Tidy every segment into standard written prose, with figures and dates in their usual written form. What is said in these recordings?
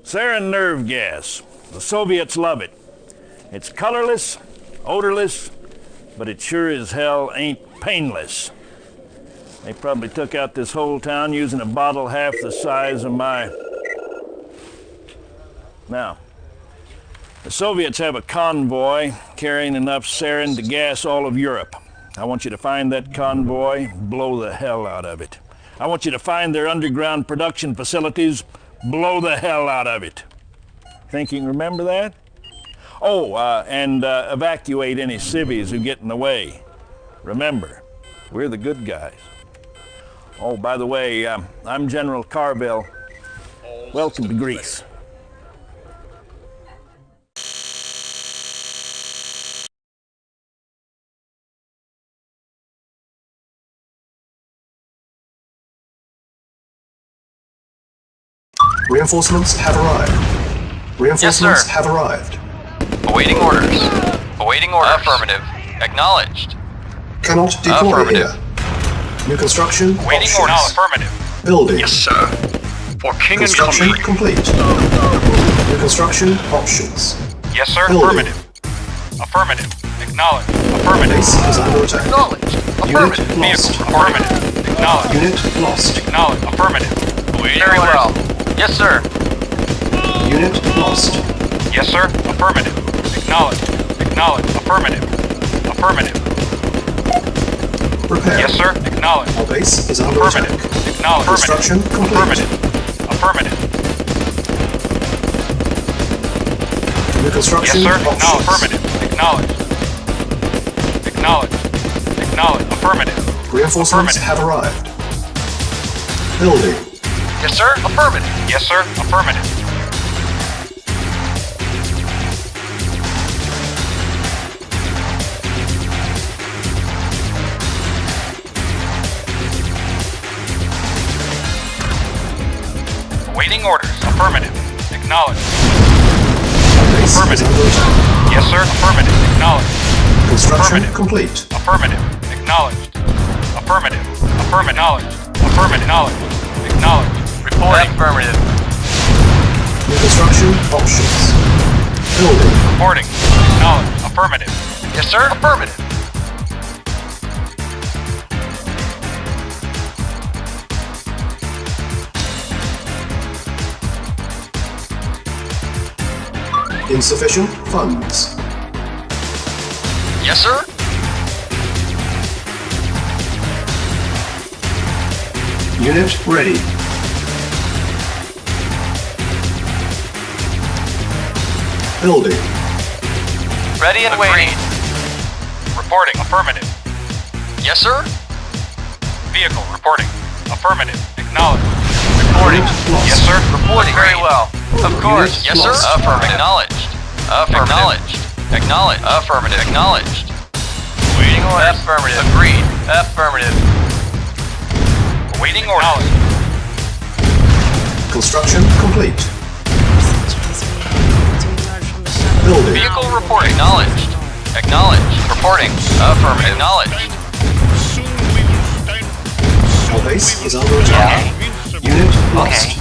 Sarin nerve gas. The Soviets love it. It's colorless, odorless, but it sure as hell ain't painless. They probably took out this whole town using a bottle half the size of my... Now, the Soviets have a convoy carrying enough sarin to gas all of Europe. I want you to find that convoy, blow the hell out of it. I want you to find their underground production facilities, blow the hell out of it. Think you can remember that? Oh, and evacuate any civvies who get in the way. Remember, we're the good guys. Oh, by the way, I'm General Carville. Welcome to Greece. Reinforcements have arrived. Reinforcements have arrived. Awaiting orders. Awaiting orders. Affirmative. Acknowledged. Cannot deploy here. New construction Awaiting options. orders. Affirmative. Building. Yes, sir. For king and Construction country. complete. New construction options. Yes, sir. Building. Affirmative. Affirmative. Acknowledged. Affirmative. Base is under attack. Acknowledged. Unit Affirmative. lost. Vehicle. Affirmative. Acknowledged. Unit lost. Acknowledged. Affirmative. Very well. Yes, sir. Unit lost. Yes, sir. Affirmative. Acknowledged. Acknowledged. Affirmative. Affirmative. Repair. Yes, sir. Acknowledged. Our base is under attack. Affirmative. Acknowledged. Construction complete. Affirmative. Affirmative. New Yes, construction sir. options. Affirmative. Acknowledged. Acknowledged. Acknowledged. Affirmative. Reinforcements have arrived. Building. Yes, sir. Affirmative. Yes, sir. Affirmative. Awaiting orders. Affirmative. Acknowledged. Our base is Affirmative. under attack. Yes, sir. Affirmative. Acknowledged. Construction Affirmative. complete. Affirmative. Acknowledged. Affirmative. Affirmative. Acknowledged. Affirmative. Acknowledged. Acknowledged. Reporting. Affirmative. New construction options. Building. Reporting. Acknowledged. Affirmative. Yes, sir. Affirmative. Insufficient funds. Yes, sir. Unit ready. Building. Ready and waiting. Reporting. Affirmative. Yes, sir. Vehicle. Reporting. Affirmative. Acknowledged. Reporting. Unit lost. Yes, sir. Reporting. Very well. Of course. Unit Yes, sir. lost. Affirmative. Acknowledged. Affirmative. Acknowledged. Acknowledged. Affirmative. Acknowledged. Waiting orders. Affirmative. Agreed. Affirmative. Waiting orders. Construction complete. Building. Vehicle reporting. Acknowledged. Acknowledged. Reporting. Affirmative. Acknowledged. Our base is under attack. Unit lost.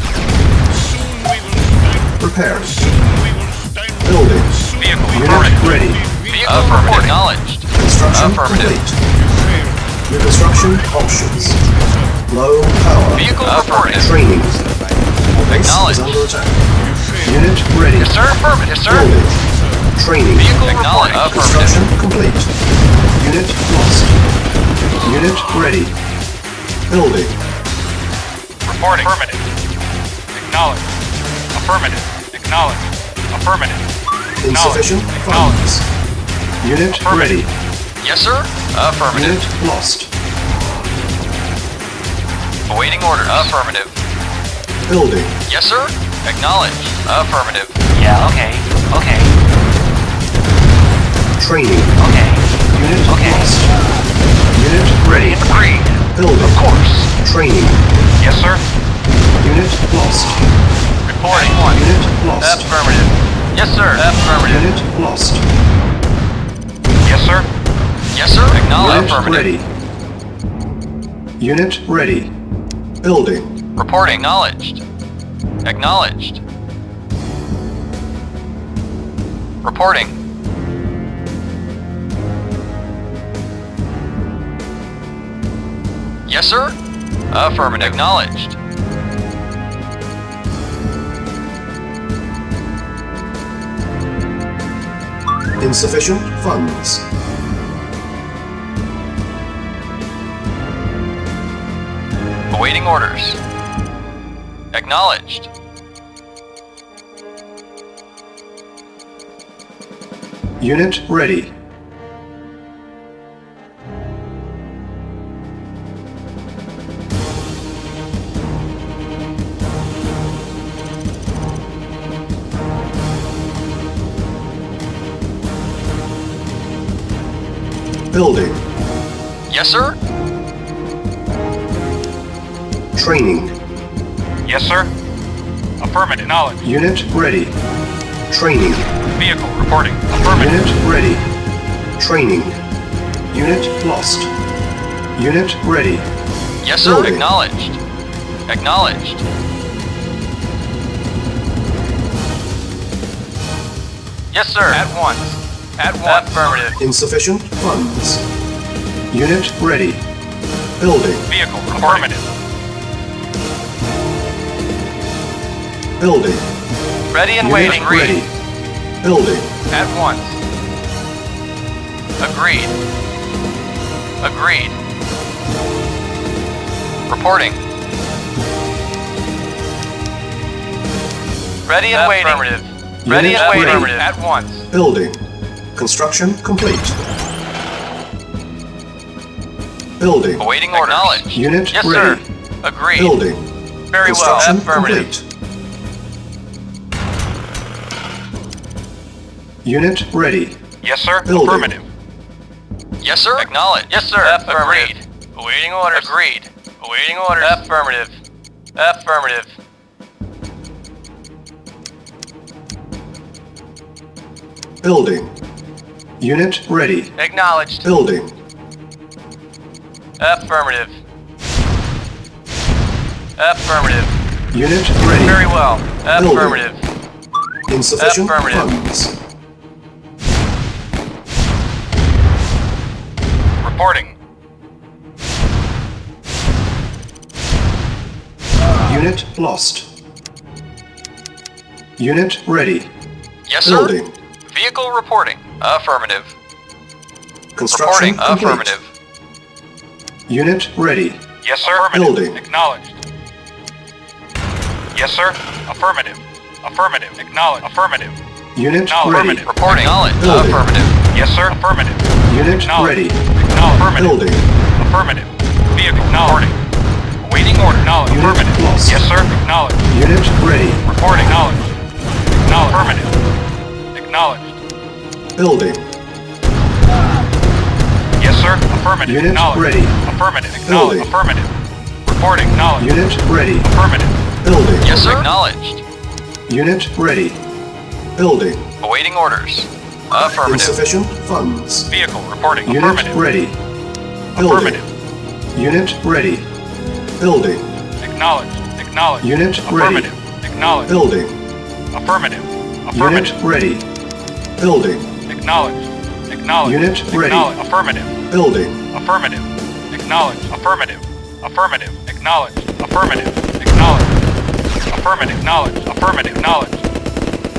Repairing. Building. Vehicle Unit reporting. ready. Vehicle reporting. Acknowledged. Construction Affirmative. complete. New construction options. Low power. Vehicle reporting. Training. Our base is Acknowledged. under attack. Unit ready. Yes, sir. Affirmative. Yes, sir. Building. Training. Vehicle reporting. Construction Affirmative. complete. Unit lost. Unit ready. Building. Reporting. Affirmative. Acknowledged. Affirmative. Acknowledged. Affirmative. Insufficient Acknowledged. funds. Unit ready. Yes, sir. Affirmative. Unit lost. Awaiting order. Affirmative. Building. Yes, sir. Acknowledged. Affirmative. Yeah, okay. Okay. Training. Okay. Unit Okay. lost. Unit ready. Agreed. Building. Of course. Training. Yes, sir. Unit lost. Reporting. Unit lost. Affirmative. Yes, sir. Affirmative. Unit lost. Yes, sir. Yes, sir. Acknowledged. Unit Affirmative. ready. Unit ready. Building. Reporting. Acknowledged. Acknowledged. Reporting. Yes, sir. Affirmative. Acknowledged. Insufficient funds. Awaiting orders. Acknowledged. Unit ready. Building. Yes, sir. Training. Yes, sir. Affirmative. Knowledge. Unit ready. Training. Vehicle reporting. Affirmative. Unit ready. Training. Unit lost. Unit ready. Yes, sir. Building. Acknowledged. Acknowledged. Yes, sir. At once. At once. Affirmative. Insufficient funds. Unit ready. Building. Vehicle reporting. Affirmative. Building. Ready and Unit waiting. ready. Building. At once. Agreed. Agreed. Reporting. Ready and waiting. Unit Ready and waiting. ready. At once. Building. Construction complete. Building. Awaiting orders. Acknowledged. Unit Yes, ready. sir. Agreed. Building. Very well. Construction Affirmative. complete. Unit ready. Yes, sir. Building. Affirmative. Yes, sir. Acknowledged. Yes, sir. Agreed. Awaiting orders. Agreed. Awaiting orders. Affirmative. Affirmative. Building. Unit ready. Acknowledged. Building. Affirmative. Affirmative. Unit ready. Very well. Building. Affirmative. Insufficient Affirmative. funds. Reporting. Unit lost. Unit ready. Yes, sir. Building. Vehicle reporting. Affirmative. Construction Reporting. complete. Affirmative. Unit ready. Yes, sir. Affirmative. Building. Acknowledged. Yes, sir. Affirmative. Affirmative. Acknowledged. Affirmative. Unit Acknowledged. ready. Reporting. Acknowledged. Building. Affirmative. Yes, sir. Affirmative. Unit Acknowledged. ready. Acknowledged. Affirmative. Building. Affirmative. Vehicle. Acknowledged. Awaiting order. Acknowledged. Unit Affirmative. lost. Yes, sir. Acknowledged. Unit ready. Reporting. Acknowledged. Acknowledged. Affirmative. Acknowledged. Building. Yes, sir. Affirmative. Unit Acknowledged. ready. Affirmative. Building. Acknowledged. Affirmative. Reporting. Acknowledged. Unit ready. Affirmative. Building. Yes, sir. Acknowledged. Unit ready. Building. Awaiting orders. Affirmative. Insufficient funds. Vehicle reporting. Unit Affirmative. ready. Building. Affirmative. Unit ready. Building. Acknowledged. Acknowledged. Unit ready. Affirmative. Acknowledged. Building. Affirmative. Unit Affirmative. ready. Building. Acknowledged. Acknowledged. Unit ready. Acknowledged. Affirmative. Building. Affirmative. Acknowledged. Affirmative. Affirmative. Acknowledged. Affirmative. Acknowledged. Affirmative. Acknowledged. Affirmative. Acknowledged.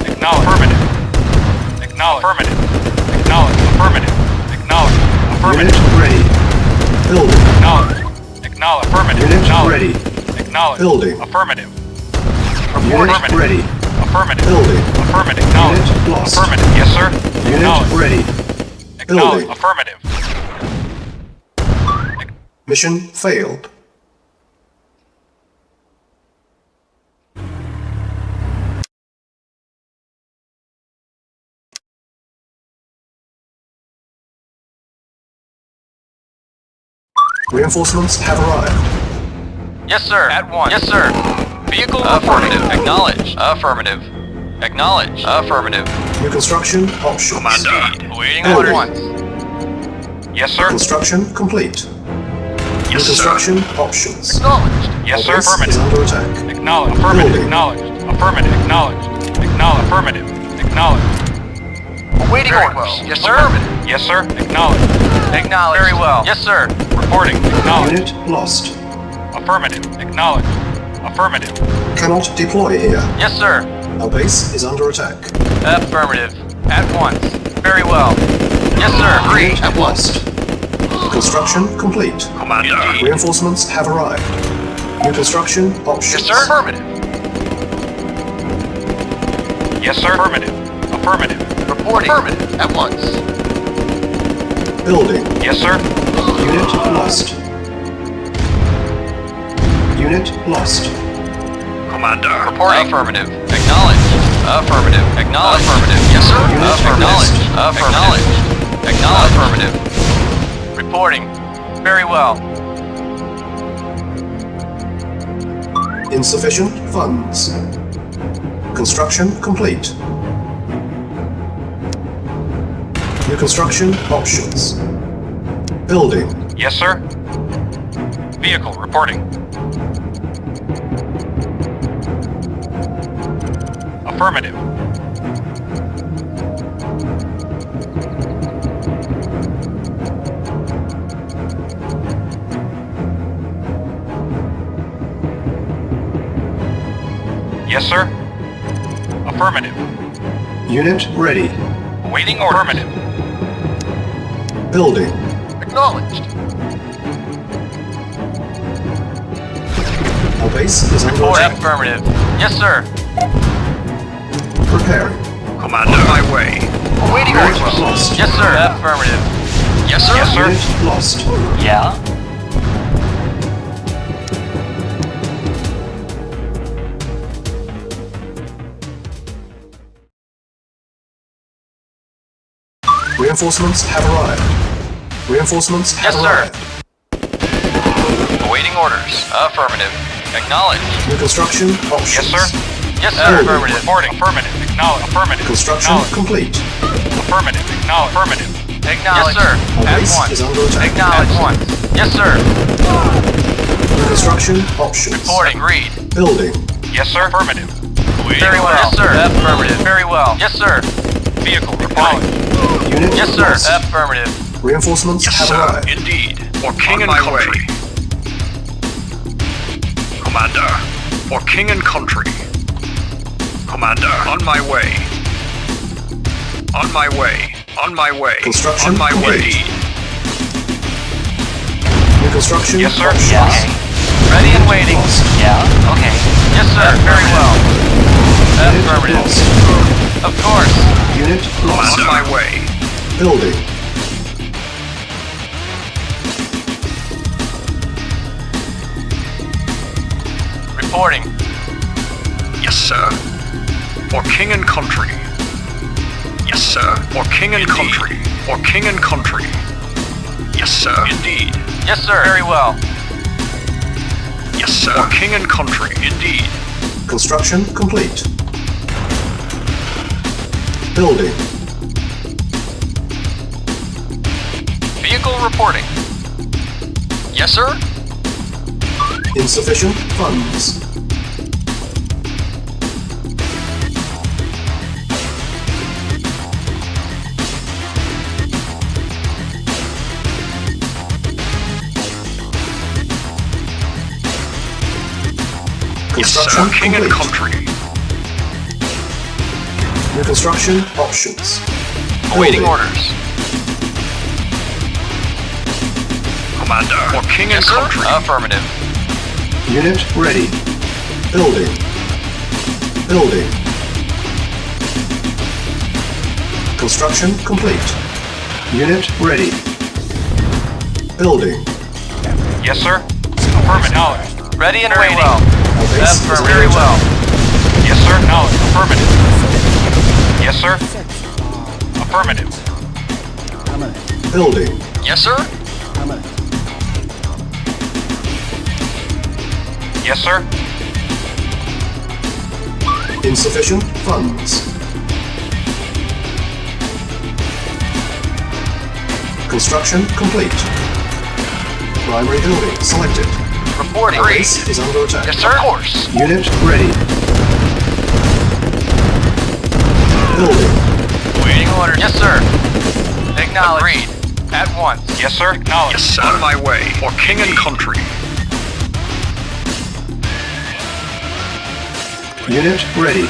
Acknowledged. Affirmative. Acknowledged. Affirmative. Acknowledged. Affirmative. Acknowledged. Unit Affirmative. ready. Building. Acknowledged. Acknowledged. Affirmative. Unit Acknowledged. ready. Acknowledged. Building. Affirmative. Unit Affirmative. ready. Affirmative. Building. Affirmative. Acknowledged. Unit lost. Affirmative. Yes, sir. Unit Acknowledged. ready. Acknowledged. Building. Affirmative. Mission failed. Reinforcements have arrived. Yes, sir. At once. Yes, sir. Vehicle affirmative. Acknowledged. Affirmative. Acknowledged. Affirmative. New construction options. Indeed. Awaiting Building. orders. Yes, sir. Construction complete. New Yes, sir. construction options. Acknowledged. Yes, sir. Base is Affirmative. under attack. Acknowledged. Affirmative. Building. Acknowledged. Affirmative. Acknowledged. Acknowledged. Affirmative. Acknowledged. Awaiting Very orders. well. Yes, sir. Affirmative. Yes, sir. Acknowledged. Acknowledged. Very well. Yes, sir. Reporting. Acknowledged. Unit lost. Affirmative. Acknowledged. Affirmative. Cannot deploy here. Yes, sir. Our base is under attack. Affirmative. At once. Very well. Yes, sir. Agreed. Unit At once. lost. Construction complete. Commander. Reinforcements have arrived. New construction options. Yes, sir. Affirmative. Yes, sir. Affirmative. Affirmative. Reporting. Affirmative. At once. Building. Yes, sir. Unit lost. Unit lost. Commander. Reporting. Affirmative. Acknowledged. Affirmative. Acknowledged. Affirmative. Yes, sir. Unit Acknowledged. lost. Acknowledged. Acknowledged. Affirmative. Reporting. Very well. Insufficient funds. Construction complete. New construction options. Building. Yes, sir. Vehicle reporting. Affirmative. Yes, sir. Affirmative. Unit ready. Awaiting order. Affirmative. Building. Acknowledged. Our base is under Report. attack. Affirmative. Yes, sir. Preparing. Commander. On my way. Awaiting Unit orders. lost. Yes, sir. Affirmative. Yes, sir. Yes, sir. Unit lost. Yeah? Reinforcements have arrived. Reinforcements have Yes, sir. arrived. Awaiting orders. Affirmative. Acknowledged. New construction options. Yes, sir. Yes, sir. Building. Affirmative. Reporting. Affirmative. Acknowledge. Affirmative. Construction Acknowledge. complete. Affirmative. Acknowledge. Affirmative. Yes, Acknowledge. sir. Our At base once. is under attack. Acknowledge. At once. Yes, sir. New construction options. Reporting. Agreed. Building. Yes, sir. Affirmative. Very well. Yes, sir. Affirmative. Very well. Yes, sir. Vehicle reporting. Unit Yes, sir. lost. Affirmative. Reinforcements have arrived. Indeed. For king and country. Commander. For king and country. Commander. On my way. On my way. On my way. Construction On my way. complete. New construction Yes, sir. options. Yeah. Okay. Ready and waiting. Yeah? Okay. Yes, sir. Very well. Unit Affirmative. lost. Of course. Unit lost. On my way. Building. Reporting. Yes, sir. For king and country. Yes, sir. For king and country. For king and country. Yes, sir. Indeed. Yes, sir. Very well. Yes, sir. For king and country. Indeed. Construction complete. Building. Vehicle reporting. Yes, sir. Insufficient funds. Construction King and complete. country. New construction options. Awaiting Building. orders. Commander. For king and country. Affirmative. Unit ready. Building. Building. Construction complete. Unit ready. Building. Yes, sir. Affirmative. Acknowledge. Ready and Very waiting. well. Our base is Affirmative. under Very attack. well. Yes, sir. Acknowledge. Affirmative. Yes, sir. Affirmative. Building. Yes, sir. Yes, sir. Insufficient funds. Construction complete. Primary building selected. Reporting. Our base is under attack. Yes, sir. Of course. Unit ready. Building. Awaiting orders. Yes, sir. Acknowledged. Agreed. At once. Yes, sir. Acknowledged. Yes, sir. On my way. For king and country. Unit ready.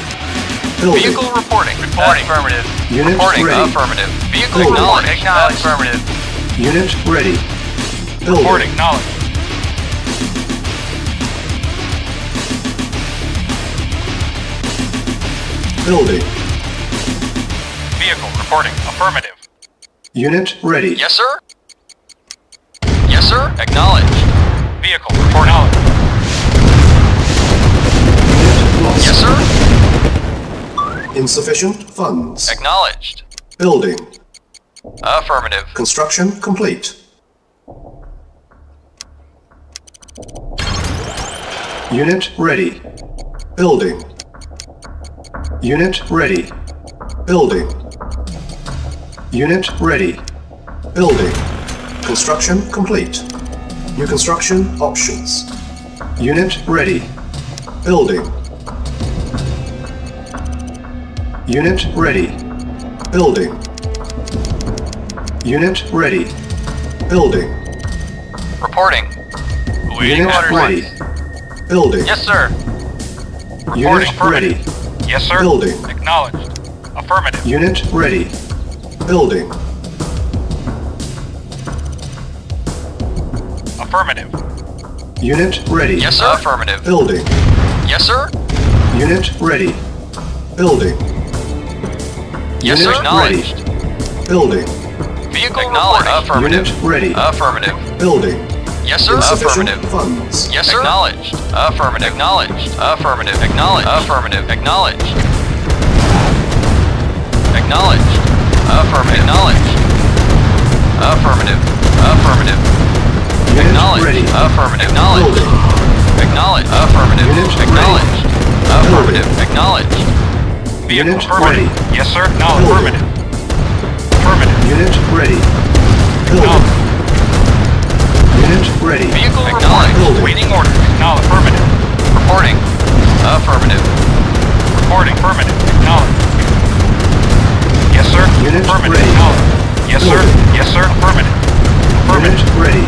Building. Vehicle reporting. Reporting. Affirmative. Unit Reporting. ready. Affirmative. Vehicle Building. acknowledged. Acknowledged. Affirmative. Unit ready. Building. Reporting. Acknowledged. Building. Vehicle reporting. Affirmative. Unit ready. Yes, sir. Yes, sir. Acknowledged. Vehicle report knowledge. Unit lost. Yes, sir. Insufficient funds. Acknowledged. Building. Affirmative. Construction complete. Unit ready. Building. Unit ready. Building. Unit ready. Building. Construction complete. New construction options. Unit ready. Building. Unit ready. Building. Unit ready. Building. Reporting. Awaiting Unit orders. ready. Building. Yes, sir. Unit ready. Yes, sir. Building. Acknowledged. Affirmative. Unit ready. Building. Affirmative. Unit ready. Yes, sir. Affirmative. Building. Yes, sir. Unit ready. Building. Yes, Unit sir. Acknowledged. ready. Building. Vehicle acknowledged. Affirmative. Unit ready. Affirmative. Building. Yes, sir. Insufficient Affirmative. funds. Yes, sir. Acknowledged. Affirmative. Acknowledged. Affirmative. Acknowledged. Affirmative. Acknowledged. Acknowledged. Affirmative. Acknowledged. Affirmative. Affirmative. Unit Acknowledged. ready. Affirmative. Acknowledged. Building. Acknowledged. Affirmative. Unit ready. Acknowledged. Affirmative. Acknowledged. Vehicle Unit affirmative. ready. Yes, sir. Now Building. affirmative. Affirmative. Unit ready. Building. Unit ready. Vehicle acknowledged. Building. Waiting orders. Now affirmative. Reporting. Affirmative. Reporting. Affirmative. Acknowledged. Yes, sir. Unit Affirmative. ready. Acknowledged. Yes, sir. Building. Yes, sir. Affirmative. Unit Affirmative. ready.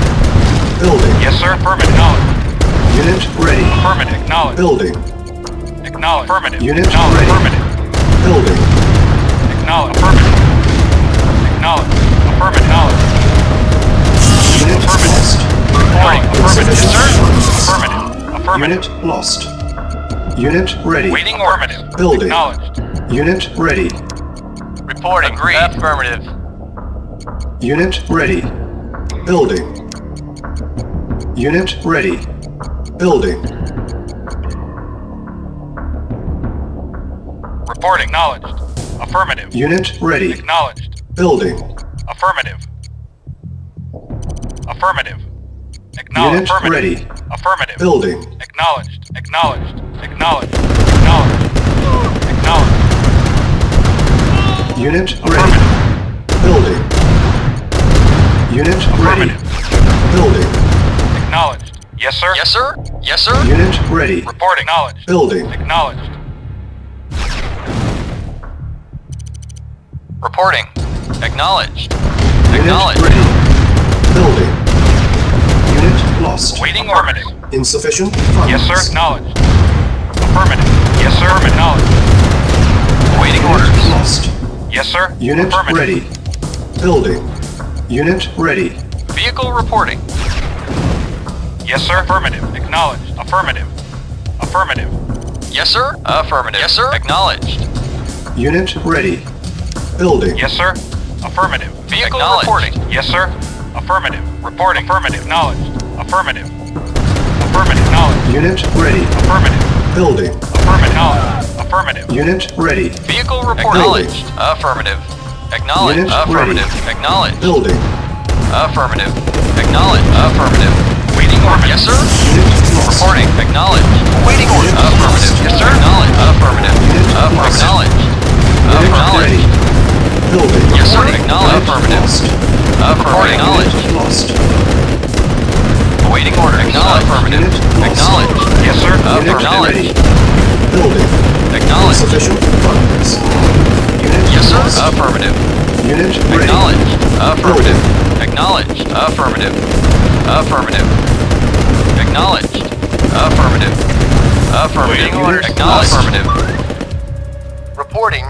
Building. Yes, sir. Affirmative. Acknowledged. Unit ready. Affirmative. Acknowledged. Building. Acknowledged. Affirmative. Unit Acknowledged. ready. Affirmative. Building. Acknowledged. Affirmative. Acknowledged. Affirmative. Acknowledged. Unit Affirmative. lost. Reporting. Affirmative. Yes, sir. Insufficient funds. Affirmative. Affirmative. Unit lost. Unit ready. Waiting orders. Building. Acknowledged. Unit ready. Reporting. Agreed. Affirmative. Unit ready. Building. Unit ready. Building. Reporting. Acknowledged. Affirmative. Unit ready. Acknowledged. Building. Affirmative. Affirmative. Acknowledged. Unit Affirmative. ready. Affirmative. Building. Acknowledged. Acknowledged. Acknowledged. Acknowledged. Acknowledged. Unit ready. Affirmative. Building. Unit ready. Affirmative. Building. Acknowledged. Yes, sir. Yes, sir. Yes, sir. Unit ready. Reporting. Acknowledged. Building. Acknowledged. Reporting. Acknowledged. Unit Acknowledged. ready. Building. Unit lost. Waiting affirmative. Insufficient funds. Yes, sir. Acknowledged. Affirmative. Yes, sir. Acknowledged. Awaiting Unit orders. lost. Yes, sir. Unit Affirmative. ready. Building. Unit ready. Vehicle reporting. Yes, sir. Affirmative. Acknowledged. Affirmative. Affirmative. Yes, sir. Affirmative. Yes, sir. Acknowledged. Unit ready. Building. Yes, sir. Affirmative. Vehicle Acknowledged. reporting. Yes, sir. Affirmative. Reporting. Affirmative. Acknowledged. Affirmative. Affirmative. Acknowledged. Unit ready. Affirmative. Building. Affirmative. Acknowledged. Affirmative. Unit ready. Vehicle reporting. Acknowledged. Affirmative. Acknowledged. Unit Affirmative. ready. Acknowledged. Building. Affirmative. Acknowledged. Affirmative. Waiting order. Yes, sir. Unit lost. Reporting. Acknowledged. Waiting order. Affirmative. Yes, sir. Acknowledged. Affirmative. Unit lost. Acknowledged. Unit ready. Acknowledged. Building. Yes, sir. Unit Acknowledged. Affirmative. lost. Affirmative. Acknowledged. Unit lost. Awaiting order. Acknowledged. Affirmative. Unit lost. Acknowledged. Yes, sir. Unit ready. Acknowledged. Building. Acknowledged. Insufficient funds. Unit Yes, sir. sir. lost. Affirmative. Unit ready. Acknowledged. Affirmative. Acknowledged. Affirmative. Affirmative. Acknowledged. Affirmative. Affirmative. Waiting orders. Acknowledged. Lost. Affirmative. Reporting.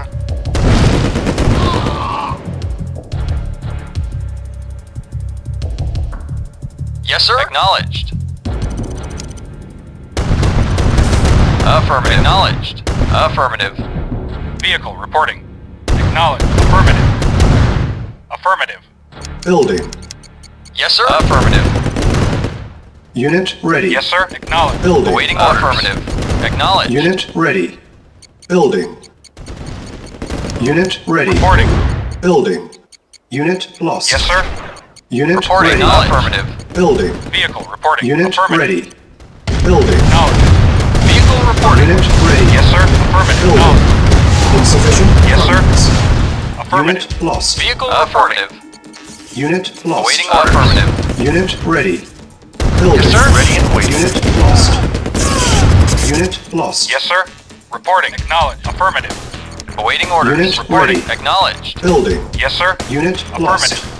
Yes, sir. Acknowledged. Affirmative. Acknowledged. Affirmative. Vehicle reporting. Acknowledged. Affirmative. Affirmative. Building. Yes, sir. Affirmative. Unit ready. Yes, sir. Acknowledged. Building. Awaiting orders. Affirmative. Acknowledged. Unit ready. Building. Unit ready. Reporting. Building. Unit lost. Yes, sir. Unit Reporting. ready. Acknowledged. Affirmative. Building. Vehicle reporting. Unit Affirmative. ready. Building. Acknowledged. Vehicle reporting. Unit ready. Yes, sir. Affirmative. Building. Acknowledged. Insufficient Yes, sir. funds. Affirmative. Unit lost. Vehicle affirmative. Unit lost. Awaiting orders. Affirmative. Unit ready. Building. Yes, sir. Ready and waiting. Unit lost. Unit lost. Yes, sir. Reporting. Acknowledged. Affirmative. Awaiting orders. Unit Reporting. ready. Acknowledged. Building. Yes, sir. Unit lost. Affirmative.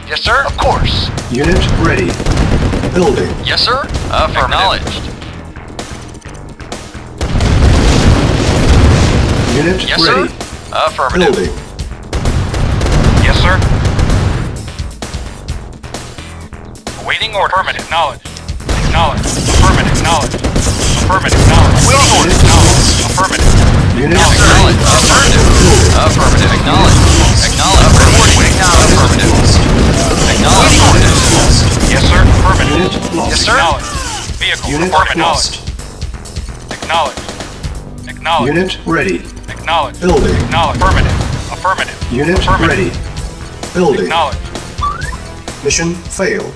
Yes, sir. Of course. Unit ready. Building. Yes, sir. Affirmative. Acknowledged. Unit Yes, ready. sir. Affirmative. Building. Yes, sir. Awaiting order. Affirmative. Acknowledged. Acknowledged. Affirmative. Acknowledged. Affirmative. Acknowledged. Waiting order. Acknowledged. Affirmative. Unit Acknowledged. ready. Affirmative. Affirmative. Acknowledged. Acknowledged. Reporting. Affirmative. Acknowledged. Yes, sir. Affirmative. Unit lost. Yes, sir. Acknowledged. Vehicle Unit reporting. lost. Acknowledged. Acknowledged. Unit ready. Acknowledged. Building. Acknowledged. Affirmative. Affirmative. Unit Affirmative. ready. Building. Acknowledged. Mission failed.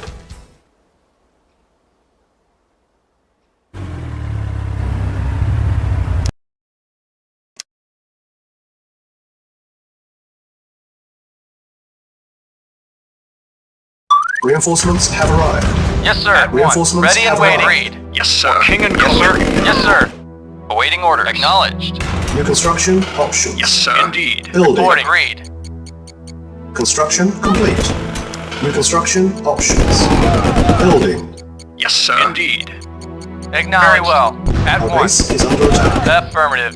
Reinforcements have arrived. Yes, sir. At once. Reinforcements Ready and have waiting. arrived. Agreed. Yes, sir. King and Yes, sir. country. Yes, sir. Awaiting orders. Acknowledged. New construction options. Yes, sir. Indeed. Building. Reporting. Agreed. Construction complete. New construction options. Building. Yes, sir. Indeed. Very well. At Our once. base is under attack. Affirmative.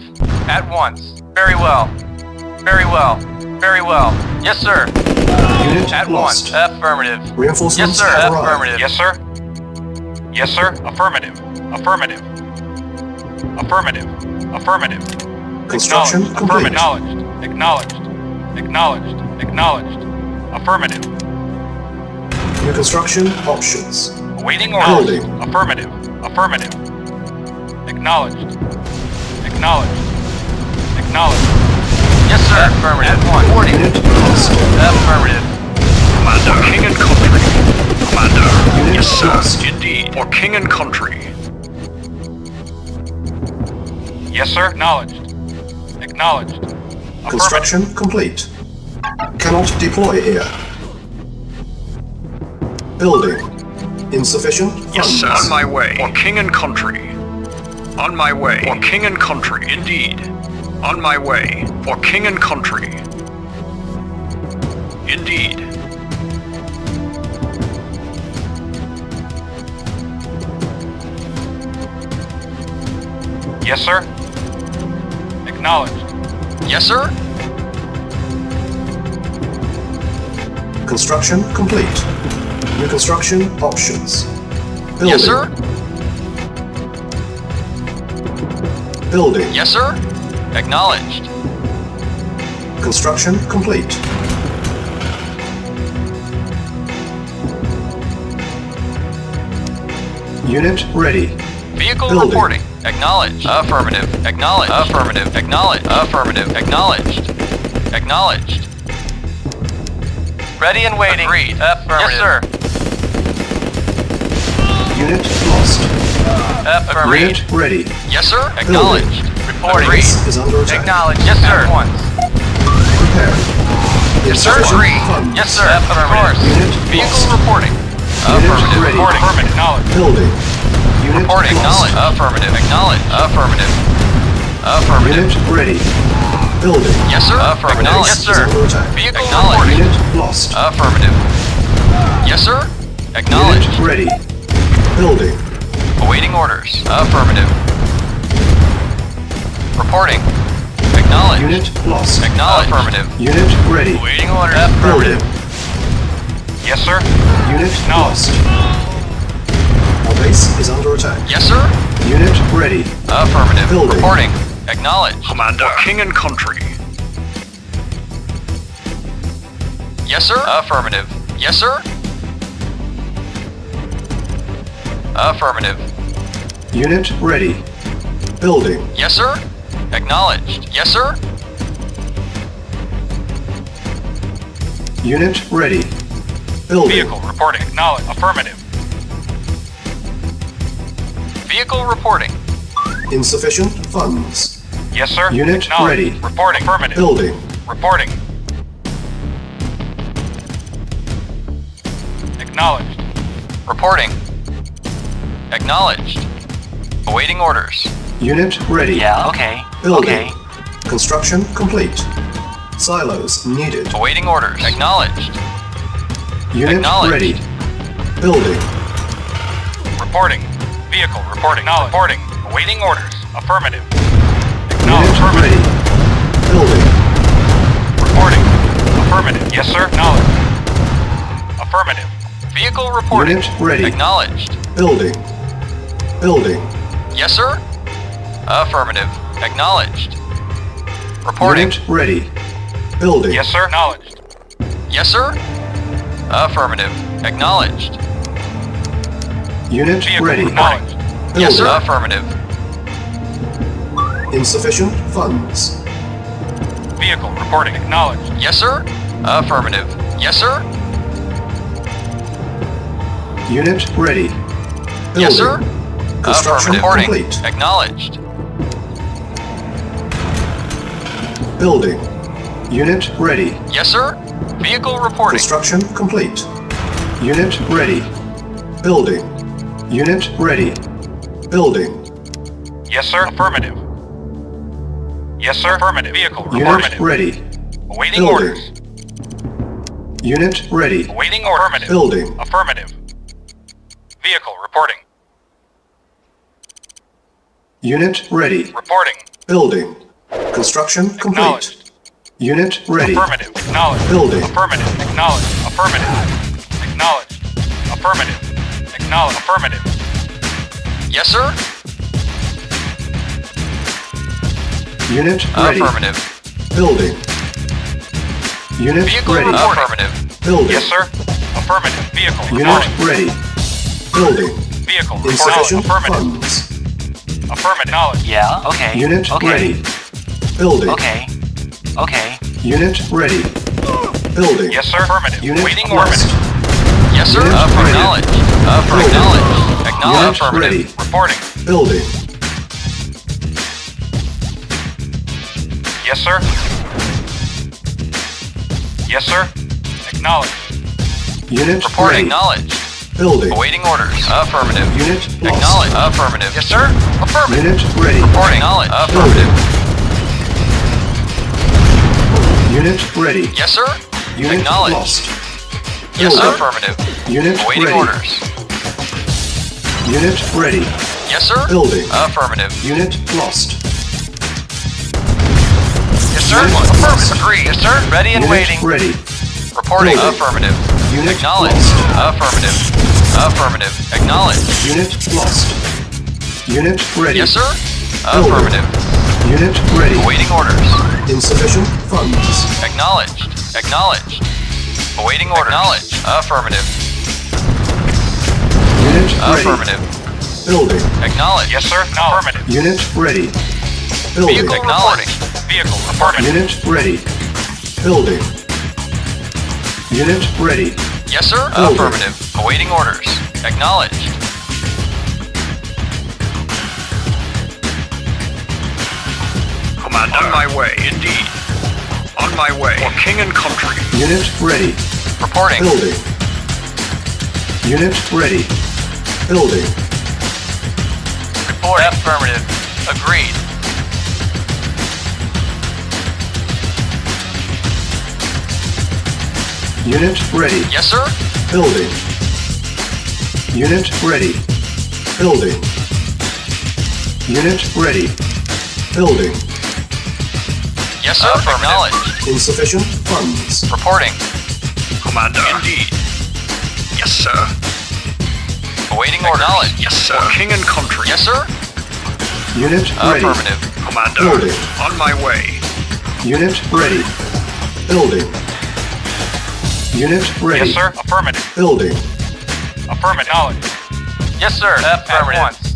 At once. Very well. Very well. Very well. Yes, sir. Unit At lost. once. Affirmative. Reinforcements Yes, sir. have arrived. Affirmative. Yes, sir. Yes, sir. Affirmative. Affirmative. Affirmative. Affirmative. Construction Acknowledged. complete. Affirmative. Acknowledged. Acknowledged. Acknowledged. Affirmative. New construction options. Awaiting orders. Building. Affirmative. Affirmative. Acknowledged. Acknowledged. Acknowledged. Yes, sir. Affirmative. At once. Unit lost. Affirmative. Commander. King and country. Commander. Unit Yes, sir. lost. Indeed. For king and country. Yes, sir. Acknowledged. Acknowledged. Construction complete. Cannot deploy here. Building. Insufficient funds. Yes, sir. On my way. For king and country. On my way. For king and country. Indeed. On my way. For king and country. Indeed. Yes, sir. Acknowledged. Yes, sir. Construction complete. New construction options. Building. Yes, sir. Building. Yes, sir. Acknowledged. Construction complete. Unit ready. Vehicle Building. reporting. Acknowledged. Affirmative. Acknowledged. Affirmative. Acknowledged. Affirmative. Acknowledged. Acknowledged. Ready and waiting. Agreed. Affirmative. Yes, sir. Unit lost. Affirmative. Unit ready. Yes, sir. Acknowledged. Reporting. Our base is under attack. Acknowledged. Yes, sir. At once. Prepare. Yes, sir. Insufficient Agreed. funds. Yes, sir. Affirmative. Unit Vehicle lost. reporting. Unit Affirmative. ready. Reporting. Affirmative. Acknowledged. Building. Unit Reporting. lost. Acknowledged. Affirmative. Acknowledged. Affirmative. Affirmative. Unit ready. Building. Yes, sir. Affirmative. Base Yes, is sir. under attack. Vehicle Acknowledged. reporting. Unit lost. Affirmative. Yes, sir. Acknowledged. Unit ready. Building. Awaiting orders. Affirmative. Reporting. Acknowledged. Unit lost. Acknowledged. Affirmative. Unit ready. Awaiting orders. Building. Affirmative. Yes, sir. Unit No. lost. Our base is under attack. Yes, sir. Unit ready. Affirmative. Building. Reporting. Acknowledged. Commander. For king and country. Yes, sir. Affirmative. Yes, sir. Affirmative. Unit ready. Building. Yes, sir. Acknowledged. Yes, sir. Unit ready. Building. Vehicle reporting. Acknowledged. Affirmative. Vehicle reporting. Insufficient funds. Yes, sir. Unit Acknowledged. ready. Reporting. Affirmative. Building. Reporting. Acknowledged. Reporting. Acknowledged. Awaiting orders. Unit ready. Yeah, okay. Building. Construction complete. Silos needed. Awaiting orders. Acknowledged. Unit Acknowledged. ready. Building. Reporting. Vehicle reporting. Acknowledged. Reporting. Awaiting orders. Affirmative. Unit Acknowledged. ready. Building. Reporting. Affirmative. Yes, sir. Acknowledged. Affirmative. Vehicle reporting. Unit ready. Acknowledged. Building. Building. Yes, sir. Affirmative. Acknowledged. Reporting. Unit ready. Building. Yes, sir. Acknowledged. Yes, sir. Affirmative. Acknowledged. Unit Vehicle ready. acknowledged. Yes, sir. Building. Affirmative. Insufficient funds. Vehicle reporting. Acknowledged. Yes, sir. Affirmative. Yes, sir. Unit ready. Building. Yes, sir. Construction Affirmative. Reporting. complete. Acknowledged. Building. Unit ready. Yes, sir. Vehicle reporting. Construction complete. Unit ready. Building. Unit ready. Building. Yes, sir. Affirmative. Yes, sir. Affirmative. Vehicle Unit affirmative. ready. Awaiting Building. orders. Unit ready. Awaiting orders. Affirmative. Building. Affirmative. Vehicle reporting. Unit ready. Reporting. Building. Construction complete. Acknowledged. Unit ready. Affirmative. Acknowledged. Building. Affirmative. Acknowledged. Affirmative. Acknowledged. Affirmative. Acknowledged. Affirmative. Yes, sir. Unit ready. Affirmative. Building. Unit Vehicle ready. reporting. affirmative. Building. Yes, sir. Affirmative. Vehicle Unit reporting. ready. Building. Vehicle reporting. Insufficient Affirmative. funds. Affirmative. Acknowledged. Yeah, okay. Unit okay. ready. Building. Okay. Okay. Unit ready. Building. Yes, sir. Affirmative. Unit Waiting lost. affirmative. Yes, sir. Unit ready. Acknowledged. Building. Acknowledged. Acknowledged. Unit Affirmative. ready. Reporting. Building. Yes, sir. Yes, sir. Acknowledged. Unit Reporting. ready. Acknowledged. Building. Awaiting orders. Affirmative. Unit lost. Acknowledged. Affirmative. Yes, sir. Affirmative. Unit ready. Reporting. Acknowledged. Affirmative. Unit ready. Yes, sir. Unit Acknowledged. lost. Yes, sir. Building. Affirmative. Unit Awaiting ready. orders. Unit ready. Yes, sir. Building. Affirmative. Unit lost. Yes, sir. Unit Affirmative. lost. Agree. Yes, sir. Ready and Unit waiting. ready. Reporting. Building. Affirmative. Unit Acknowledged. lost. Affirmative. Affirmative. Acknowledged. Unit lost. Unit ready. Yes, sir. Building. Affirmative. Unit ready. Awaiting orders. Insufficient funds. Acknowledged. Acknowledged. Awaiting orders. Acknowledged. Affirmative. Unit ready. Affirmative. Building. Acknowledged. Yes, sir. Affirmative. Unit ready. Building. Vehicle acknowledged. Vehicle affirmative. Unit ready. Building. Unit ready. Yes, sir. Building. Affirmative. Awaiting orders. Acknowledged. Commander. On my way, indeed. On my way. For king and country. Unit ready. Reporting. Building. Unit ready. Building. Report. Affirmative. Agreed. Unit ready. Yes, sir. Building. Unit ready. Building. Unit ready. Building. Yes, sir. Acknowledged. Insufficient funds. Reporting. Commander. Indeed. Yes, sir. Awaiting orders. Acknowledged. Yes, sir. For king and country. Yes, sir. Unit ready. Affirmative. Commander. Building. On my way. Unit ready. Building. Unit ready. Yes, sir. Affirmative. Building. Affirmative. Acknowledged. Yes, sir. Affirmative. At once.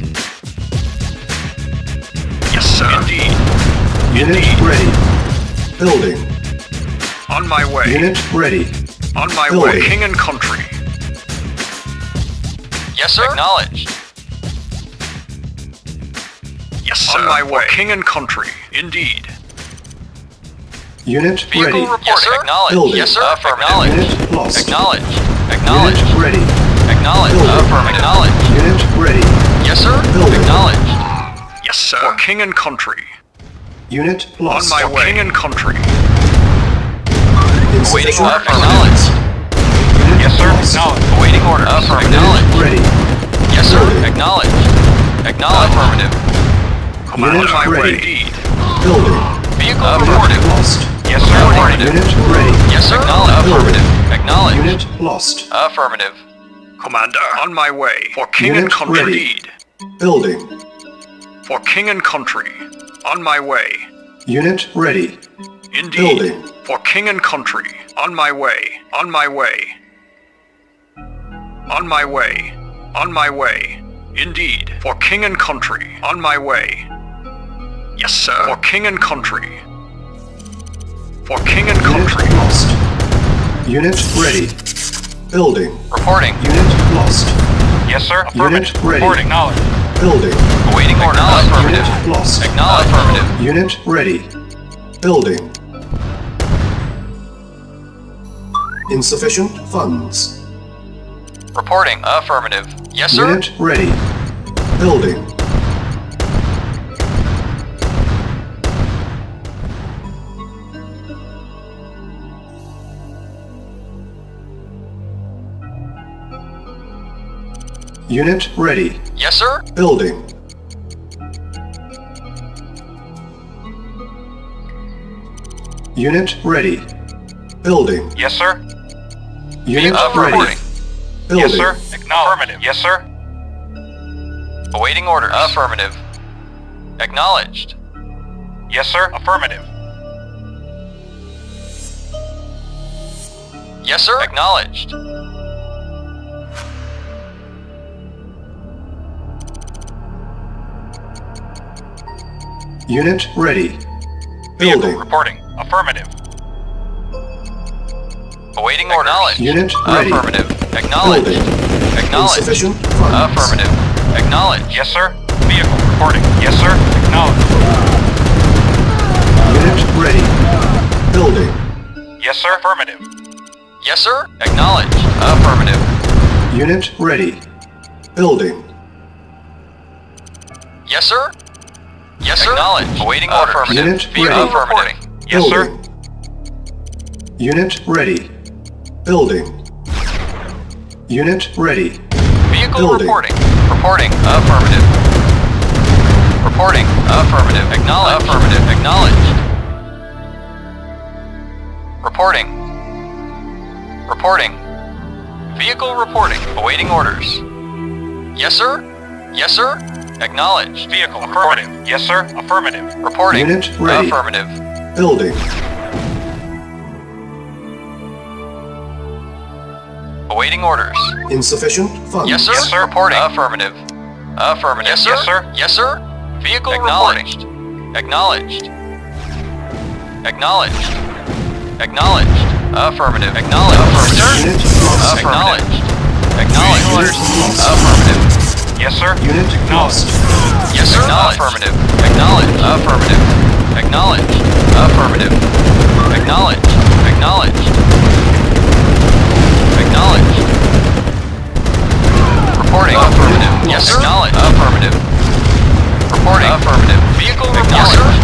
Yes, sir. Indeed. Unit Indeed. ready. Building. On my way. Unit ready. On my Building. way. King and country. Yes, sir. Acknowledged. Yes, sir. On my way. For king and country. Indeed. Unit Vehicle ready. reporting. Yes, sir. Acknowledged. Building. Yes, sir. Acknowledged. Unit lost. Acknowledged. Acknowledged. Unit ready. Acknowledged. Building. Affirmative. Acknowledged. Unit ready. Yes, sir. Building. Acknowledged. Yes, sir. For king and country. Unit On lost. my way. King and country. Awaiting Insufficient order. funds. Acknowledged. Unit Yes, sir. lost. Acknowledged. Awaiting order. Affirmative. Acknowledged. Ready. Yes, sir. Building. Acknowledged. Acknowledged. Affirmative. Commander. Unit On my way. ready. Indeed. Building. Vehicle Unit reported. lost. Yes, sir. Affirmative. Unit ready. Yes, sir. Acknowledged. Building. Affirmative. Acknowledged. Unit lost. Affirmative. Commander. On my way. For king Unit and country. ready. Indeed. Building. For king and country. On my way. Unit ready. Indeed. Building. For king and country. On my way. On my way. On my way. On my way. Indeed. For king and country. On my way. Yes, sir. For king and country. For king and country. Unit lost. Unit ready. Building. Reporting. Unit lost. Yes, sir. Unit Affirmative. ready. Report acknowledged. Building. Awaiting order. Affirmative. Unit lost. Acknowledged. Affirmative. Unit ready. Building. Insufficient funds. Reporting. Affirmative. Yes, sir. Unit ready. Building. Unit ready. Yes, sir. Building. Unit ready. Building. Yes, sir. Unit Vehicle ready. reporting. Building. Yes, sir. Affirmative. Yes, sir. Awaiting orders. Affirmative. Acknowledged. Yes, sir. Affirmative. Yes, sir. Acknowledged. Unit ready. Vehicle Building. reporting. Affirmative. Awaiting order. Acknowledged. Unit ready. Affirmative. Acknowledged. Building. Acknowledged. Insufficient funds. Affirmative. Acknowledged. Yes, sir. Vehicle reporting. Yes, sir. Acknowledged. Unit ready. Building. Yes, sir. Affirmative. Yes, sir. Acknowledged. Affirmative. Unit ready. Building. Yes, sir. Yes, sir. Acknowledged. Awaiting order. Affirmative. Unit Vehicle ready. affirmative. Yes, sir. Building. Unit ready. Building. Unit ready. Vehicle Building. reporting. Reporting. Affirmative. Reporting. Affirmative. Acknowledged. Affirmative. Acknowledged. Reporting. Reporting. Vehicle reporting. Awaiting orders. Yes, sir. Yes, sir. Acknowledged. Vehicle affirmative. Yes, sir. Affirmative. Reporting. Unit ready. Affirmative. Building. Awaiting orders. Insufficient funds. Yes, sir. Yes, sir. Reporting. Affirmative. Affirmative. Yes, sir. Yes, sir. Yes, sir. Vehicle acknowledged. Acknowledged. Acknowledged. Acknowledged. Affirmative. Acknowledged. Affirmative. Unit lost. Acknowledged. Acknowledged. Unit lost. Affirmative. Yes, sir. Unit lost. Yes, sir. Affirmative. Acknowledged. Affirmative. Acknowledged. Affirmative. Acknowledged. Acknowledged. Acknowledged. Reporting. Affirmative. Yes, sir. Acknowledged. Affirmative. Reporting. Affirmative. Vehicle acknowledged.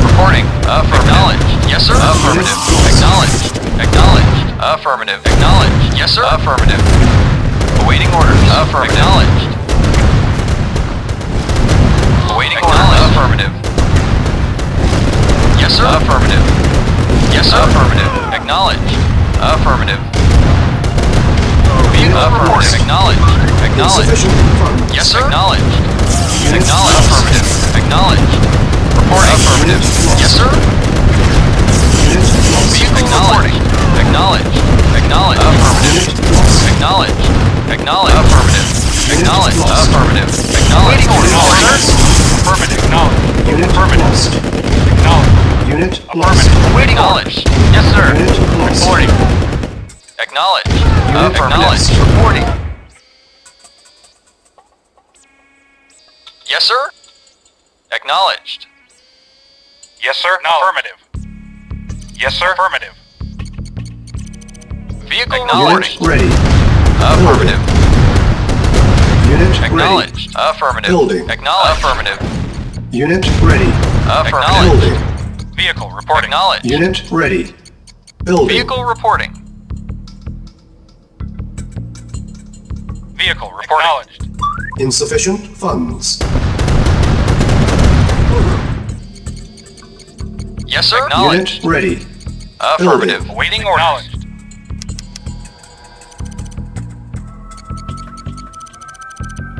Reporting. Affirmative. Yes, sir. Affirmative. Acknowledged. Acknowledged. Affirmative. Acknowledged. Yes, sir. Affirmative. Awaiting orders. Affirmative. Acknowledged. Awaiting orders. Affirmative. Yes, sir. Affirmative. Yes, sir. Affirmative. Acknowledged. Affirmative. Affirmative. Acknowledged. Acknowledged. Insufficient funds. Yes, sir. Acknowledged. Acknowledged. Affirmative. Acknowledged. Reporting. Affirmative. Yes, sir. Unit lost. Vehicle reporting. Acknowledged. Acknowledged. Affirmative. Acknowledged. Acknowledged. Affirmative. Acknowledged. Affirmative. Acknowledged. Acknowledged. Affirmative. Acknowledged. Unit Affirmative. lost. Acknowledged. Unit lost. Waiting acknowledged. Yes, sir. Unit lost. Reporting. Acknowledged. Unit Acknowledged. lost. Reporting. Yes, sir. Acknowledged. Yes, sir. Affirmative. Yes, sir. Affirmative. Vehicle Unit reporting. ready. Affirmative. Unit ready. Acknowledged. Affirmative. Building. Acknowledged. Affirmative. Unit ready. Acknowledged. Building. Vehicle reporting. Acknowledged. Unit ready. Building. Vehicle reporting. Vehicle reporting. Acknowledged. Insufficient funds. Yes, sir. Unit Acknowledged. ready. Affirmative. Awaiting orders. Acknowledged.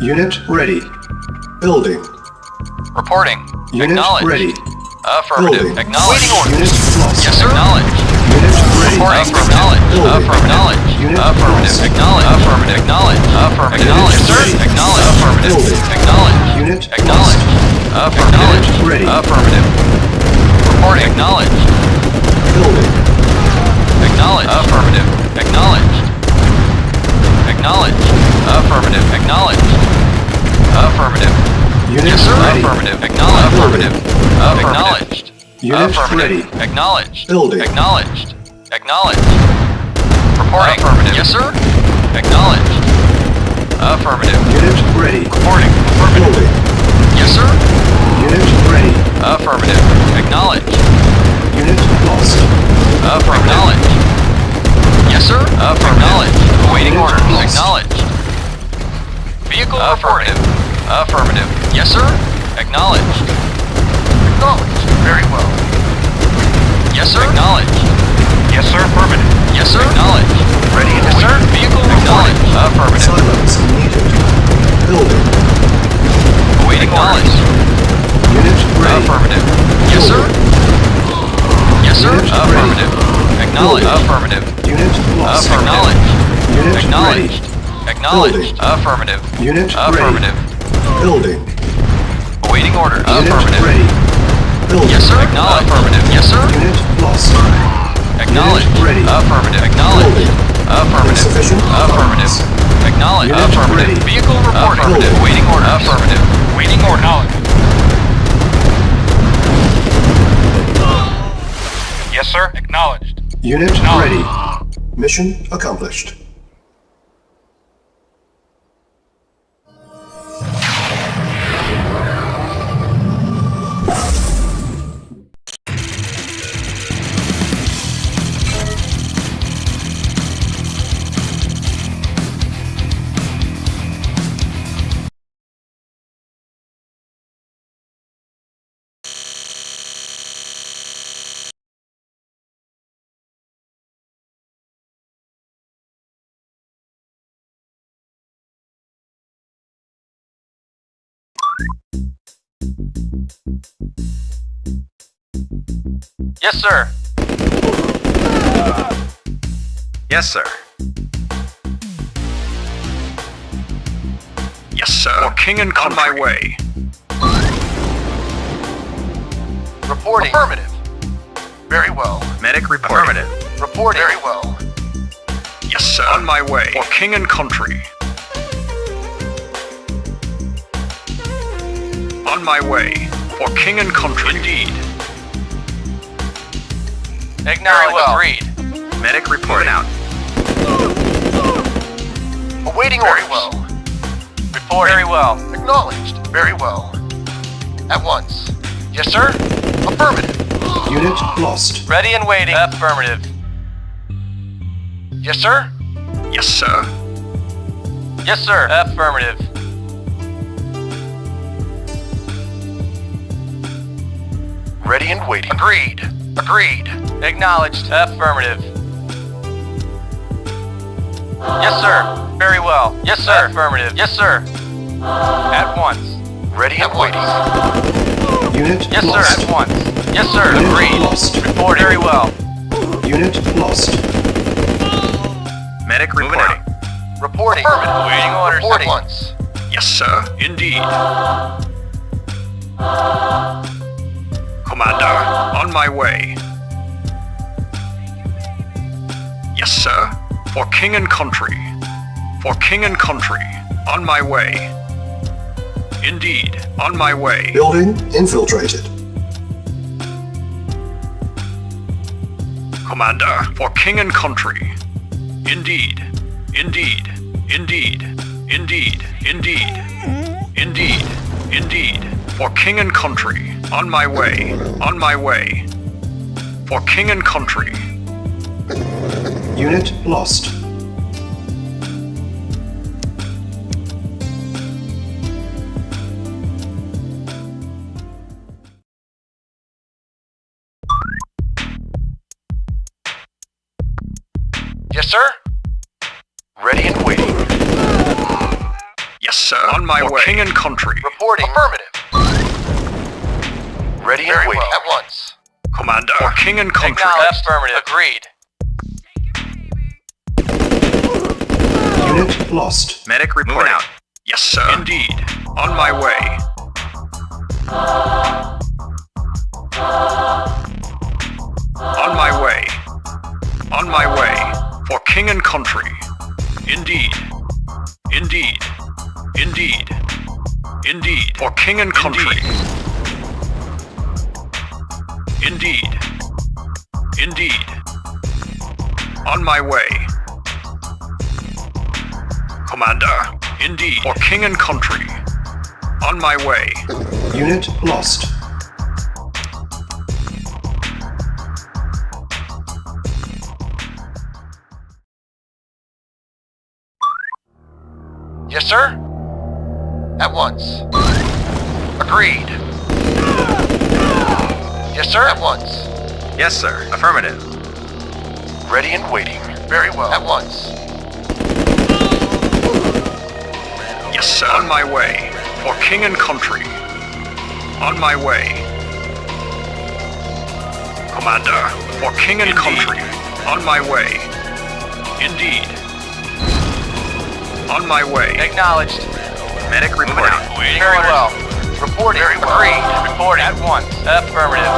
Unit ready. Building. Reporting. Unit Acknowledged. ready. Affirmative. Building. Acknowledged. Unit lost. Yes, sir. Acknowledged. Unit ready. Reporting. Acknowledged. Building. Acknowledged. Unit Affirmative. lost. Acknowledged. Affirmative. Acknowledged. Affirmative. Unit Yes, sir. ready. Acknowledged. Affirmative. Building. Acknowledged. Unit Acknowledged. Acknowledged. Unit ready. Affirmative. Reporting. Acknowledged. Building. Acknowledged. Affirmative. Acknowledged. Acknowledged. Affirmative. Acknowledged. Affirmative. Unit Yes, sir. ready. Affirmative. Acknowledged. Affirmative. Acknowledged. Unit Affirmative. ready. Acknowledged. Building. Acknowledged. Acknowledged. Reporting. Affirmative. Yes, sir. Acknowledged. Affirmative. Unit ready. Reporting. Affirmative. Building. Yes, sir. Unit ready. Affirmative. Acknowledged. Unit lost. Affirmative. Acknowledged. Yes, sir. Acknowledged. Awaiting Unit orders. lost. Acknowledged. Vehicle affirmative. Affirmative. Yes, sir. Acknowledged. Acknowledged. Very well. Yes, sir. Acknowledged. Yes, sir. Affirmative. Yes, sir. Acknowledged. Ready, yes, sir. Vehicle acknowledged. Affirmative. Silence needed. Building. Awaiting orders. Unit ready. Affirmative. Yes, sir. Yes, sir. Unit ready. Affirmative. Acknowledged. Building. Affirmative. Unit lost. Acknowledged. Unit Acknowledged. ready. Acknowledged. Building. Affirmative. Unit Affirmative. ready. Building. Awaiting orders. Unit Affirmative. ready. Building. Yes, sir. Acknowledged. Affirmative. Yes, sir. Unit lost. Acknowledged. Unit ready. Affirmative. Acknowledged. Building. Affirmative. Insufficient Affirmative. funds. Acknowledged. Unit Affirmative. ready. Vehicle reporting. Building. Awaiting orders. Affirmative. Waiting order. Acknowledged. Yes, sir. Acknowledged. Unit Acknowledged. ready. Mission accomplished. Yes, sir. Yes, sir. Yes, sir. For king and country. On my way. Reporting. Affirmative. Very well. Medic reporting. Affirmative. Reporting. Very well. Yes, sir. On my way. For king and country. On my way. For king and country. Indeed. Very well. Agreed. Medic reporting. Out. Awaiting orders. Very well. Reporting. Very well. Acknowledged. Very well. At once. Yes, sir. Affirmative. Unit lost. Ready and waiting. Affirmative. Yes, sir. Yes, sir. Yes, sir. Affirmative. Ready and waiting. Agreed. Agreed. Acknowledged. Affirmative. Yes, sir. Very well. Yes, sir. Affirmative. Yes, sir. At once. Ready and waiting. Unit Yes, lost. sir. At once. Yes, sir. Unit Agreed. lost. Report very well. Unit lost. Medic reporting. Reporting. Affirmative. Awaiting orders. Report At once. Yes, sir. Indeed. Commander, on my way. Yes, sir. For king and country. For king and country. On my way. Indeed. On my way. Building infiltrated. Commander, for king and country. Indeed. Indeed. Indeed. Indeed. Indeed. Indeed. Indeed. For king and country. On my way. On my way. For king and country. Unit lost. Yes, sir. Ready and waiting. Yes, sir. On my way. King and country. Reporting. Affirmative. Ready and waiting. At once. Commander, for king and country. Acknowledged. Affirmative. Agreed. Unit lost. Medic reporting. Out. Yes, sir. Indeed. On my way. On my way. On my way. For king and country. Indeed. Indeed. Indeed. Indeed. For king and country. Indeed. Indeed. On my way. Commander. Indeed. For king and country. On my way. Unit lost. Yes, sir. At once. Agreed. Yes, sir. At once. Yes, sir. Affirmative. Ready and waiting. Very well. At once. Yes, sir. On my way. For king and country. On my way. Commander. For king and country. On my way. Indeed. On my way. Acknowledged. Medic reporting. Very well. Reporting. Very well. Agreed. Reporting. At once. Affirmative.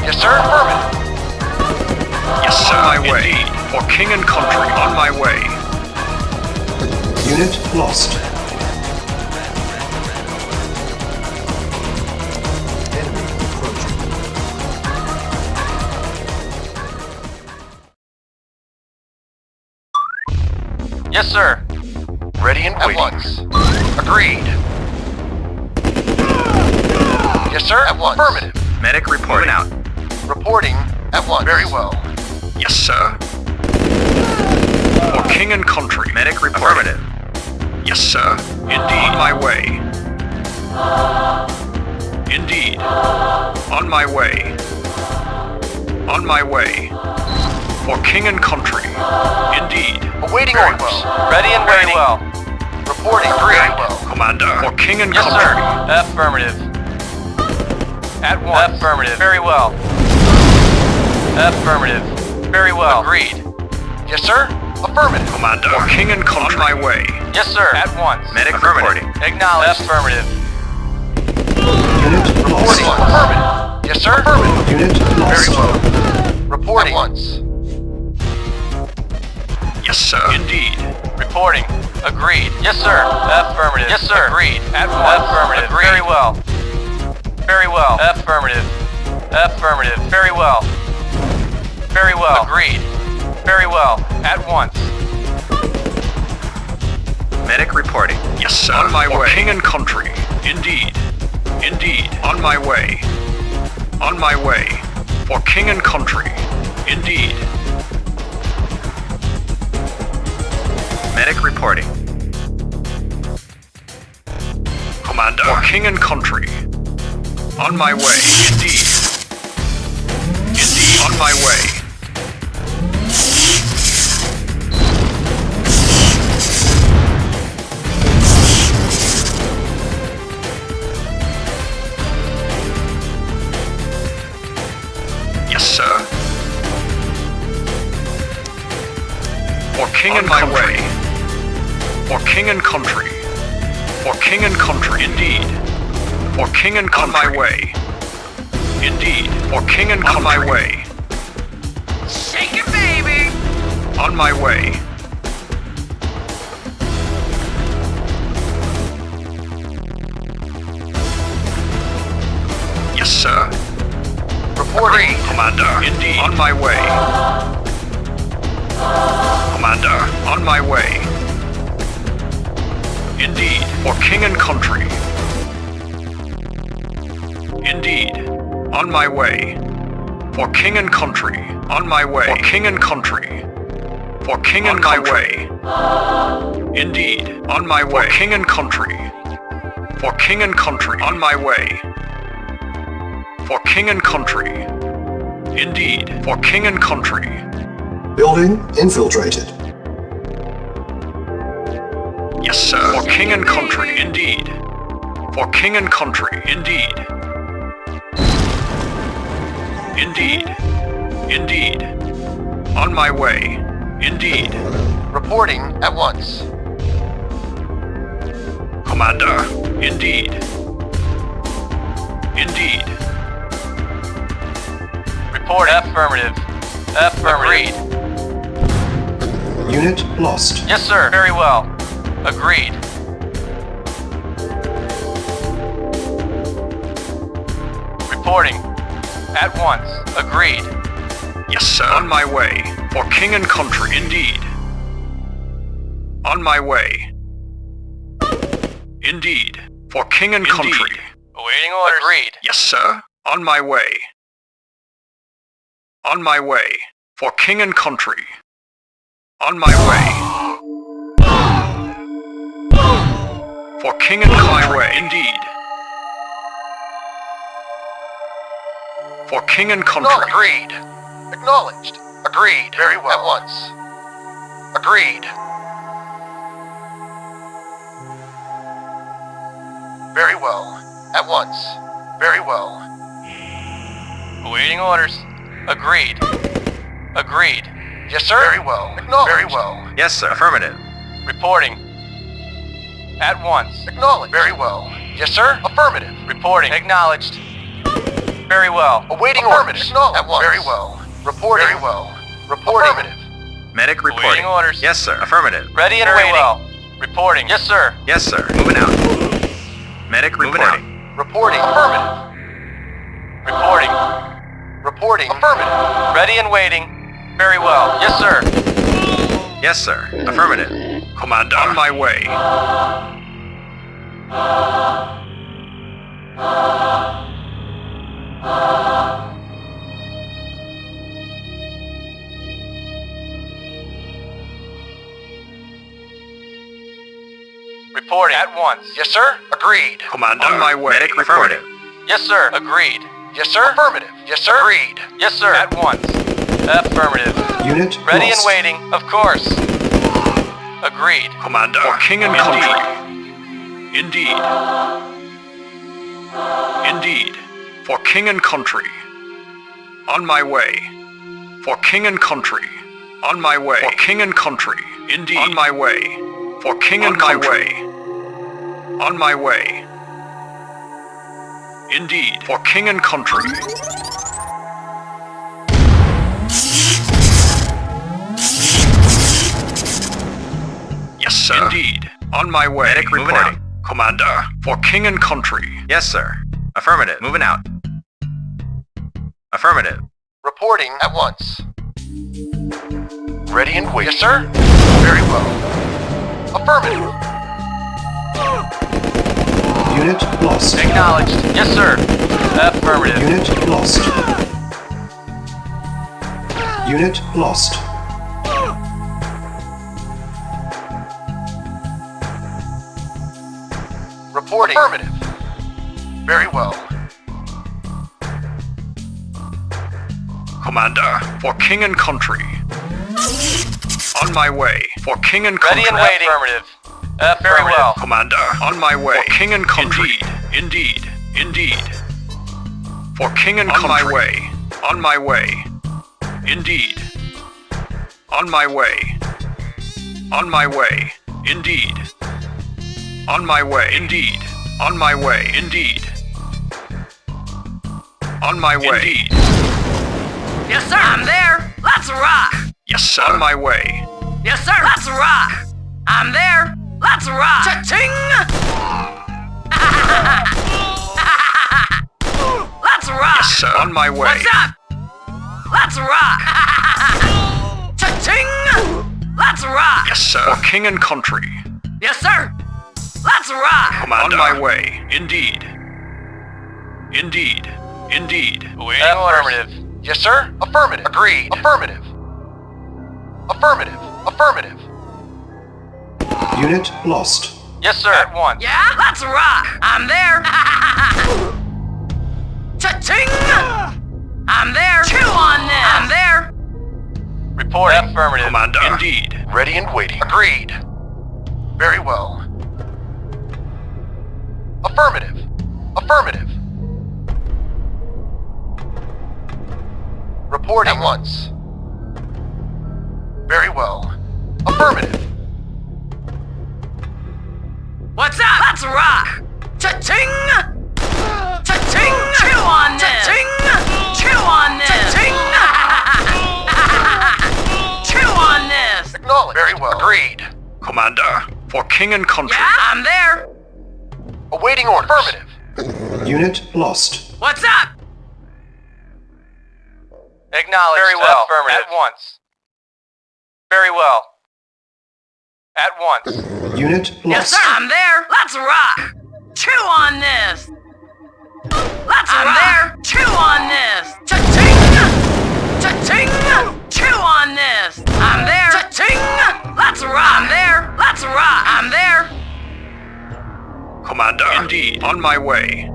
Yes, sir. Affirmative. Yes, sir. On my way. For king and country. On my way. Unit lost. Enemy approaching. Yes, sir. Ready and waiting. At once. Agreed. Yes, sir. At once. Affirmative. Medic reporting. Out. Reporting. At once. Very well. Yes, sir. For king and country. Medic reporting. Affirmative. Yes, sir. Indeed. On my way. Indeed. On my way. On my way. For king and country. Indeed. Awaiting Very orders. well. Ready and very well. Reporting. Very well. Commander. For king and Yes, country. sir. Affirmative. At once. Affirmative. Very well. Affirmative. Very well. Agreed. Yes, sir. Affirmative. Commander. For king and country. On my way. Yes, sir. At once. Medic reporting. Acknowledged. Affirmative. Unit Reporting. lost. Affirmative. Yes, sir. Affirmative. Unit Very lost. well. Reporting. At once. Yes, sir. Indeed. Reporting. Agreed. Yes, sir. Affirmative. Yes, sir. Agreed. At once. Affirmative. Agreed. Very well. Very well. Affirmative. Affirmative. Very well. Very well. Agreed. Very well. At once. Medic reporting. Yes, sir. On my way. King and country. Indeed. Indeed. On my way. On my way. For king and country. Indeed. Medic reporting. Commander. For king and country. On my way, indeed. Indeed, on my way. Yes, sir. For king and my way. For king and country. For king and country, indeed. For king and country. On my way. Indeed. For king and country. On my way. Shake it, baby! On my way. Yes, sir. Reporting. Commander. Indeed. On my way. Commander. On my way. Indeed. For king and country. Indeed. On my way. For king and country. On my way. For king and country. For king and my way. Indeed. On my way. For king and country. For king and country. On my way. For king and country. Indeed. For king and country. Building infiltrated. Yes, sir. For king and country, indeed. For king and country, indeed. Indeed. Indeed. On my way. Indeed. Reporting at once. Commander. Indeed. Indeed. Report affirmative. Affirmative. Agreed. Unit lost. Yes, sir. Very well. Agreed. Reporting. At once. Agreed. Yes, sir. On my way. For king and country, indeed. On my way. Indeed. For king and country. Awaiting orders. Agreed. Yes, sir. On my way. On my way. For king and country. On my way. For king and country, way, indeed. For king and country. Agreed. Acknowledged. Agreed. Very well. At once. Agreed. Very well. At once. Very well. Awaiting orders. Agreed. Agreed. Yes, sir. Very well. Acknowledged. Very well. Yes, sir. Affirmative. Reporting. At once. Acknowledged. Very well. Yes, sir. Affirmative. Reporting. Acknowledged. Very well. Awaiting orders. At once. Very well. Reporting. Very well. Reporting. Affirmative. Medic reporting. Awaiting orders. Yes, sir. Affirmative. Ready and Very waiting. well. Reporting. Yes, sir. Yes, sir. Moving out. Medic reporting. Reporting. Affirmative. Reporting. Reporting. Affirmative. Ready and waiting. Very well. Yes, sir. Yes, sir. Affirmative. Commander. On my way. Reporting. At once. Yes, sir. Agreed. Commander. On my way. Medic affirmative. Yes, sir. Agreed. Yes, sir. Affirmative. Yes, sir. Agreed. Yes, sir. At once. Affirmative. Unit Ready lost. and waiting. Of course. Agreed. Commander. For king and country. Indeed. Indeed. For king and country. On my way. For king and country. On my way. For king and country. Indeed. On my way. For king and country. On my way. Indeed. For king and country. Yes, sir. Indeed. On my way. Medic reporting. Commander. For king and country. Yes, sir. Affirmative. Moving out. Affirmative. Reporting at once. Ready and waiting. Yes, sir. Very well. Affirmative. Unit lost. Acknowledged. Yes, sir. Affirmative. Unit lost. Unit lost. Very well. Commander, for king and country. On my way, for king and country. Ready and waiting. Affirmative. Very well. Commander, on my way. For king and country. Indeed. For king and country. On my way. On my way. Indeed. On my way. On my way. Indeed. On my way. Indeed. On my way. Indeed. On my way. Indeed. Yes, sir. I'm there. Let's rock. Yes, sir. On my way. Yes, sir. Let's rock. I'm there. Let's rock. Cha-ching! Let's rock. Yes, sir. On my way. What's up? Let's rock. Cha-ching! Let's rock. Yes, sir. For king and country. Yes, sir. Let's rock. Commander. On my way. Indeed. Waiting orders. Yes, sir. Affirmative. Agreed. Affirmative. Unit lost. Yes, sir. At once. Yeah? Let's rock. I'm there. Cha-ching! I'm there. Chew on this. I'm there. Reporting. Affirmative. Commander. Indeed. Ready and waiting. Agreed. Very well. Affirmative. Reporting at once. Very well. Affirmative. What's up? Let's rock. Cha-ching! Cha-ching! Chew on this. Cha-ching! Chew on this. Cha-ching! Chew on this. Acknowledged. Very well. Agreed. Commander, for king and country. Yeah? I'm there. Awaiting orders. Affirmative. Unit lost. What's up? Acknowledged. Very well. Affirmative. At once. Very well. At once. Unit lost. Yes, sir. I'm there. Let's rock. Chew on this. Let's rock. I'm there. Chew on this. Cha-ching! Cha-ching! Chew on this. I'm there. Cha-ching! Let's rock. I'm there. Let's rock. I'm there. Commander. Indeed. On my way.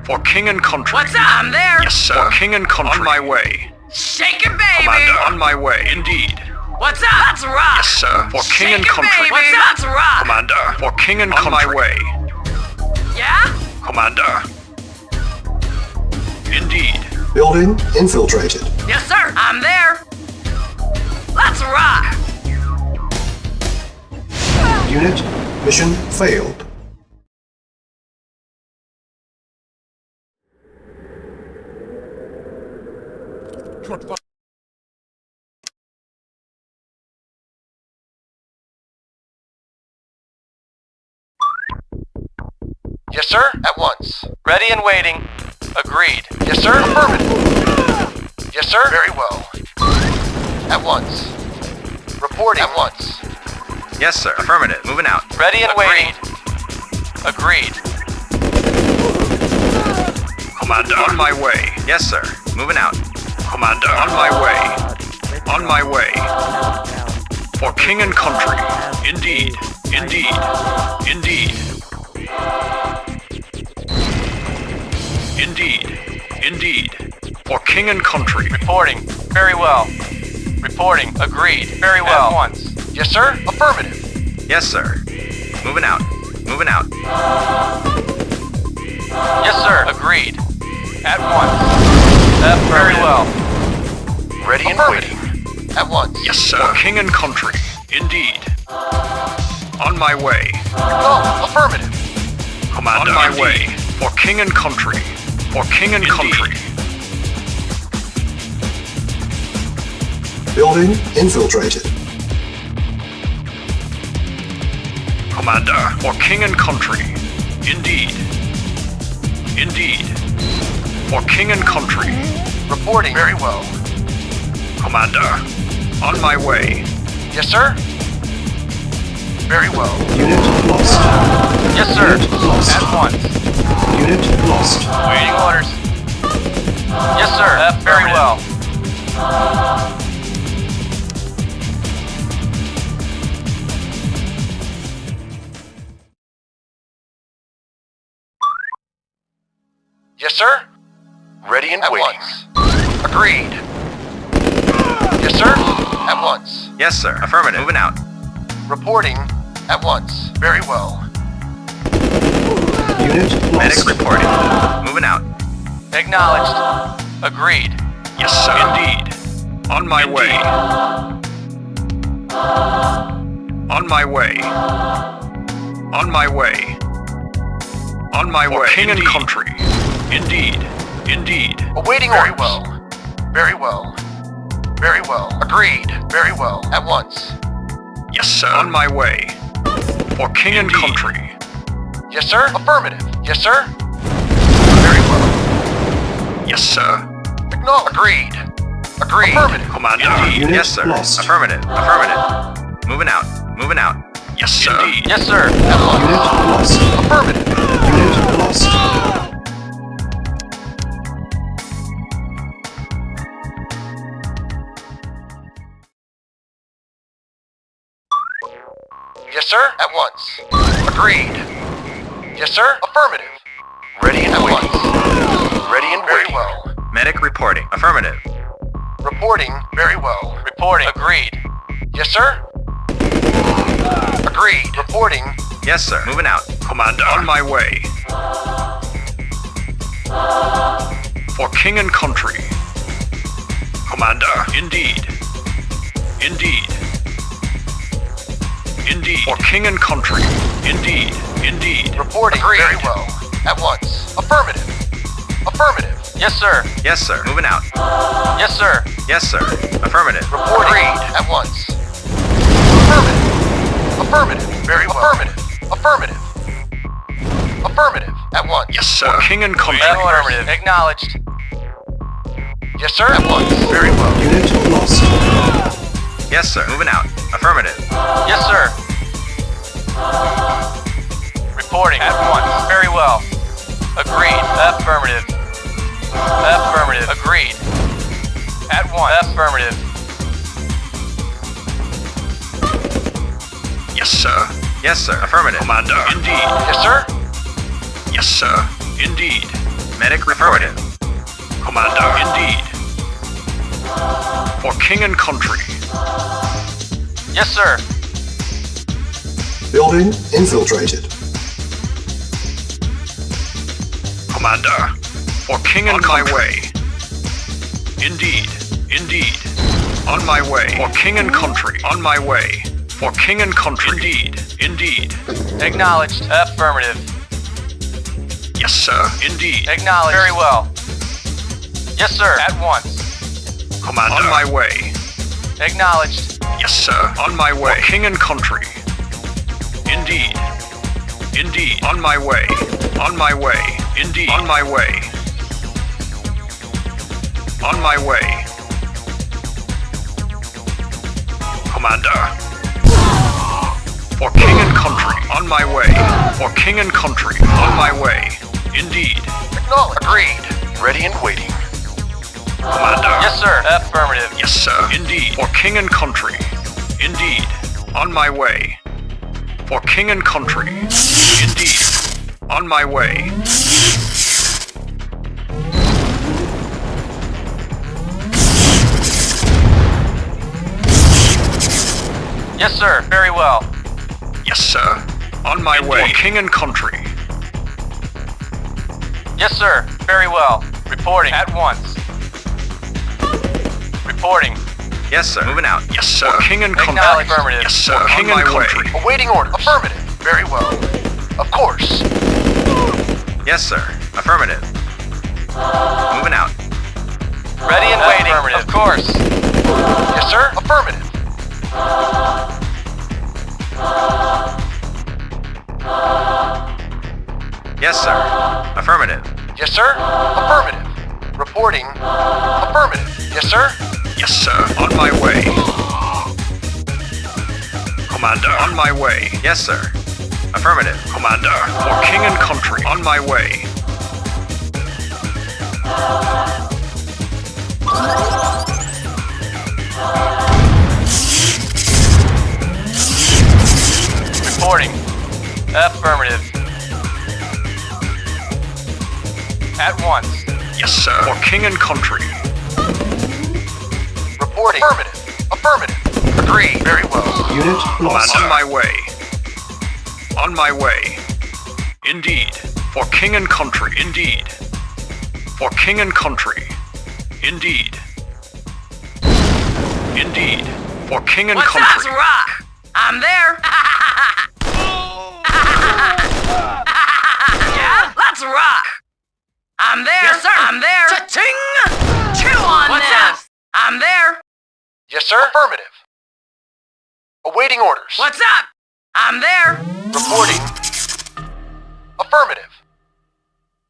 For king and country. What's up? I'm there. Yes, sir. For king and country. On my way. Shake it, baby. Commander, on my way. Indeed. What's up? Let's rock. Yes, sir. For king Shake and it, country. baby. What's up? Let's rock. Commander, for king and country. On my way. Yeah? Commander. Indeed. Building infiltrated. Yes, sir. I'm there. Let's rock. Unit mission failed. Yes, sir. At once. Ready and waiting. Agreed. Yes, sir. Affirmative. Yes, sir. Very well. At once. Reporting. At once. Yes, sir. Affirmative. Moving out. Ready and waiting. Agreed. Commander, on my way. Yes, sir. Moving out. Commander, on my way. On my way. For king and country. Indeed. For king and country. Reporting. Very well. Reporting. Agreed. Very well. At once. Yes, sir. Affirmative. Yes, sir. Moving out. Yes, sir. Agreed. At once. Very well. Ready and waiting. At once. Yes, sir. For king and country. Indeed. On my way. No. Affirmative. Commander, on my way. For king and country. For king and country. Building infiltrated. Commander, for king and country. Indeed. For king and country. Reporting. Very well. Commander, on my way. Yes, sir. Very well. Unit lost. Yes, sir. Unit lost. At once. Unit lost. Waiting orders. Yes, sir. Very well. Yes, sir. Ready and waiting. Once. Agreed. Yes, sir. At once. Yes, sir. Affirmative. Moving out. Reporting. At once. Very well. Unit Medic lost. reporting. Moving out. Acknowledged. Agreed. Yes, sir. Indeed. On my way. On my way. On my way. On my way. King and country. Indeed. Indeed. Awaiting Very well. Very well. Very well. Agreed. Very well. At once. Yes, sir. On my way. For king and country. Yes, sir. Affirmative. Yes, sir. Very well. Yes, sir. Acknowledged. Agreed. Agreed. Affirmative. Commander. Unit Indeed. Yes, sir. lost. Affirmative. Affirmative. Moving out. Moving out. Yes, sir. Indeed. Yes, sir. At once. Unit lost. Affirmative. Unit lost. Yes, sir. At once. Agreed. Yes, sir. Affirmative. Ready and waiting. Ready and very well. Medic reporting. Affirmative. Reporting. Very well. Reporting. Agreed. Yes, sir. Agreed. Reporting. Yes, sir. Moving out. Commander. On my way. For king and country. Commander. Indeed. Indeed. Indeed. For king and country. Indeed. Indeed. Reporting. Agreed. Very well. At once. Affirmative. Affirmative. Yes, sir. Yes, sir. Moving out. Yes, sir. Yes, sir. Affirmative. Reporting. Agreed. At once. Affirmative. Affirmative. Very well. Affirmative. Affirmative. Affirmative. At once. Yes, sir. For king and country. Affirmative. Acknowledged. Yes, sir. At once. Very well. Unit lost. Yes, sir. Moving out. Affirmative. Yes, sir. Reporting. At once. Very well. Agreed. Affirmative. Affirmative. Agreed. At once. Affirmative. Yes, sir. Yes, sir. Affirmative. Commander. Indeed. Yes, sir. Yes, sir. Indeed. Medic reporting. Commander. Indeed. For king and country. Yes, sir. Building infiltrated. Commander. For king and my way. Indeed. Indeed. On my way. For king and country. On my way. For king and country. Indeed. Indeed. Acknowledged. Affirmative. Yes, sir. Indeed. Acknowledged. Very well. Yes, sir. At once. Commander. On my way. Acknowledged. Yes, sir. On my way. For king and country. Indeed. Indeed. On my way. On my way. Indeed. On my way. On my way. Commander. For king and country. On my way. For king and country. On my way. Indeed. Acknowledged. Agreed. Ready and waiting. Commander. Yes, sir. Affirmative. Yes, sir. Indeed. For king and country. Indeed. On my way. For king and country. Indeed. On my way. Yes, sir. Very well. Yes, sir. On my way. For king and country. Yes, sir. Very well. Reporting. At once. Reporting. Yes, sir. Moving out. Yes, sir. For king and country. Acknowledged. Affirmative. Yes, sir. For king and country. Awaiting orders. Affirmative. Very well. Of course. Yes, sir. Affirmative. Moving out. Ready and waiting. Affirmative. Of course. Yes, sir. Affirmative. Yes, sir. Affirmative. Yes, sir. Affirmative. Reporting. Affirmative. Yes, sir. Yes, sir. On my way. Commander. On my way. Yes, sir. Affirmative. Commander. For king and country. On my way. Reporting. Affirmative. At once. Yes, sir. For king and country. Reporting. Affirmative. Affirmative. Agreed. Very well. Unit lost. On my way. On my way. Indeed. For king and country. Indeed. For king and country. Indeed. Indeed. For king and What's up? country. Let's rock. I'm there. Yeah, let's rock. I'm there. Yes, sir. I'm there. Cha-ching! Chew on What's this. Up? I'm there. Yes, sir. Affirmative. Awaiting orders. What's up? I'm there. Reporting. Affirmative.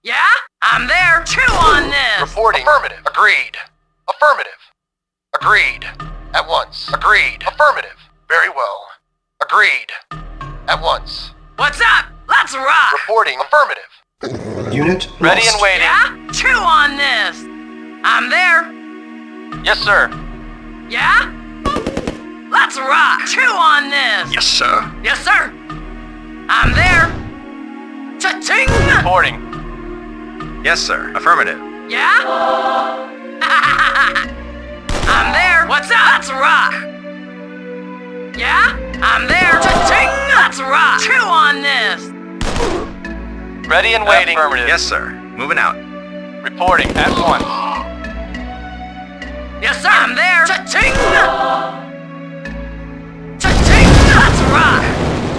Yeah, I'm there. Chew on this. Reporting. Affirmative. Agreed. Affirmative. Agreed. At once. Agreed. Affirmative. Very well. Agreed. At once. What's up? Let's rock. Reporting. Affirmative. Unit Ready lost. and waiting. Yeah, chew on this. I'm there. Yes, sir. Yeah? Let's rock. Chew on this. Yes, sir. Yes, sir. I'm there. Cha-ching! Reporting. Yes, sir. Affirmative. Yeah? I'm there. What's up? Let's rock. Yeah? I'm there. Cha-ching! Let's rock. Chew on this. Ready and waiting. Affirmative. Yes, sir. Moving out. Reporting. At once. Yes, sir. I'm there. Cha-ching! Cha-ching! Let's rock.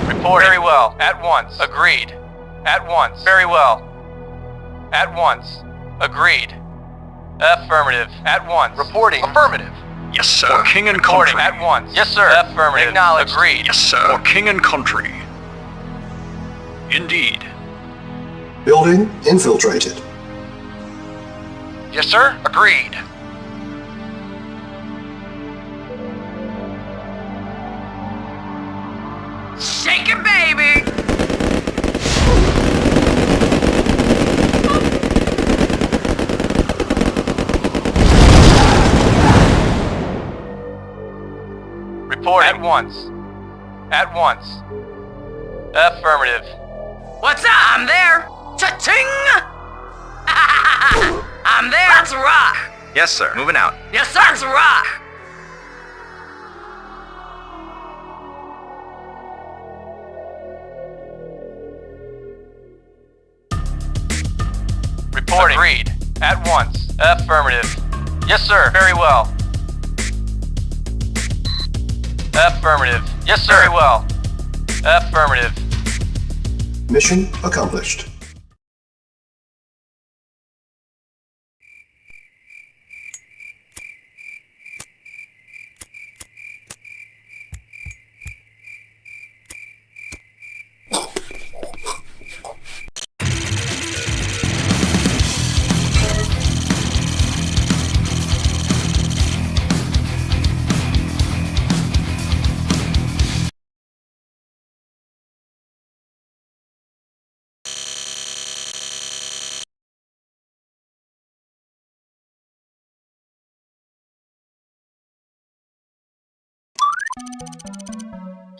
Reporting. Very well. At once. Agreed. At once. Very well. At once. Agreed. Affirmative. At once. Reporting. Affirmative. Yes, sir. For king and Reporting. country. At once. Yes, sir. Affirmative. Acknowledged. Agreed. Yes, sir. For king and country. Indeed. Building infiltrated. Yes, sir. Agreed. Shake it, baby. Reporting. At once. At once. Affirmative. What's up? I'm there. Cha-ching! I'm there. Let's rock. Yes, sir. Moving out. Yes, sir. Let's rock. Reporting. Agreed. At once. Affirmative. Yes, sir. Very well. Affirmative. Yes, sir. Very well. Affirmative. Mission accomplished.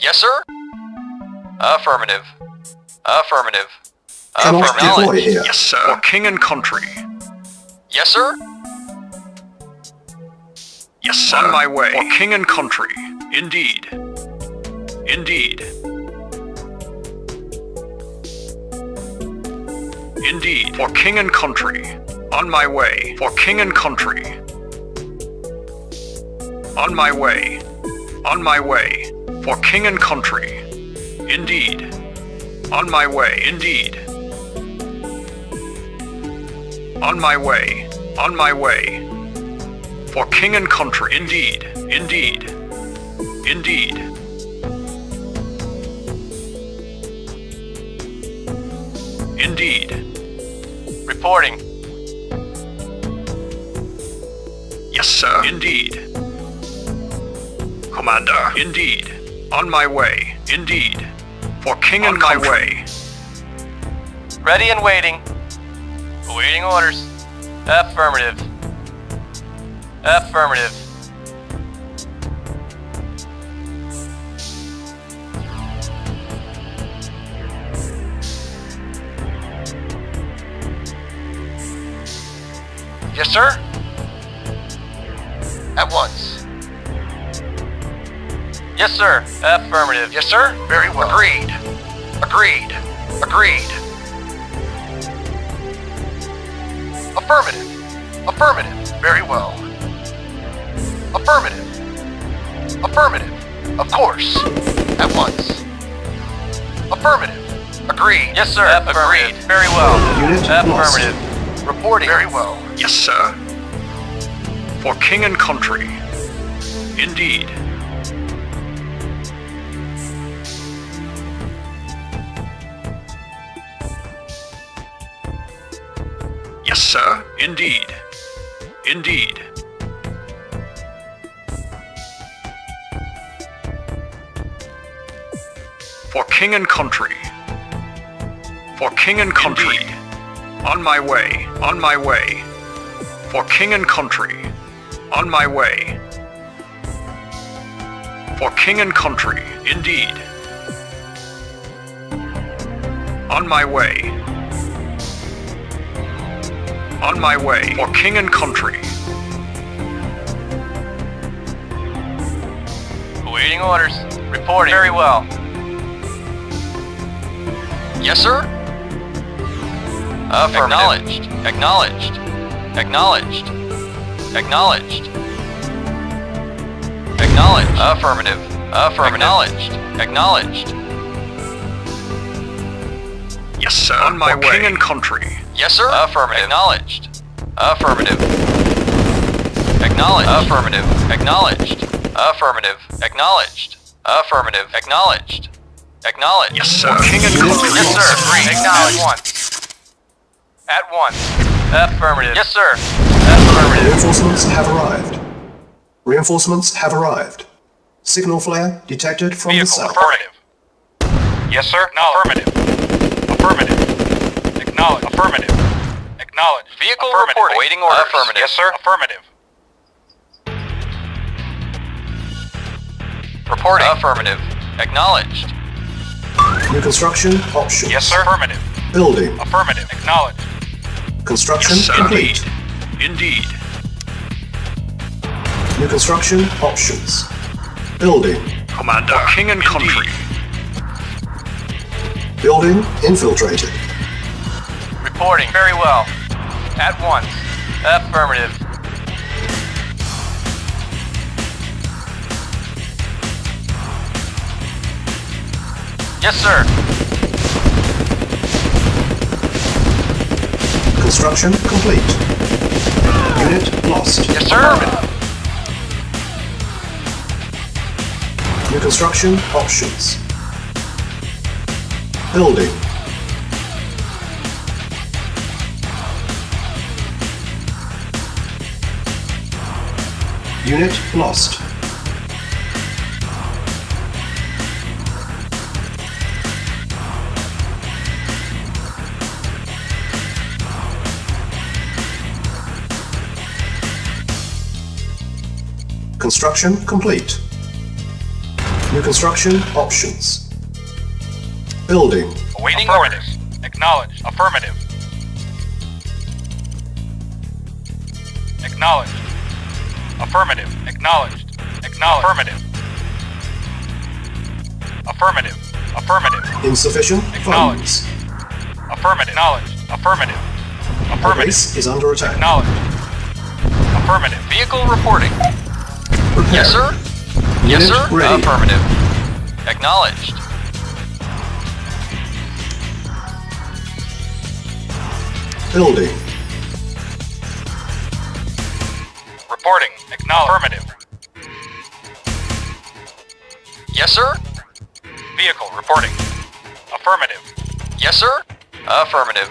Yes, sir. Affirmative. Affirmative. Cannot deploy here. Yes, sir. For king and country. Yes, sir. Yes, sir. On my way. For king and country. Indeed. Indeed. Indeed. For king and country. On my way. For king and country. On my way. On my way. For king and country. Indeed. On my way. Indeed. On my way. On my way. For king and country. Indeed. Indeed. Indeed. Indeed. Reporting. Yes, sir. Indeed. Commander. Indeed. On my way. Indeed. For king and my way. Ready and waiting. Awaiting orders. Affirmative. Affirmative. Yes, sir. At once. Yes, sir. Affirmative. Yes, sir. Very well. Agreed. Agreed. Agreed. Affirmative. Affirmative. Very well. Affirmative. Affirmative. Of course. At once. Affirmative. Agreed. Yes, sir. Agreed. Affirmative. Very well. Unit lost. Affirmative. Reporting. Very well. Yes, sir. For king and country. Indeed. Yes, sir. Indeed. Indeed. For king and country. For king and country. Indeed. On my way. On my way. For king and country. On my way. For king and country. Indeed. On my way. On my way. For king and country. Awaiting orders. Reporting. Very well. Yes, sir. Acknowledged. Acknowledged. Acknowledged. Acknowledged. Acknowledged. Affirmative. Affirmative. Acknowledged. Acknowledged. Yes, sir. On my way. King and country. Yes, sir. Affirmative. Acknowledged. Affirmative. Acknowledged. Affirmative. Acknowledged. Affirmative. Acknowledged. Affirmative. Acknowledged. Acknowledged. Yes, sir. King and country. Yes, sir. Agreed. Acknowledged. At once. At once. Affirmative. Yes, sir. Affirmative. Reinforcements have arrived. Reinforcements have arrived. Signal flare detected from the south. Affirmative. Yes, sir. No. Affirmative. Affirmative. Acknowledged. Affirmative. Acknowledged. Vehicle reporting. Awaiting orders. Affirmative. Yes, sir. Affirmative. Reporting. Affirmative. Acknowledged. New construction options. Yes, sir. Affirmative. Building. Affirmative. Acknowledged. Construction Yes, sir. complete. Indeed. New construction options. Building. Commander. For king and country. Building infiltrated. Reporting. Very well. At once. Affirmative. Yes, sir. Construction complete. Unit lost. Yes, sir. New construction options. Building. Unit lost. Construction complete. New construction options. Building. Awaiting orders. Acknowledged. Affirmative. Acknowledged. Affirmative. Acknowledged. Acknowledged. Affirmative. Affirmative. Affirmative. Insufficient Acknowledged. funds. Affirmative. Acknowledged. Affirmative. Our Affirmative. base is under attack. Acknowledged. Affirmative. Vehicle reporting. Prepare. Yes, sir. Unit Yes, sir. ready. Affirmative. Acknowledged. Building. Reporting. Acknowledged. Affirmative. Yes, sir. Vehicle reporting. Affirmative. Yes, sir. Affirmative.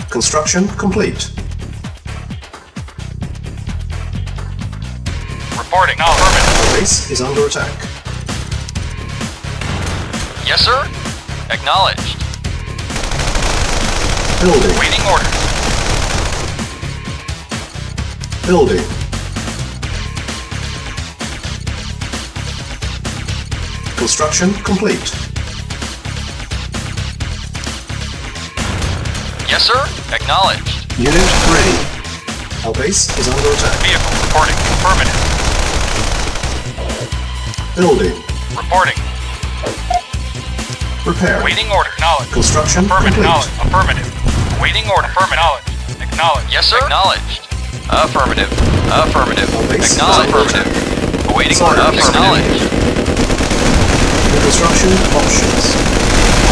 Construction complete. Reporting. Affirmative. Our base is under attack. Yes, sir. Acknowledged. Building. Waiting orders. Building. Construction complete. Yes, sir. Acknowledged. Unit ready. Our base is under attack. Vehicle reporting. Affirmative. Building. Reporting. Repairing. Waiting order. Acknowledged. Construction Affirmative. complete. Knowledge. Affirmative. Waiting order. Affirmative. Acknowledged. Yes, sir. Acknowledged. Affirmative. Affirmative. Our base is Acknowledged. under attack. Affirmative. Awaiting Sorry, order. Acknowledged. New construction options.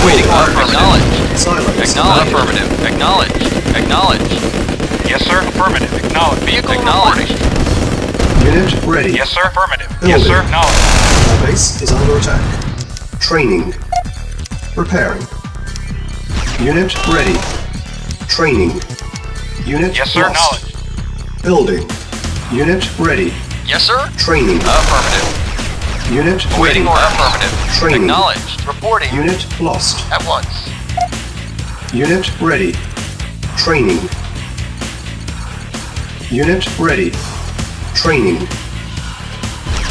Awaiting order. Forward. Acknowledged. Silos. Acknowledged. needed. Affirmative. Acknowledged. Acknowledged. Yes, sir. Affirmative. Acknowledged. Vehicle acknowledged. Unit ready. Yes, sir. Affirmative. Building. Yes, sir. Acknowledged. Our base is under attack. Training. Repairing. Unit ready. Training. Unit Yes, sir. lost. Acknowledged. Building. Unit ready. Yes, sir. Training. Affirmative. Unit Awaiting ready. order. Affirmative. Training. Acknowledged. Reporting. Unit lost. At once. Unit ready. Training. Unit ready. Training.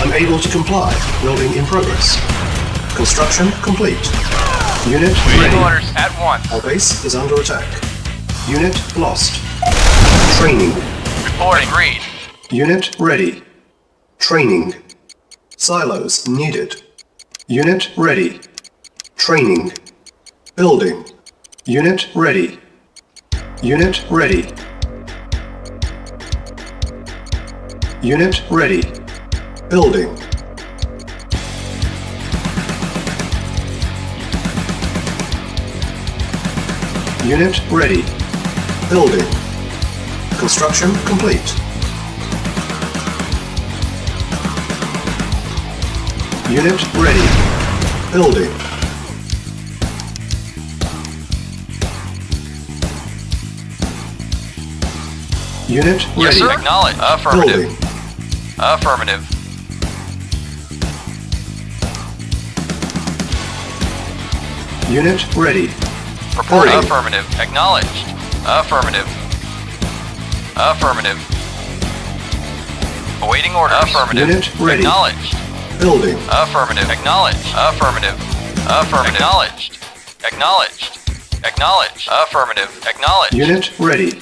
Unable to comply. Building in progress. Construction complete. Unit Waiting ready. orders. At once. Our base is under attack. Unit lost. Training. Reporting. Agreed. Unit ready. Training. Silos needed. Unit ready. Training. Building. Unit ready. Unit ready. Unit ready. Building. Unit ready. Building. Construction complete. Unit ready. Building. Unit ready. Yes, sir. Acknowledged. Affirmative. Building. Affirmative. Unit ready. Reporting. Building. Affirmative. Acknowledged. Affirmative. Affirmative. Awaiting orders. Affirmative. Unit ready. Acknowledged. Building. Affirmative. Acknowledged. Affirmative. Affirmative. Acknowledged. Acknowledged. Acknowledged. Affirmative. Acknowledged. Unit ready.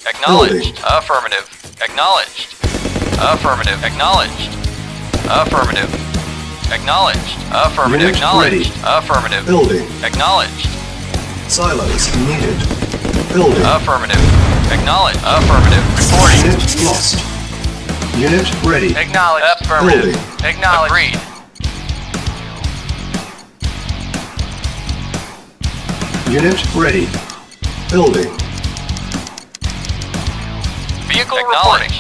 Acknowledged. Affirmative. Acknowledged. Affirmative. Acknowledged. Affirmative. Acknowledged. Affirmative. Unit Acknowledged. ready. Affirmative. Building. Acknowledged. Silos needed. Building. Affirmative. Acknowledged. Affirmative. Reporting. Unit lost. Unit ready. Acknowledged. Affirmative. Building. Acknowledged. Agreed. Unit ready. Building. Vehicle reporting.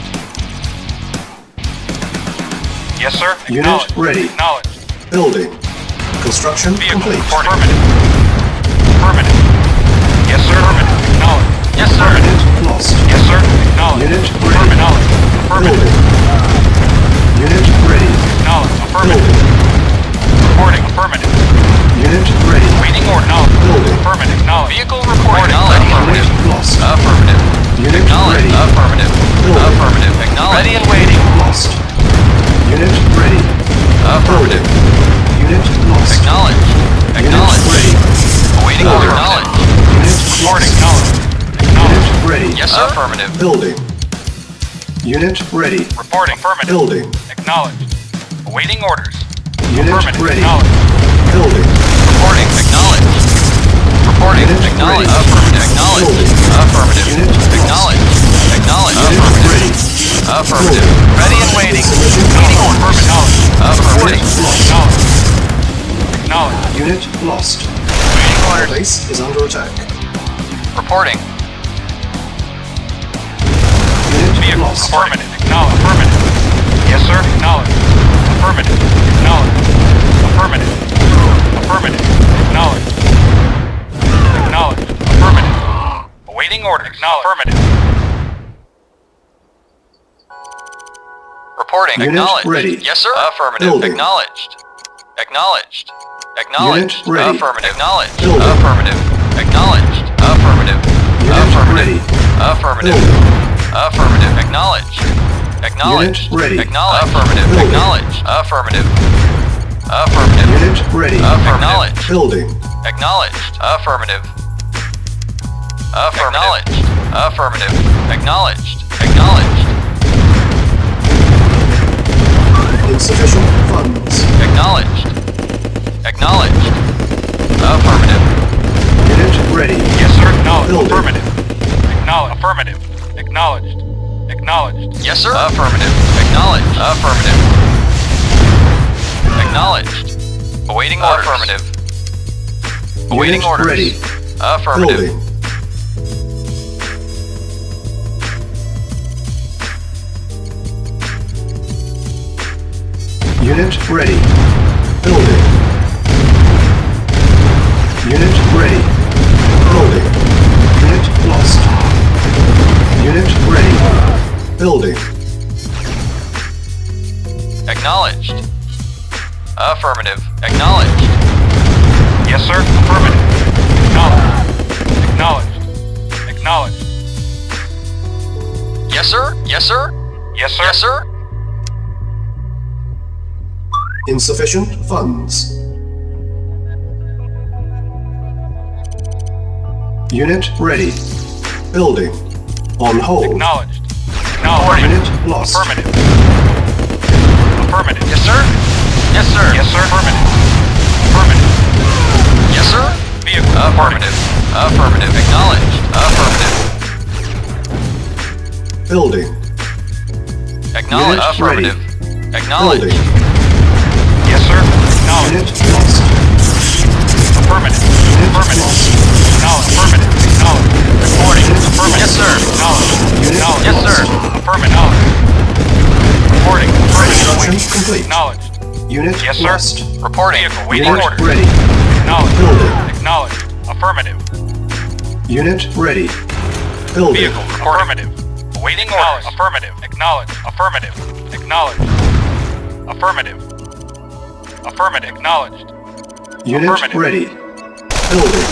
Yes, sir. Unit ready. Acknowledged. Building. Construction Vehicle complete. reporting. Affirmative. Affirmative. Yes, sir. Affirmative. Acknowledged. Yes, sir. Unit lost. Yes, sir. Acknowledged. Unit Affirmative. ready. Affirmative. Building. Unit ready. Acknowledged. Affirmative. Building. Reporting. Affirmative. Unit ready. Waiting order. Acknowledged. Building. Affirmative. Acknowledged. Vehicle reporting. Affirmative. Unit lost. Affirmative. Unit Acknowledged. ready. Affirmative. Building. Affirmative. Acknowledged. Ready and waiting. Lost. Unit ready. Affirmative. Unit lost. Acknowledged. Unit Acknowledged. ready. Awaiting order. Acknowledged. Unit Reporting. lost. Acknowledged. Unit Acknowledged. ready. Yes, sir. Affirmative. Building. Unit ready. Reporting. Affirmative. Building. Acknowledged. Awaiting orders. Unit Affirmative. ready. Acknowledged. Building. Reporting. Acknowledged. Reporting. Unit Acknowledged. ready. Affirmative. Acknowledged. Building. Affirmative. Unit lost. Acknowledged. Acknowledged. Unit Affirmative. ready. Affirmative. Building. Ready and waiting. Submission Waiting complete. order. Acknowledged. Affirmative. Unit lost. Acknowledged. Acknowledged. Unit lost. Waiting Our orders. base is under attack. Reporting. Unit Vehicle. lost. Affirmative. Acknowledged. Affirmative. Yes, sir. Acknowledged. Affirmative. Acknowledged. Affirmative. Affirmative. Acknowledged. Acknowledged. Affirmative. Awaiting order. Acknowledged. Affirmative. Reporting. Unit Acknowledged. ready. Yes, sir. Affirmative. Building. Acknowledged. Acknowledged. Acknowledged. Unit ready. Affirmative. Acknowledged. Building. Affirmative. Acknowledged. Affirmative. Unit Affirmative. ready. Affirmative. Building. Affirmative. Acknowledged. Acknowledged. Unit ready. Acknowledged. Affirmative. Building. Acknowledged. Affirmative. Affirmative. Unit ready. Acknowledged. Building. Acknowledged. Affirmative. Acknowledged. Affirmative. Acknowledged. Acknowledged. Insufficient funds. Acknowledged. Acknowledged. Affirmative. Unit ready. Yes, sir. Acknowledged. Building. Affirmative. Acknowledged. Affirmative. Acknowledged. Acknowledged. Yes, sir. Affirmative. Acknowledged. Affirmative. Acknowledged. Awaiting orders. Affirmative. Awaiting Unit orders. ready. Affirmative. Building. Unit ready. Building. Unit ready. Building. Unit lost. Unit ready. Building. Acknowledged. Affirmative. Acknowledged. Yes, sir. Affirmative. Acknowledged. Acknowledged. Acknowledged. Yes, sir. Yes, sir. Yes, sir. Yes, sir. Insufficient funds. Unit ready. Building. On hold. Acknowledged. Acknowledged. Unit lost. Affirmative. Affirmative. Yes, sir. Yes, sir. Yes, sir. Affirmative. Affirmative. Yes, sir. Vehicle. Affirmative. Affirmative. Acknowledged. Affirmative. Building. Acknowledged. Unit ready. Affirmative. Acknowledged. Building. Yes, sir. Acknowledged. Unit lost. Affirmative. Unit Affirmative. lost. Acknowledged. Affirmative. Acknowledged. Reporting. Affirmative. Yes, sir. Acknowledged. Unit Acknowledged. Yes, sir. Affirmative. Reporting. Construction Affirmative. complete. Acknowledged. Unit Yes, sir. lost. Reporting. Vehicle waiting Unit orders. ready. Acknowledged. Building. Acknowledged. Affirmative. Unit ready. Building. Vehicle. Affirmative. Awaiting orders. Affirmative. Acknowledged. Affirmative. Acknowledged. Affirmative. Affirmative. Acknowledged. Unit affirmative. ready. Building.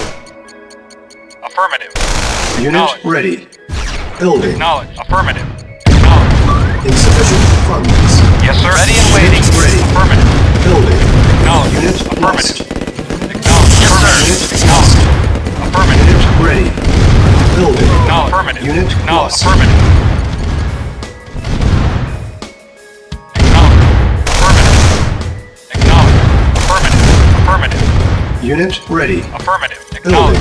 Affirmative. Unit Acknowledged. ready. Building. Acknowledged. Affirmative. Acknowledged. Insufficient funds. Yes, sir. Ready and waiting. Unit ready. Affirmative. Building. Acknowledged. Unit Affirmative. lost. Acknowledged. Yes, sir. Unit Acknowledged. lost. Affirmative. Unit ready. Building. Acknowledged. Affirmative. Unit Acknowledged. lost. Affirmative. Acknowledged. Affirmative. Acknowledged. Affirmative. Affirmative. Unit ready. Affirmative. Building. Acknowledged.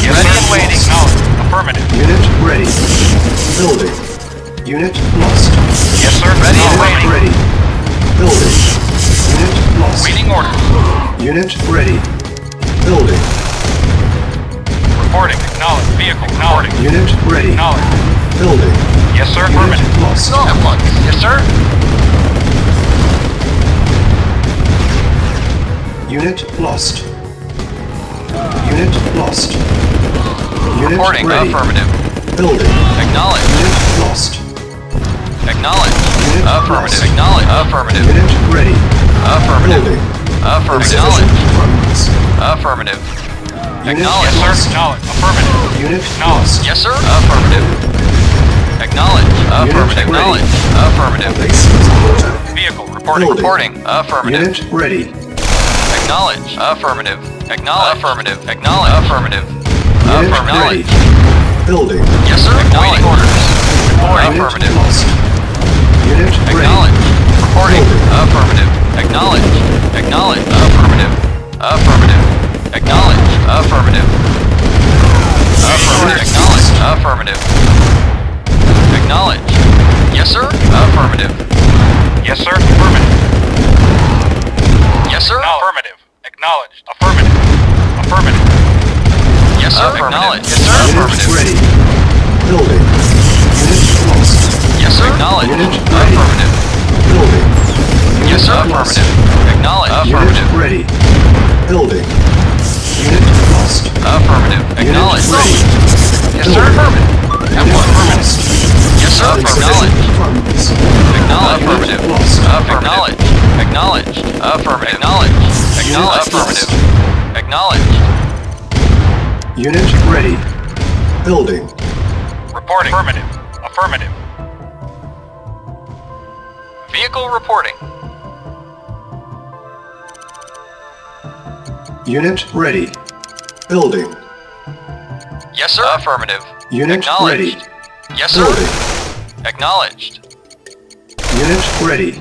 Yes, Ready sir. and waiting. Acknowledged. Affirmative. Unit ready. Building. Unit lost. Yes, sir. Ready and Unit waiting. ready. Building. Unit lost. Waiting orders. Unit ready. Building. Reporting. Acknowledged. Vehicle. Acknowledged. Unit ready. Acknowledged. Building. Yes, sir. Unit Affirmative. lost. At once. Yes, sir. Unit lost. Unit lost. Unit Reporting. ready. Affirmative. Building. Acknowledged. Unit lost. Acknowledged. Unit Affirmative. lost. Acknowledged. Affirmative. Unit ready. Affirmative. Building. Affirmative. Insufficient Acknowledged. funds. Affirmative. Unit Acknowledged. Yes, lost. sir. Acknowledged. Affirmative. Unit Acknowledged. lost. Yes, sir. Affirmative. Acknowledged. Affirmative. ready. Acknowledged. Affirmative. Base supporter. Vehicle. Reporting. Building. Reporting. Affirmative. Unit ready. Acknowledge. Affirmative. Acknowledge. Affirmative. Acknowledge. Affirmative. Unit ready. Acknowledge. Building. Yes, sir. Waiting orders. Reporting. Unit Affirmative. lost. Unit ready. Acknowledge. Reporting. Building. Affirmative. Acknowledge. Acknowledge. Affirmative. Affirmative. Acknowledge. Affirmative. Affirmative. Acknowledge. Affirmative. Acknowledge. Yes, sir. Affirmative. Yes, sir. Affirmative. Yes, sir. Affirmative. Acknowledged. Affirmative. Affirmative. Yes, sir. Acknowledge. Yes, sir. Unit Affirmative. ready. Building. Unit lost. Yes, sir. Acknowledge. Unit ready. Affirmative. Building. Yes, sir. Unit lost. Affirmative. Acknowledge. Affirmative. Unit ready. Building. Unit lost. Affirmative. Acknowledge. Unit ready. Yes, sir. Affirmative. At Unit once. lost. Yes, sir. Acknowledge. Insufficient funds. Acknowledge. Unit Affirmative. lost. Acknowledge. Acknowledge. Affirmative. Acknowledge. Acknowledge. Unit lost. Affirmative. Acknowledge. Unit ready. Building. Reporting. Affirmative. Affirmative. Vehicle reporting. Unit ready. Building. Yes, sir. Affirmative. Unit ready. Acknowledged. Yes, sir. Building. Acknowledged. Unit ready.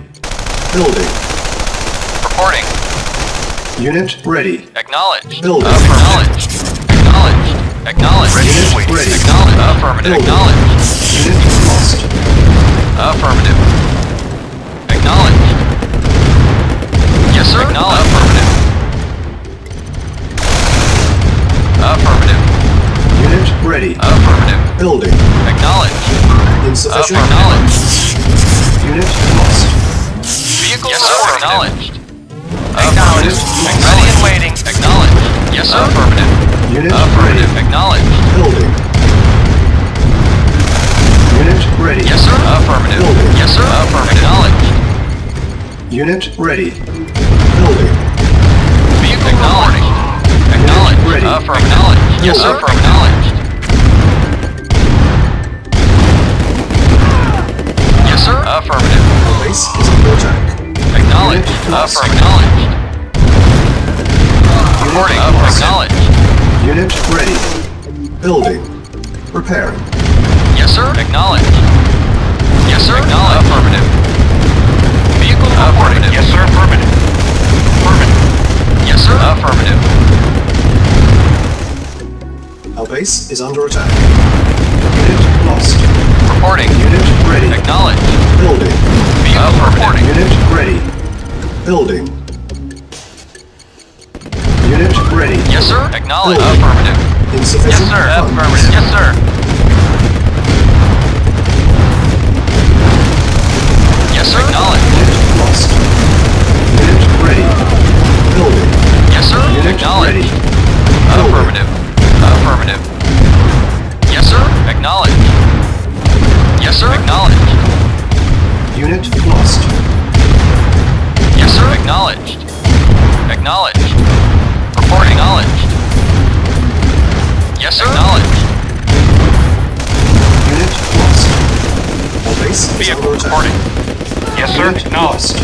Building. Reporting. Unit ready. Acknowledged. Building. Acknowledged. Acknowledged. Acknowledged. Unit ready. Acknowledged. Affirmative. Building. Acknowledged. Unit lost. Affirmative. Acknowledged. Yes, sir. Acknowledged. Affirmative. Affirmative. Unit ready. Affirmative. Building. Acknowledged. Insufficient. Acknowledged. Unit lost. Vehicle yes, sir. Acknowledged. Acknowledged. Affirmative. Ready and waiting. Acknowledged. Yes, sir. Affirmative. Unit Affirmative. ready. Acknowledged. Building. Unit ready. Yes, sir. Affirmative. Building. Yes, sir. Affirmative. Acknowledged. Unit ready. Building. Vehicle reporting. Acknowledged. Ready. Affirmative. Acknowledged. Yes, sir. Building. Acknowledged. Yes, sir. Affirmative. Base is under attack. Acknowledged. Unit lost. Acknowledged. Reporting. Acknowledged. Unit ready. Building. Repairing. Yes, sir. Acknowledged. Yes, sir. Acknowledged. Affirmative. Vehicle reporting. Yes, sir. Affirmative. Affirmative. Yes, sir. Affirmative. Our base is under attack. Unit lost. Reporting. Unit ready. Acknowledged. Building. Vehicle reporting. Unit ready. Building. Unit ready. Yes, sir. Acknowledged. Building. Affirmative. Insufficient Yes, sir. funds. Affirmative. Yes, sir. Yes, sir. Acknowledged. Unit lost. Unit ready. Building. Yes, sir. Unit Acknowledged. ready. Affirmative. Affirmative. Yes, sir. Acknowledged. Yes, sir. Acknowledged. Unit lost. Yes, sir. Acknowledged. Acknowledged. Reporting. Acknowledged. Yes, sir. Acknowledged. Unit lost. Our base is Vehicle under attack. reporting. Yes, sir. Unit Acknowledged. lost.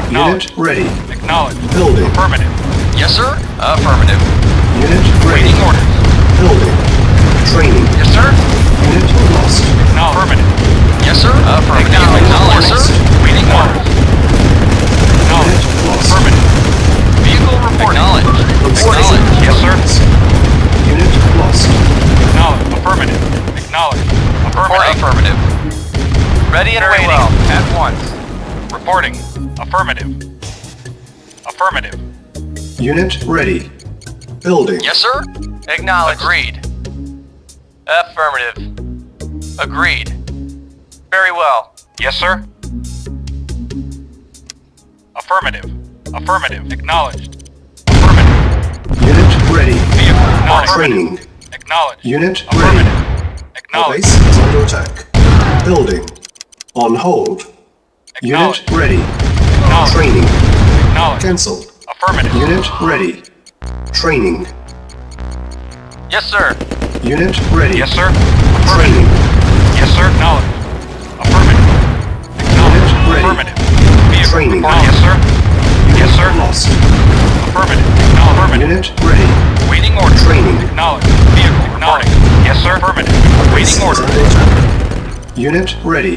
Acknowledged. Unit ready. Acknowledged. Building. Affirmative. Yes, sir. Affirmative. Unit ready. Waiting orders. Building. Training. Yes, sir. Unit lost. Acknowledged. Affirmative. Yes, sir. Affirmative. Acknowledged, sir. Waiting orders. Acknowledged. Unit lost. Affirmative. Vehicle reporting. Acknowledged. Insufficient Acknowledged. Yes, sir. funds. Unit lost. Acknowledged. Affirmative. Acknowledged. Affirmative. Affirmative. Ready and Very waiting. well. At once. Reporting. Affirmative. Affirmative. Unit ready. Building. Yes, sir. Acknowledged. Agreed. Affirmative. Agreed. Very well. Yes, sir. Affirmative. Affirmative. Acknowledged. Affirmative. Unit ready. Vehicle. Acknowledged. Training. Acknowledged. Unit Affirmative. ready. Our Acknowledged. base is under attack. Building. On hold. Unit Acknowledged. ready. Acknowledged. Training. Acknowledged. Cancelled. Affirmative. Unit ready. Training. Yes, sir. Unit ready. Yes, sir. Training. Affirmative. Yes, sir. Acknowledged. Affirmative. Acknowledged. Unit ready. Affirmative. Vehicle Training. reporting. Yes, sir. Yes, sir. Lost. Affirmative. Acknowledged. Affirmative. Unit ready. Waiting order. Training. Acknowledged. Vehicle reporting. Yes, sir. Affirmative. Base Waiting is order. under attack. Unit ready.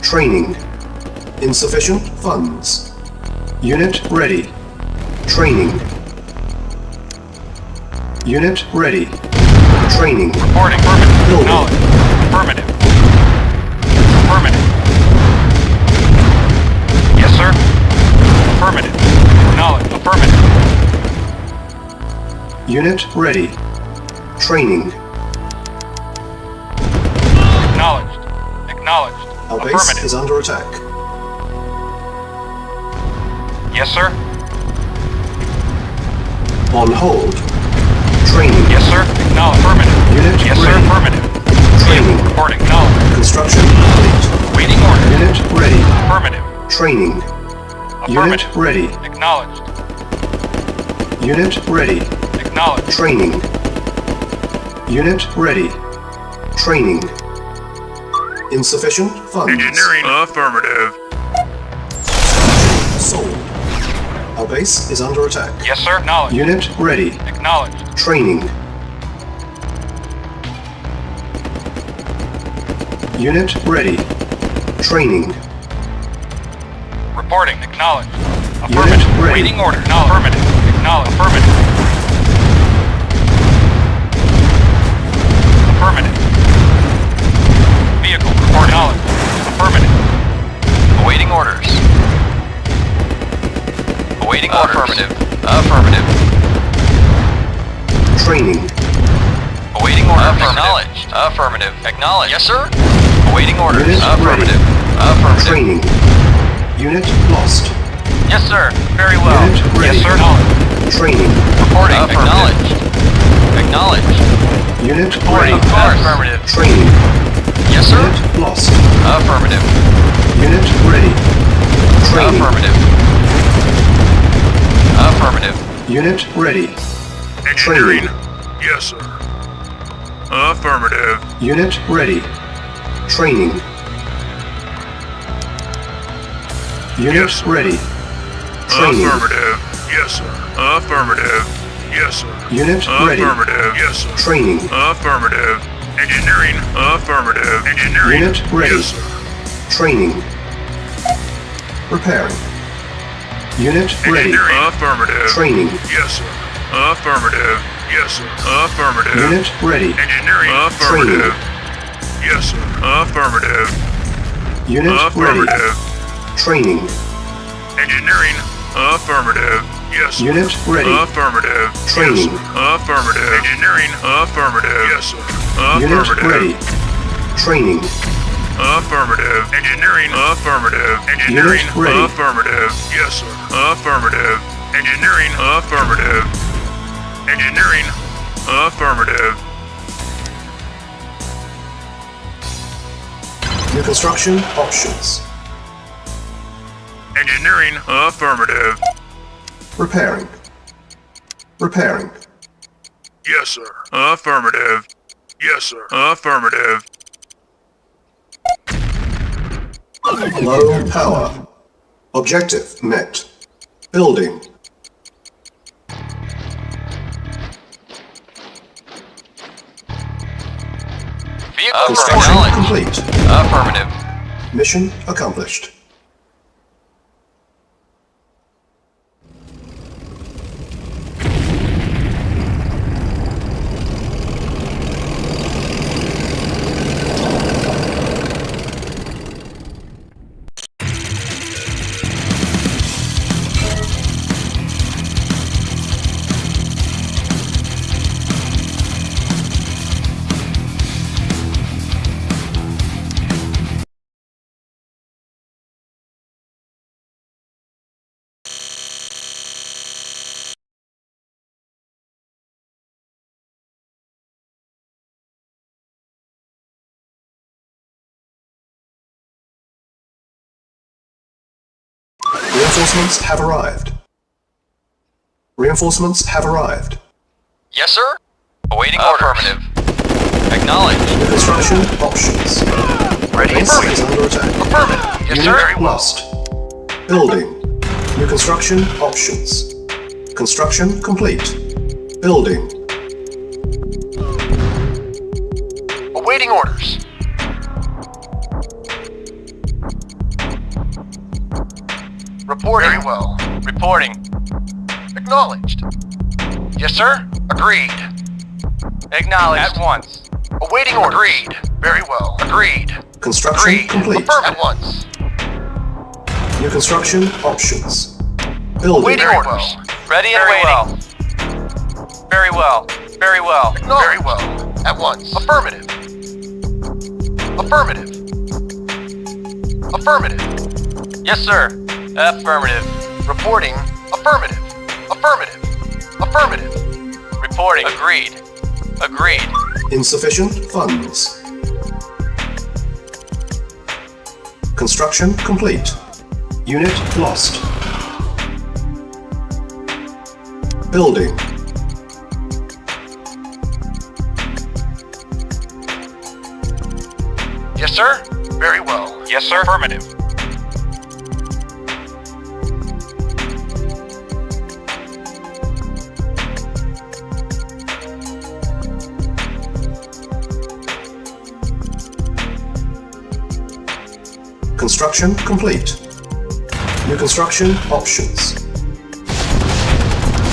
Training. Insufficient funds. Unit ready. Training. Unit ready. Training. Reporting. Affirmative. Building. Acknowledged. Affirmative. Affirmative. Yes, sir. Affirmative. Acknowledged. Affirmative. Unit ready. Training. Acknowledged. Acknowledged. Our base Affirmative. is under attack. Yes, sir. On hold. Training. Yes, sir. Acknowledged. Affirmative. Unit Yes, sir. ready. Affirmative. Training. Reporting. Acknowledged. Construction complete. Waiting order. Unit ready. Affirmative. Training. Unit Affirmative. ready. Acknowledged. Unit ready. Acknowledged. Training. Unit ready. Training. Insufficient funds. Affirmative. Sold. Our base is under attack. Yes, sir. Acknowledged. Unit ready. Acknowledged. Training. Unit ready. Training. Reporting. Acknowledged. Unit Affirmative. ready. Waiting order. Affirmative. Acknowledged. Affirmative. Affirmative. Vehicle. Report. Acknowledged. Affirmative. Awaiting orders. Awaiting orders. Affirmative. Affirmative. Training. Awaiting orders. Acknowledged. Affirmative. Acknowledged. Yes, sir. Awaiting orders. Unit Affirmative. ready. Affirmative. Training. Unit lost. Yes, sir. Very well. Unit ready. Yes, sir. Acknowledged. Training. Reporting. Acknowledged. Acknowledged. Unit Reporting. ready. Of course. Affirmative. Training. Yes, sir. Unit lost. Affirmative. Unit ready. Training. Affirmative. Affirmative. Unit ready. Engineering. Training. Yes, sir. Affirmative. Unit ready. Training. Unit Yes. ready. Training. Affirmative. Yes, sir. Affirmative. Yes, sir. Unit ready. Affirmative. Yes, sir. Training. Affirmative. Engineering. Affirmative. Engineering. Unit ready. Yes, sir. Training. Repairing. Unit ready. Engineering. Affirmative. Training. Yes, sir. Affirmative. Yes, sir. Affirmative. Unit ready. Engineering. Affirmative. Yes, sir. Affirmative. Unit ready. Affirmative. Training. Engineering. Affirmative. Yes, sir. Unit ready. Affirmative. Training. Yes, sir. Affirmative. Engineering. Affirmative. Yes, sir. Unit Affirmative. ready. Training. Affirmative. Engineering. Affirmative. Engineering. Unit ready. Affirmative. Yes, sir. Affirmative. Engineering. Affirmative. Engineering. Affirmative. New construction options. Engineering. Affirmative. Repairing. Repairing. Yes, sir. Affirmative. Yes, sir. Affirmative. Low power. Objective met. Building. Vehicle. Construction Acknowledged. complete. Affirmative. Mission accomplished. Reinforcements have arrived. Reinforcements have arrived. Yes, sir. Awaiting orders. Affirmative. Acknowledged. New construction options. Ready. Base is under attack. Affirmative. Yes, Unit sir. Very well. lost. Building. New construction options. Construction complete. Building. Awaiting orders. Reporting. Very well. Reporting. Acknowledged. Yes, sir. Agreed. Acknowledged. At once. Awaiting orders. Agreed. Very well. Agreed. Construction Agreed. complete. Affirmative. At once. New construction options. Building. Awaiting Very orders. well. Ready and Very waiting. Very well. Very well. Very well. At once. Affirmative. Affirmative. Affirmative. Yes, sir. Affirmative. Reporting. Affirmative. Affirmative. Affirmative. Reporting. Agreed. Agreed. Insufficient funds. Construction complete. Unit lost. Building. Yes, sir. Very well. Yes, sir. Affirmative. Construction complete. New construction options.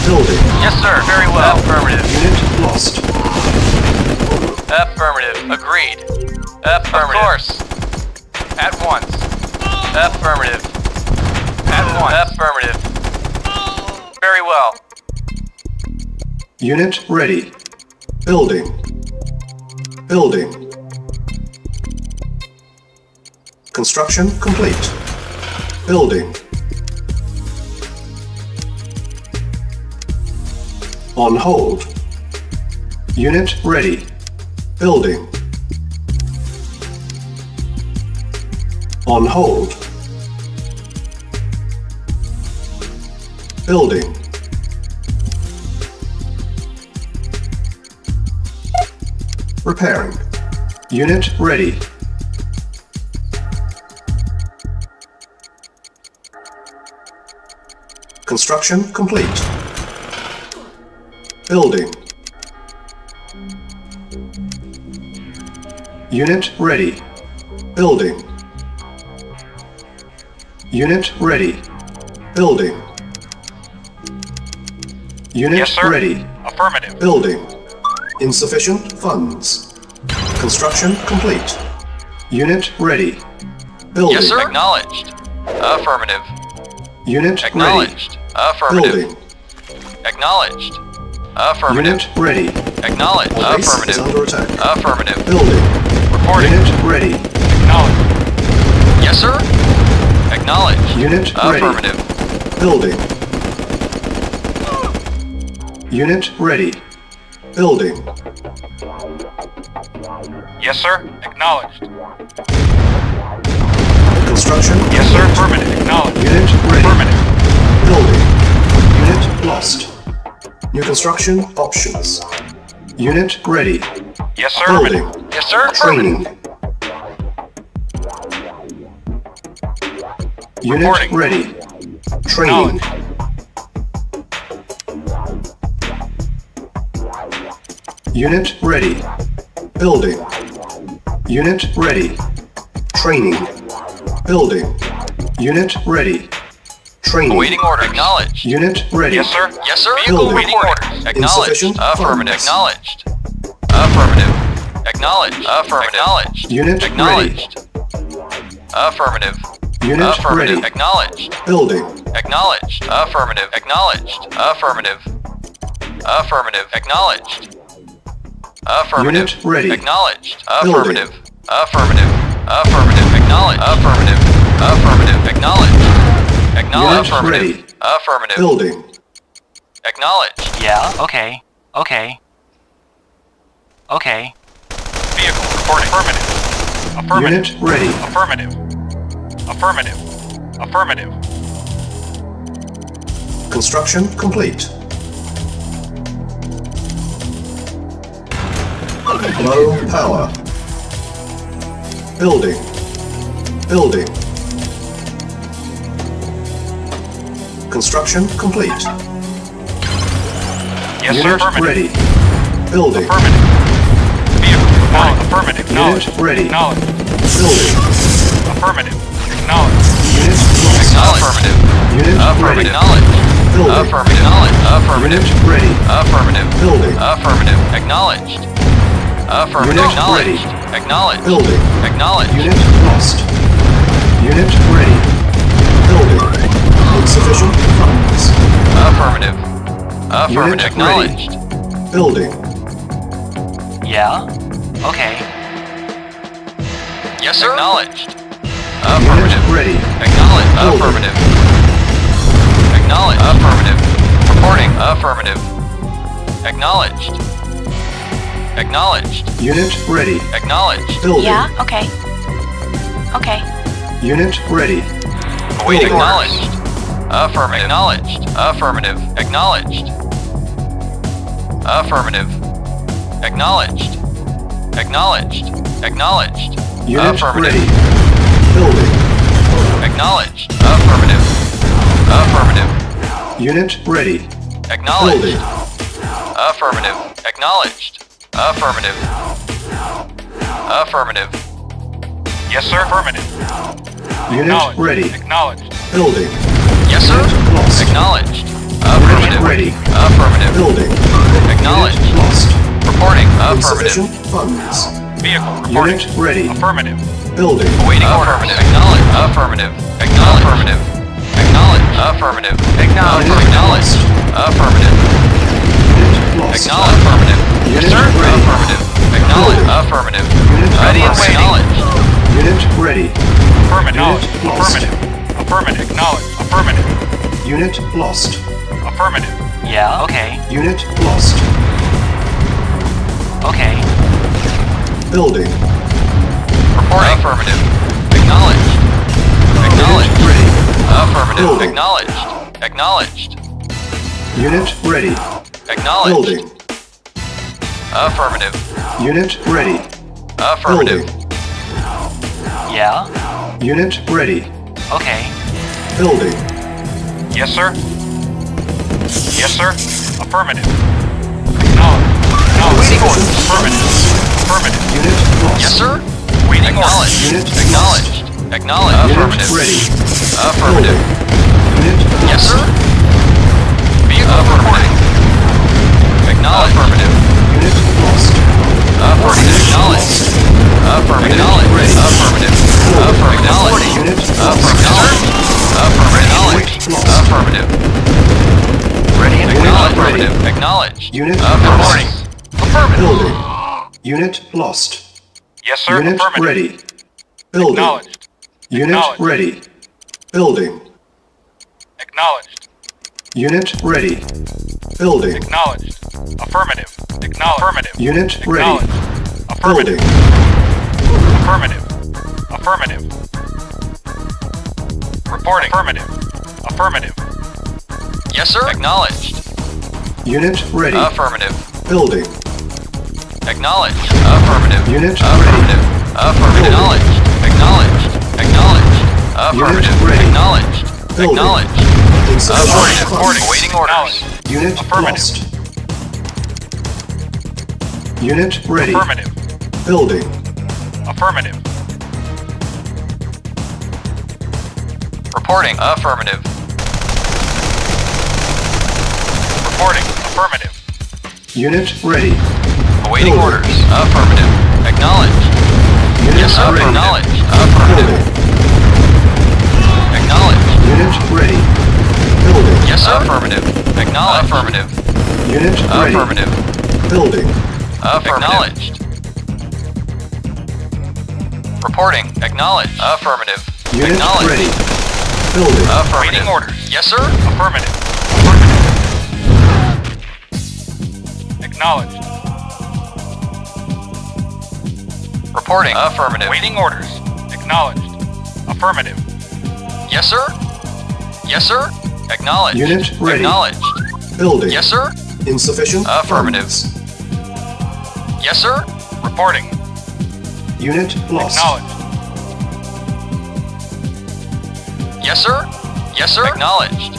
Building. Yes, sir. Very well. Affirmative. Unit lost. Affirmative. Agreed. Affirmative. Of course. At once. Affirmative. At once. Affirmative. Very well. Unit ready. Building. Building. Construction complete. Building. On hold. Unit ready. Building. On hold. Building. Repairing. Unit ready. Construction complete. Building. Unit ready. Building. Unit ready. Building. Unit Yes, sir. ready. Affirmative. Building. Insufficient funds. Construction complete. Unit ready. Building. Yes, sir. Acknowledged. Affirmative. Unit Acknowledged. ready. Affirmative. Building. Acknowledged. Affirmative. Unit ready. Acknowledged. Base is Affirmative. under attack. Affirmative. Building. Reporting. Unit ready. Acknowledged. Yes, sir. Acknowledged. Unit ready. Affirmative. Building. Unit ready. Building. Yes, sir. Acknowledged. Construction. Yes, sir. Affirmative. Acknowledged. Unit ready. Affirmative. Building. Unit lost. New construction options. Unit ready. Yes, sir. Building. Affirmative. Yes, sir. Training. Unit Reporting. ready. Training. Unit ready. Building. Unit ready. Training. Building. Unit ready. Training. Awaiting order. Acknowledged. Unit ready. Yes, sir. Yes, sir. Building. Awaiting orders. Acknowledged. Insufficient Affirmative. funds. Acknowledged. Affirmative. Acknowledged. Affirmative. Acknowledged. Unit Acknowledged. Affirmative. Unit Affirmative. ready. Acknowledged. Building. Acknowledged. Affirmative. Acknowledged. Affirmative. Affirmative. Acknowledged. Affirmative. Unit ready. Acknowledged. Building. Affirmative. Affirmative. Affirmative. Acknowledged. Affirmative. Affirmative. Acknowledged. Acknowledged. Unit Affirmative. ready. Affirmative. Building. Acknowledged. Yeah, okay. Okay. Okay. Vehicle reporting. Affirmative. Affirmative. Unit ready. Affirmative. Affirmative. Affirmative. Construction complete. Low power. Building. Building. Construction complete. Yes, sir. Unit Affirmative. ready. Building. Affirmative. Vehicle reporting. Affirmative. Acknowledged. Unit ready. Acknowledged. Building. Affirmative. Acknowledged. Unit lost. Affirmative. Unit Affirmative. ready. Acknowledged. Building. Affirmative. Acknowledged. Affirmative. Unit ready. Affirmative. Building. Affirmative. Acknowledged. Affirmative. Unit Acknowledged. ready. Acknowledged. Building. Acknowledged. Unit lost. Unit ready. Building. Insufficient funds. Affirmative. Affirmative. Unit Acknowledged. Building. Yeah? Okay. Yes, sir. Acknowledged. Unit Affirmative. ready. Acknowledged. Building. Affirmative. Acknowledged. Affirmative. Reporting. Affirmative. Acknowledged. Acknowledged. Unit ready. Acknowledged. Building. Yeah, okay. Okay. Unit ready. Awaiting. Building. Acknowledged. Affirmative. Acknowledged. Affirmative. Acknowledged. Affirmative. Acknowledged. Acknowledged. Acknowledged. Unit Affirmative. ready. Building. Acknowledged. Affirmative. Affirmative. Unit ready. Acknowledged. Building. Affirmative. Acknowledged. Affirmative. Affirmative. Yes, sir. Affirmative. Unit Acknowledged. ready. Acknowledged. Building. Yes, sir. Unit lost. Acknowledged. Unit Affirmative. ready. Affirmative. Building. Acknowledged. Unit lost. Reporting. Affirmative. Insufficient funds. Vehicle reporting. Unit ready. Affirmative. Building. Awaiting orders. Acknowledged. Affirmative. Acknowledged. Affirmative. Acknowledged. Affirmative. Acknowledged. Acknowledged. Affirmative. Unit lost. Acknowledged. Affirmative. Yes, Unit sir. ready. Affirmative. Acknowledged. Building. Affirmative. Unit Ready and lost. waiting. Acknowledged. Unit ready. Affirmative. Unit lost. Affirmative. Affirmative. Acknowledged. Affirmative. Unit lost. Affirmative. Yeah, okay. Unit lost. Okay. Building. Reporting. Affirmative. Acknowledged. Acknowledged. Unit ready. Affirmative. Building. Acknowledged. Acknowledged. Unit ready. Acknowledged. Building. Affirmative. Unit ready. Affirmative. Building. Yeah, Unit ready. okay. Building. Yes, sir. Yes, sir. Affirmative. Acknowledged. Waiting orders. Affirmative. Affirmative. Unit lost. Yes, sir. Waiting acknowledged. Unit Acknowledged. Acknowledged. Unit Affirmative. ready. Affirmative. Building. Unit lost. Yes, sir. Vehicle reporting. Acknowledged. Affirmative. Unit lost. Affirmative. Acknowledged. Affirmative. Acknowledged. Affirmative. Affirmative. Acknowledged. Unit lost. Affirmative. Affirmative. Acknowledged. Lost. Affirmative. Ready and Unit affirmative. ready. Acknowledged. Unit Reporting. lost. Affirmative. Building. Unit lost. Yes, sir. Unit Affirmative. ready. Building. Acknowledged. Unit Acknowledged. ready. Building. Acknowledged. Unit ready. Building. Acknowledged. Affirmative. Acknowledged. Affirmative. Unit ready. Acknowledged. Affirmative. Building. Affirmative. Affirmative. Reporting. Affirmative. Affirmative. Yes, sir. Acknowledged. Unit ready. Affirmative. Building. Acknowledged. Affirmative. Unit Affirmative. Affirmative. Acknowledged. Acknowledged. Acknowledged. Affirmative. ready. Acknowledged. Building. Acknowledged. Insufficient Affirmative. funds. Awaiting orders. Unit Affirmative. lost. Unit ready. Affirmative. Building. Affirmative. Reporting. Affirmative. Reporting. Affirmative. Unit ready. Awaiting Building. orders. Affirmative. Acknowledged. Unit Yes, sir. ready. Acknowledged. Affirmative. Building. Acknowledged. Unit ready. Building. Yes, sir. Affirmative. Acknowledged. Affirmative. Unit ready. Affirmative. Building. Acknowledged. Reporting. Acknowledged. Affirmative. Unit Acknowledged. ready. Building. Affirmative. Waiting orders. Yes, sir. Affirmative. Affirmative. Acknowledged. Reporting. Affirmative. Waiting orders. Acknowledged. Affirmative. Yes, sir. Yes, sir. Acknowledged. Unit ready. Acknowledged. Building. Yes, sir. Insufficient Affirmative. funds. Yes, sir. Reporting. Unit lost. Acknowledged. Yes, sir. Yes, sir. Acknowledged.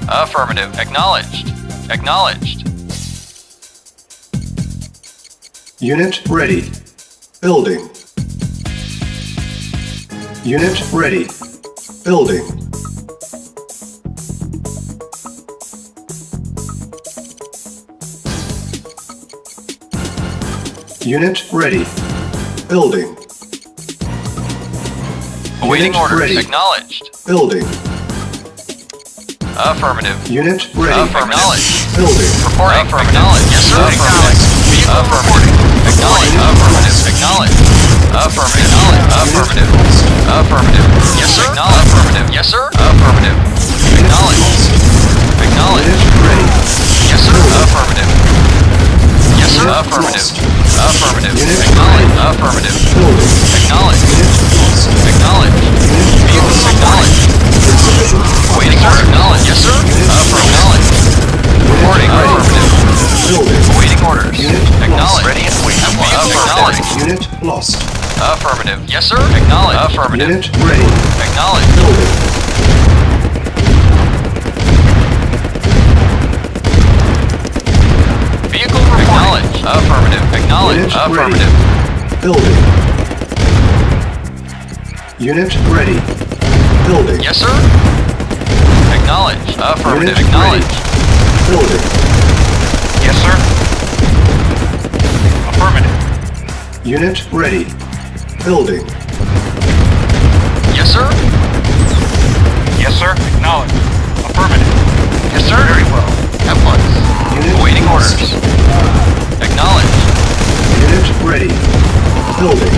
Affirmative. Acknowledged. Acknowledged. Unit ready. Building. Unit ready. Building. Unit ready. Building. Awaiting Unit orders. ready. Acknowledged. Building. Affirmative. Unit ready. Acknowledged. Building. Reporting. Acknowledged. Yes, sir. Affirmative. Affirmative. Acknowledged. Affirmative. Acknowledged. Affirmative. Affirmative. Affirmative. Yes, sir. Acknowledged. Affirmative. Yes, sir. Affirmative. Acknowledged. Acknowledged. Unit ready. Yes, sir. Affirmative. Yes, sir. Affirmative. Affirmative. Unit Acknowledged. ready. Affirmative. Building. Acknowledged. Unit lost. Acknowledged. Vehicle acknowledged. Insufficient. Waiting for acknowledged. Yes, sir. Acknowledged. Reporting. Affirmative. Building. Awaiting orders. Unit Acknowledged. lost. Ready and waiting. Acknowledged. Unit lost. Affirmative. Yes, sir. Acknowledged. Affirmative. Unit ready. Acknowledged. Building. Vehicle reporting. Acknowledged. Affirmative. Acknowledged. Unit Affirmative. ready. Building. Unit ready. Building. Yes, sir. Acknowledged. Affirmative. Unit Acknowledged. ready. Building. Yes, sir. Affirmative. Unit ready. Building. Yes, sir. Yes, sir. Acknowledged. Affirmative. Yes, sir. Very well. At once. Unit Awaiting lost. orders. Acknowledged. Unit ready. Building.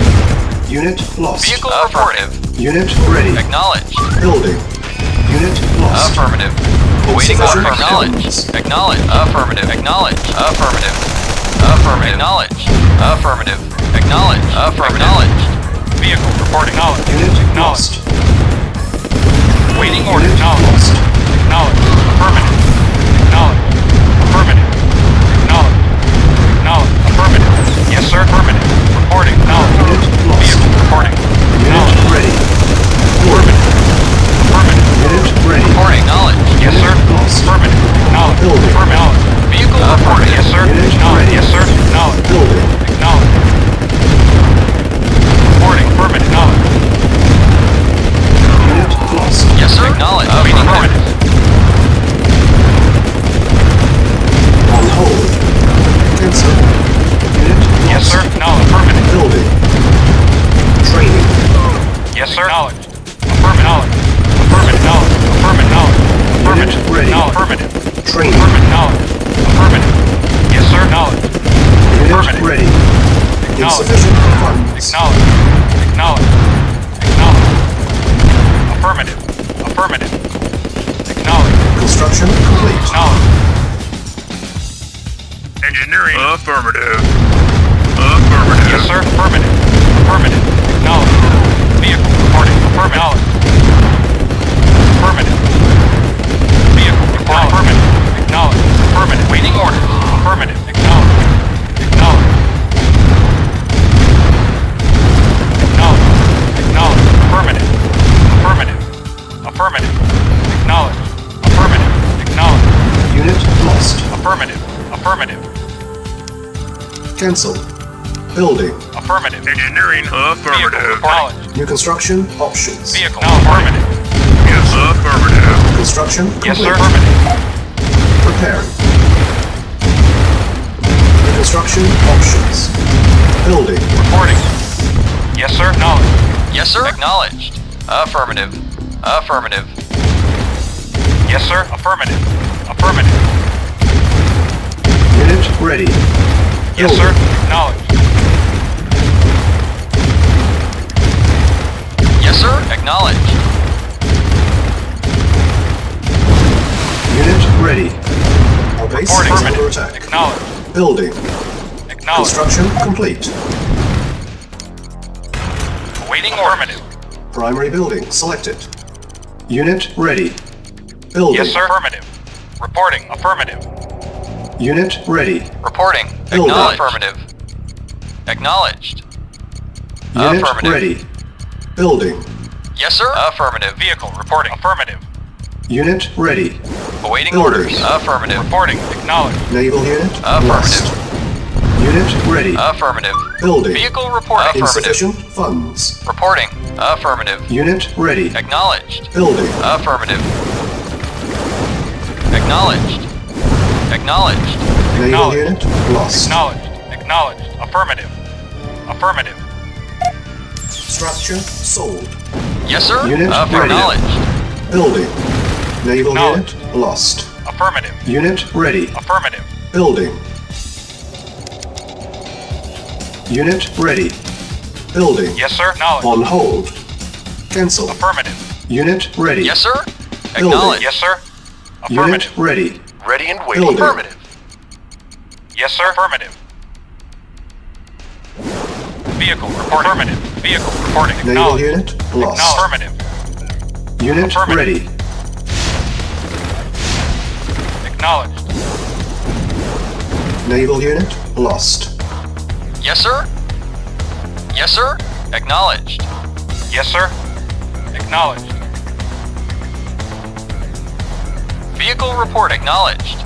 Unit lost. Vehicle reportive. Unit ready. Acknowledged. Building. Unit lost. Affirmative. Awaiting Insufficient order. Acknowledged. funds. Acknowledged. Affirmative. Acknowledged. Affirmative. Affirmative. Acknowledged. Affirmative. Acknowledged. Affirmative. Acknowledged. Vehicle reporting. Acknowledged. Unit Acknowledged. lost. Waiting order. Unit Acknowledged. lost. Acknowledged. Affirmative. Acknowledged. Affirmative. Acknowledged. Acknowledged. Affirmative. Yes, sir. Affirmative. Reporting. Acknowledged. Unit lost. Vehicle reporting. Unit Acknowledged. ready. Affirmative. Affirmative. Unit ready. Reporting. Acknowledged. Yes, sir. Lost. Affirmative. Acknowledged. Building. Affirmative. Vehicle reporting. Yes, sir. Unit Acknowledged. ready. Yes, sir. Acknowledged. Building. Acknowledged. Reporting. Affirmative. Acknowledged. Unit lost. Yes, sir. Acknowledged. Affirmative. On hold. Cancel. Unit lost. Yes, sir. Acknowledged. Affirmative. Building. Training. Yes, sir. Acknowledged. Affirmative. Affirmative. Knowledge. Affirmative. Knowledge. Affirmative. Unit ready. Knowledge. Affirmative. Training. Affirmative. Knowledge. Affirmative. Yes, sir. Knowledge. Unit Affirmative. ready. Acknowledge. Insufficient funds. Acknowledge. Acknowledge. Acknowledge. Affirmative. Affirmative. Acknowledge. Construction complete. Acknowledge. Engineering. Affirmative. Yes, sir. Affirmative. Affirmative. Acknowledge. Vehicle reporting. Affirmative. Affirmative. Vehicle reporting. Affirmative. Acknowledge. Affirmative. Waiting orders. Affirmative. Acknowledge. Acknowledge. Acknowledge. Acknowledge. Affirmative. Affirmative. Affirmative. Acknowledge. Affirmative. Acknowledge. Unit lost. Affirmative. Affirmative. Cancel. Building. Affirmative. Engineering. Vehicle Affirmative. acknowledged. New construction options. Vehicle affirmative. Yes, affirmative. Construction Yes, complete. sir. Affirmative. Preparing. New construction options. Building. Reporting. Yes, sir. Acknowledged. Yes, sir. Acknowledged. Affirmative. Affirmative. Yes, sir. Affirmative. Affirmative. Unit ready. Yes, sir. Acknowledged. Yes, sir. Acknowledged. Unit ready. Our base Reporting. is under Affirmative. attack. Acknowledged. Building. Acknowledged. Construction complete. Awaiting affirmative. Primary building selected. Unit ready. Building. Yes, sir. Affirmative. Reporting. Affirmative. Unit ready. Reporting. Building. Acknowledged. Affirmative. Acknowledged. Unit Affirmative. ready. Building. Yes, sir. Affirmative. Vehicle reporting. Affirmative. Unit ready. Awaiting Building. orders. Affirmative. Reporting. Acknowledged. Naval unit Affirmative. lost. Unit ready. Affirmative. Building. Vehicle reporting. Affirmative. Insufficient funds. Reporting. Affirmative. Unit ready. Acknowledged. Building. Affirmative. Acknowledged. Acknowledged. Naval Acknowledged. unit lost. Acknowledged. Acknowledged. Affirmative. Affirmative. Structure sold. Yes, sir. Unit ready. Acknowledged. Building. Naval Acknowledged. unit lost. Affirmative. Unit ready. Affirmative. Building. Unit ready. Building. Yes, sir. Acknowledged. On hold. Cancel. Affirmative. Unit ready. Yes, sir. Building. Acknowledged. Yes, sir. Unit Affirmative. ready. Ready and waiting. Building. Affirmative. Yes, sir. Affirmative. Vehicle reporting. Affirmative. Vehicle reporting. Naval Acknowledged. unit lost. Affirmative. Unit Affirmative. ready. Acknowledged. Naval unit lost. Yes, sir. Yes, sir. Acknowledged. Yes, sir. Acknowledged. Vehicle report acknowledged.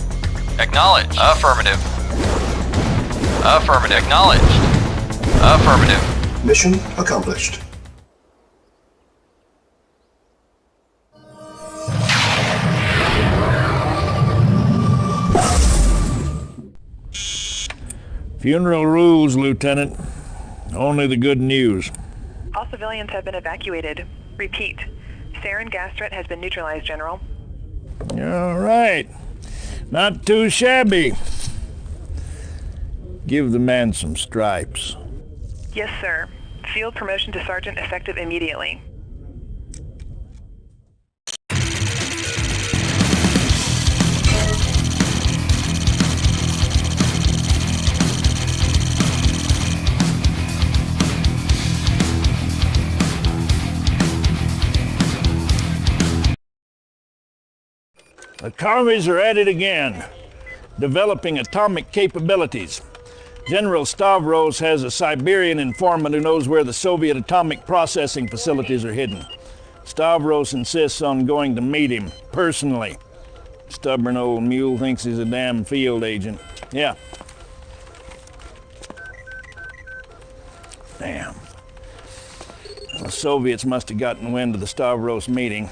Acknowledged. Affirmative. Affirmative. Acknowledged. Affirmative. Mission accomplished. Funeral rules, Lieutenant. Only the good news. All civilians have been evacuated. Repeat. Sarin gas threat has been neutralized, General. All right. Not too shabby. Give the man some stripes. Yes, sir. Field promotion to sergeant effective immediately. The commies are at it again, developing atomic capabilities. General Stavros has a Siberian informant who knows where the Soviet atomic processing facilities are hidden. Stavros insists on going to meet him, personally. Stubborn old mule thinks he's a damn field agent. Yeah. Damn. The Soviets must have gotten wind of the Stavros meeting.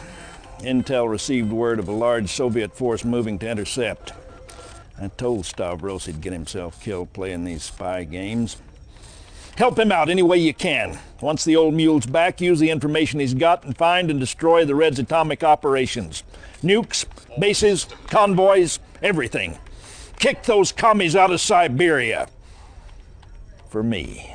Intel received word of a large Soviet force moving to intercept. I told Stavros he'd get himself killed playing these spy games. Help him out any way you can. Once the old mule's back, use the information he's got and find and destroy the Red's atomic operations. Nukes, bases, convoys, everything. Kick those commies out of Siberia. For me.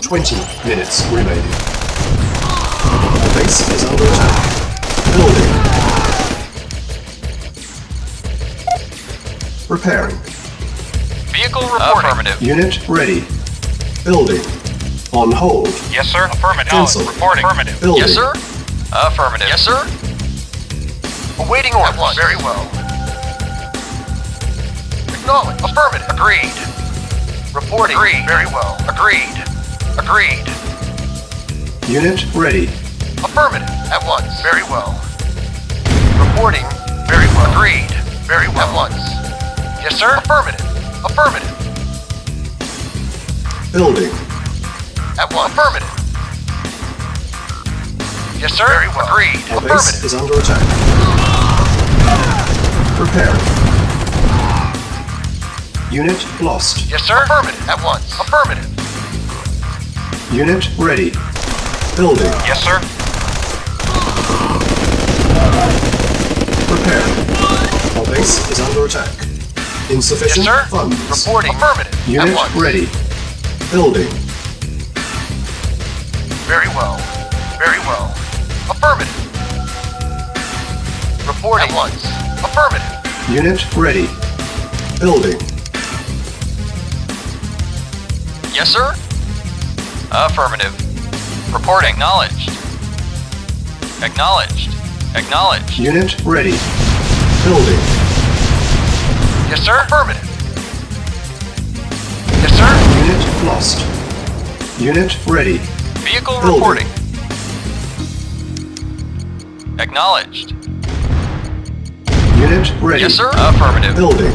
Twenty minutes remaining. Our base is under attack. Building. Repairing. Vehicle reporting. Affirmative. Unit ready. Building. On hold. Yes, sir. Affirmative. Cancel. Reporting. Affirmative. Building. Yes, sir. Affirmative. Yes, sir. Awaiting orders. Very well. Acknowledge. Affirmative. Agreed. Reporting. Agreed. Very well. Agreed. Agreed. Unit ready. Affirmative. At once. Very well. Reporting. Very well. Agreed. Very well. At once. Yes, sir. Affirmative. Affirmative. Building. At once. Affirmative. Yes, sir. Very well. Agreed. Our base Affirmative. is under attack. Repairing. Unit lost. Yes, sir. Affirmative. At once. Affirmative. Unit ready. Building. Yes, sir. Preparing. Our base is under attack. Insufficient Yes, sir. funds. Reporting. Affirmative. Unit At once. ready. Building. Very well. Very well. Affirmative. Reporting. At once. Affirmative. Unit ready. Building. Yes, sir. Affirmative. Reporting. Acknowledged. Acknowledged. Acknowledged. Unit ready. Building. Yes, sir. Affirmative. Yes, sir. Unit lost. Unit ready. Vehicle Building. reporting. Acknowledged. Unit ready. Yes, sir. Affirmative. Building.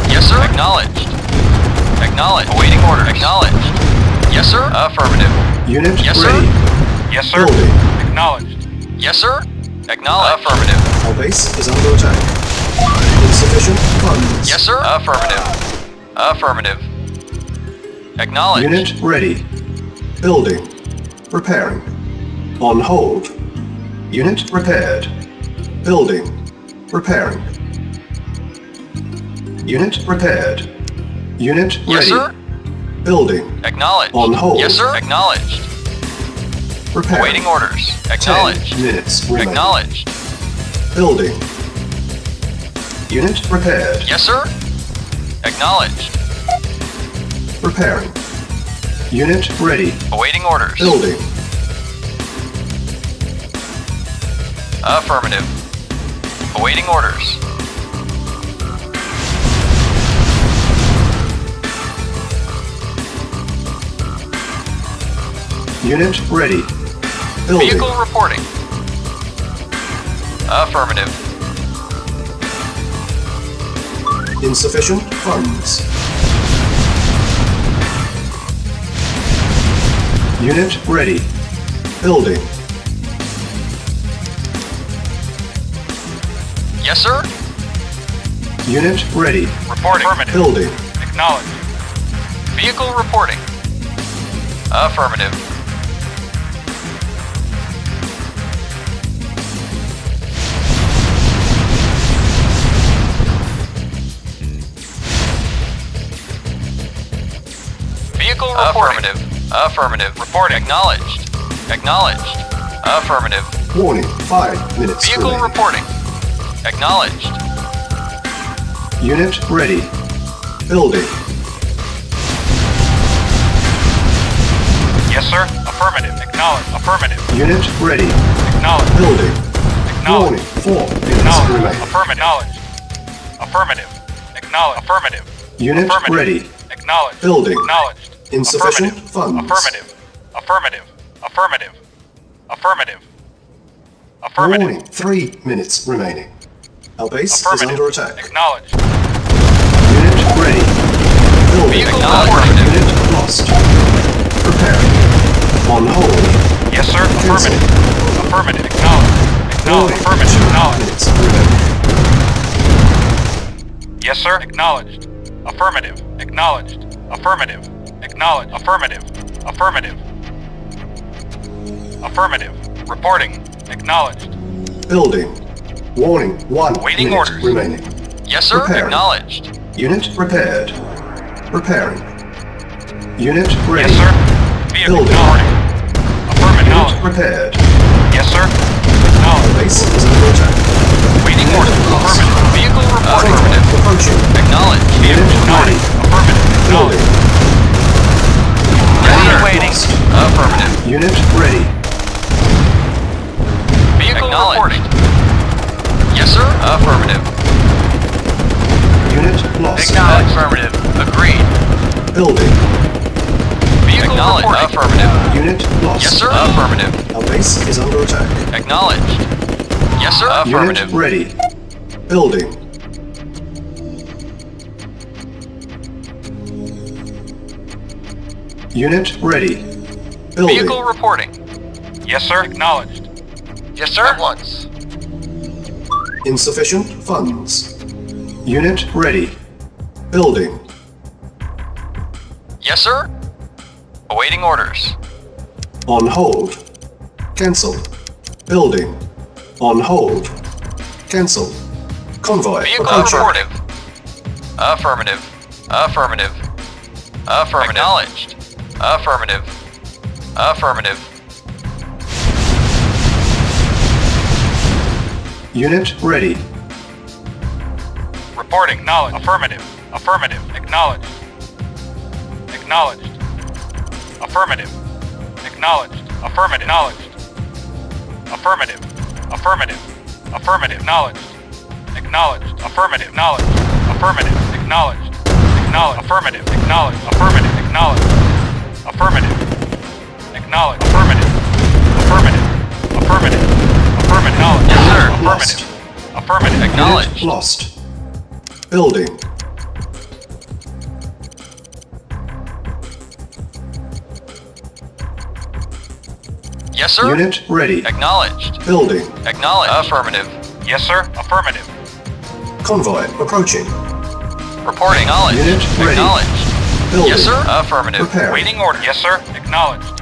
Yes, sir. Acknowledged. Acknowledged. Awaiting order. Acknowledged. Yes, sir. Affirmative. Unit Yes, sir. ready. Yes, sir. Building. Acknowledged. Yes, sir. Acknowledged. Affirmative. Our base is under attack. Insufficient funds. Yes, sir. Affirmative. Affirmative. Acknowledged. Unit ready. Building. Repairing. On hold. Unit repaired. Building. Repairing. Unit repaired. Unit Yes, ready. sir. Building. Acknowledged. On hold. Yes, sir. Acknowledged. Repairing. Awaiting orders. 10 Acknowledged. minutes remaining. Acknowledged. Building. Unit repaired. Yes, sir. Acknowledged. Repairing. Unit ready. Awaiting orders. Building. Affirmative. Awaiting orders. Unit ready. Building. Vehicle reporting. Affirmative. Insufficient funds. Unit ready. Building. Yes, sir. Unit ready. Reporting. Affirmative. Building. Acknowledged. Vehicle reporting. Affirmative. Vehicle reporting. Affirmative. Affirmative. Reporting. Acknowledged. Acknowledged. Affirmative. Warning, 5 minutes Vehicle remaining. reporting. Acknowledged. Unit ready. Building. Yes, sir. Affirmative. Acknowledged. Affirmative. Unit ready. Acknowledged. Building. Warning, Acknowledged. 4 minutes Acknowledged. remaining. Affirmative. Acknowledged. Affirmative. Acknowledged. Affirmative. Unit Affirmative. ready. Acknowledged. Building. Acknowledged. Insufficient Affirmative. funds. Affirmative. Affirmative. Affirmative. Affirmative. Affirmative. Warning, 3 minutes remaining. Our base is Affirmative. under attack. Acknowledged. Unit ready. Building. Vehicle Unit affirmative. lost. Preparing. On hold. Yes, sir. Cancel. Affirmative. Affirmative. Acknowledged. Acknowledged. Warning, Affirmative. 2 Acknowledged. minutes remaining. Yes, sir. Acknowledged. Affirmative. Acknowledged. Affirmative. Acknowledged. Affirmative. Affirmative. Affirmative. Reporting. Acknowledged. Building. Warning, 1 Waiting minute orders. remaining. Yes, sir. Preparing. Acknowledged. Unit repaired. Repairing. Unit ready. Yes, sir. Vehicle Building. reporting. Affirmative. Unit Acknowledged. repaired. Yes, sir. Our Acknowledged. base is under attack. Waiting Unit orders. lost. Affirmative. Vehicle reporting. Affirmative. Approaching. Acknowledged. Unit ready. Affirmative. Building. Ready and Unit waiting. lost. Affirmative. Unit ready. Vehicle reporting. Yes, sir. Affirmative. Unit lost. Affirmative. Agreed. Building. Vehicle reporting. Affirmative. Unit lost. Yes, sir. Affirmative. Our base is under attack. Acknowledged. Yes, sir. Affirmative. Unit ready. Building. Unit ready. Building. Vehicle reporting. Yes, sir. Acknowledged. Yes, sir. At once. Insufficient funds. Unit ready. Building. Yes, sir. Awaiting orders. On hold. Cancel. Building. On hold. Cancel. Convoy Vehicle approaching. reportive. Affirmative. Affirmative. Affirmative. Acknowledged. Affirmative. Affirmative. Unit ready. Reporting. Acknowledged. Affirmative. Affirmative. Acknowledged. Acknowledged. Affirmative. Acknowledged. Affirmative. Acknowledged. Affirmative. Affirmative. Affirmative. Acknowledged. Acknowledged. Affirmative. Acknowledged. Affirmative. Acknowledged. Acknowledged. Affirmative. Acknowledged. Affirmative. Acknowledged. Affirmative. Acknowledged. Affirmative. Affirmative. Affirmative. Affirmative. Acknowledged. Yes, sir. Lost. Affirmative. Affirmative. Acknowledged. Unit lost. Building. Yes, sir. Unit ready. Acknowledged. Building. Acknowledged. Affirmative. Yes, sir. Affirmative. Convoy approaching. Reporting. Acknowledged. Unit ready. Acknowledged. Building. Yes, sir. Affirmative. Preparing. Waiting order. Yes, sir. Acknowledged.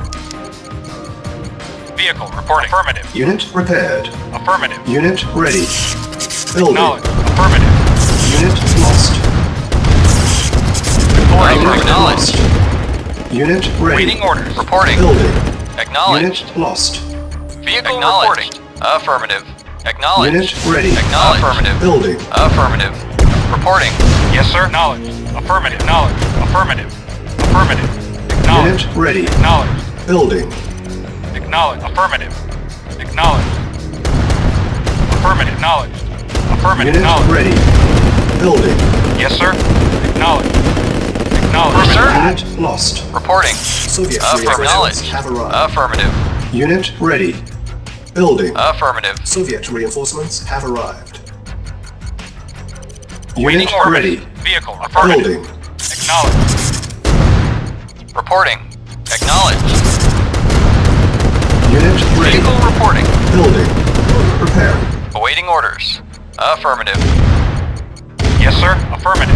Vehicle reporting. Affirmative. Unit repaired. Affirmative. Unit ready. Building. Acknowledged. Affirmative. Unit lost. Reporting. Unit Acknowledged. lost. Unit ready. Waiting orders. Reporting. Building. Acknowledged. Unit lost. Vehicle reporting. Affirmative. Acknowledged. Unit ready. Acknowledged. Affirmative. Building. Affirmative. Reporting. Yes, sir. Acknowledged. Affirmative. Acknowledged. Affirmative. Affirmative. Acknowledged. Unit ready. Acknowledged. Building. Acknowledged. Affirmative. Acknowledged. Affirmative. Acknowledged. Affirmative. Unit Acknowledged. ready. Building. Yes, sir. Acknowledged. Acknowledged. Yes, sir. Unit lost. Reporting. Soviet Affirmative. reinforcements have arrived. Affirmative. Unit ready. Building. Affirmative. Soviet reinforcements have arrived. Waiting Unit orders. ready. Vehicle. Affirmative. Building. Acknowledged. Reporting. Acknowledged. Unit ready. Vehicle reporting. Building. Preparing. Awaiting orders. Affirmative. Yes, sir. Affirmative.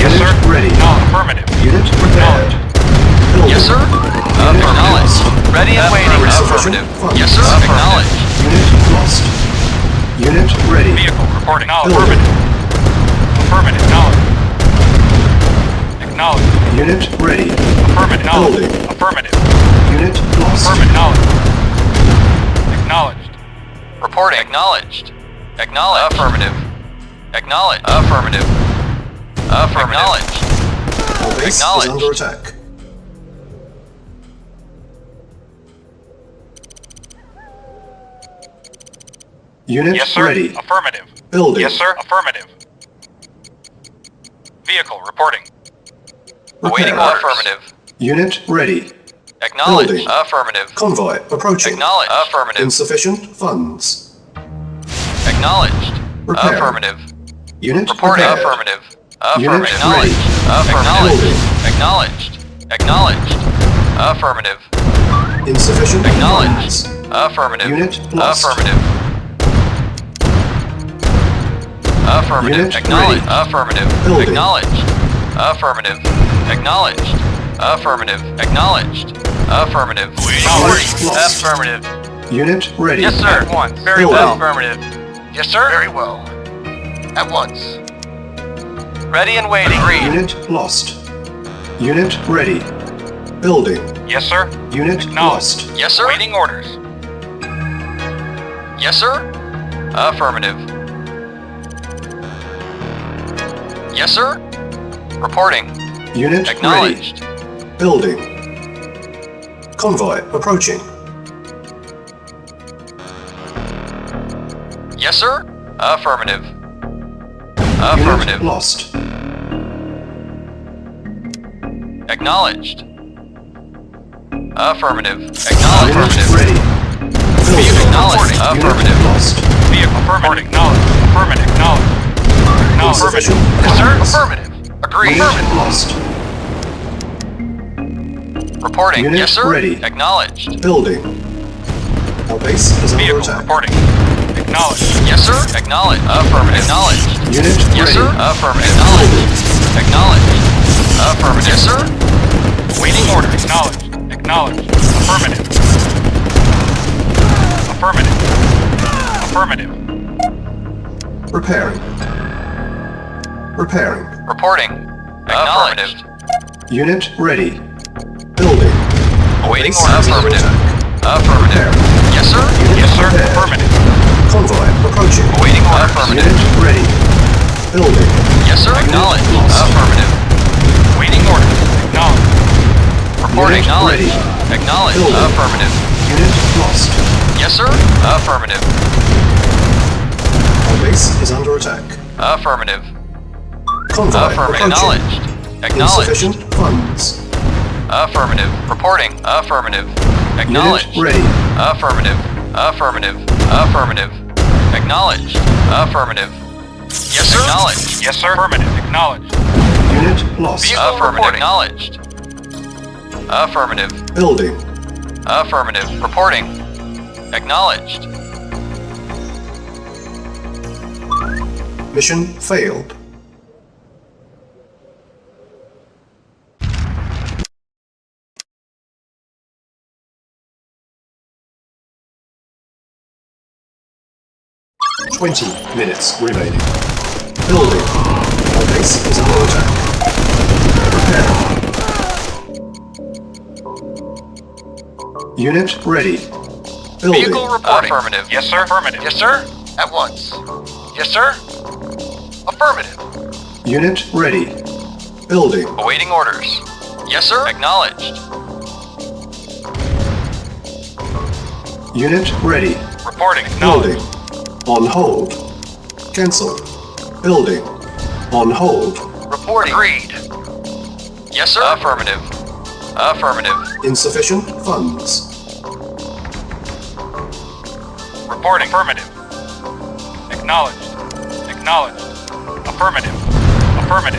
Yes, Unit sir. ready. No, affirmative. Unit prepared. Building. Yes, sir. Acknowledged. Ready and waiting. Insufficient Affirmative. funds. Yes, sir. Acknowledged. Unit lost. Unit ready. Vehicle reporting. No, Building. affirmative. Affirmative. Acknowledged. Acknowledged. Unit ready. Affirmative. Building. Acknowledged. Affirmative. Unit lost. Affirmative. Acknowledged. Acknowledged. Reporting. Acknowledged. Acknowledged. Affirmative. Acknowledged. Affirmative. Affirmative. Acknowledged. Our base is Acknowledged. under attack. Unit Yes, sir. ready. Affirmative. Building. Yes, sir. Affirmative. Vehicle reporting. Awaiting Repair. affirmative. Unit ready. Acknowledged. Building. Affirmative. Convoy approaching. Acknowledged. Affirmative. Insufficient funds. Acknowledged. Repair. Affirmative. Unit Reporting. prepared. Affirmative. Unit Affirmative. ready. Acknowledged. Building. Acknowledged. Acknowledged. Affirmative. Insufficient Acknowledged. funds. Affirmative. Unit lost. Affirmative. Affirmative. Unit Acknowledged. ready. Affirmative. Building. Acknowledged. Affirmative. Acknowledged. Affirmative. Acknowledged. Affirmative. Unit lost. Affirmative. Unit ready. Yes, sir. At once. Very Building. well. Affirmative. Yes, sir. Very well. At once. Ready and waiting. Agreed. Unit lost. Unit ready. Building. Yes, sir. Unit Acknowledged. lost. Yes, sir. Waiting orders. Yes, sir. Affirmative. Yes, sir. Reporting. Unit ready. Acknowledged. Building. Convoy approaching. Yes, sir. Affirmative. Unit Affirmative. lost. Acknowledged. Affirmative. Unit Acknowledged. ready. Building. Acknowledged. Unit Affirmative. lost. Vehicle affirmative. Acknowledged. Affirmative. Acknowledged. Acknowledged. Insufficient Yes, sir. funds. Affirmative. Agreed. Unit lost. Reporting. Unit Yes, sir. ready. Acknowledged. Building. Our base is under Vehicle attack. reporting. Acknowledged. Yes, sir. Acknowledged. Affirmative. Acknowledged. Unit Yes, ready. sir. Affirmative. Acknowledged. Acknowledged. Affirmative. Yes, sir. Waiting order. Acknowledged. Acknowledged. Affirmative. Affirmative. Affirmative. Repairing. Repairing. Reporting. Acknowledged. Unit ready. Building. Awaiting Base order. is under Affirmative. attack. Affirmative. Yes, sir. Unit Yes, sir. prepared. Affirmative. Convoy approaching. Awaiting order. Affirmative. Unit ready. Building. Yes, sir. Acknowledged. lost. Affirmative. Waiting order. Acknowledged. Reporting. Unit Acknowledged. ready. Acknowledged. Building. Affirmative. Unit lost. Yes, sir. Affirmative. Our base is under attack. Affirmative. Convoy Affirmative. approaching. Acknowledged. Acknowledged. Insufficient funds. Affirmative. Reporting. Affirmative. Acknowledged. Unit ready. Affirmative. Affirmative. Affirmative. Acknowledged. Affirmative. Yes, sir. Acknowledged. Yes, sir. Affirmative. Acknowledged. Unit lost. Affirmative. Acknowledged. Affirmative. Building. Affirmative. Reporting. Acknowledged. Mission failed. "20 minutes remaining. Building. Our base is under attack. Prepare. Unit ready. Building. Vehicle reporting. Affirmative. Yes, sir. Affirmative. Yes, sir. At once. Yes, sir. Affirmative. Unit ready. Building. Awaiting orders. Yes, sir. Acknowledged. Unit ready. Reporting. Building. Acknowledged. On hold. Cancel. Building. On hold. Reporting. Agreed. Yes, sir. Affirmative. Affirmative. Insufficient funds. Reporting. Affirmative. Acknowledged. Acknowledged. Affirmative. Affirmative.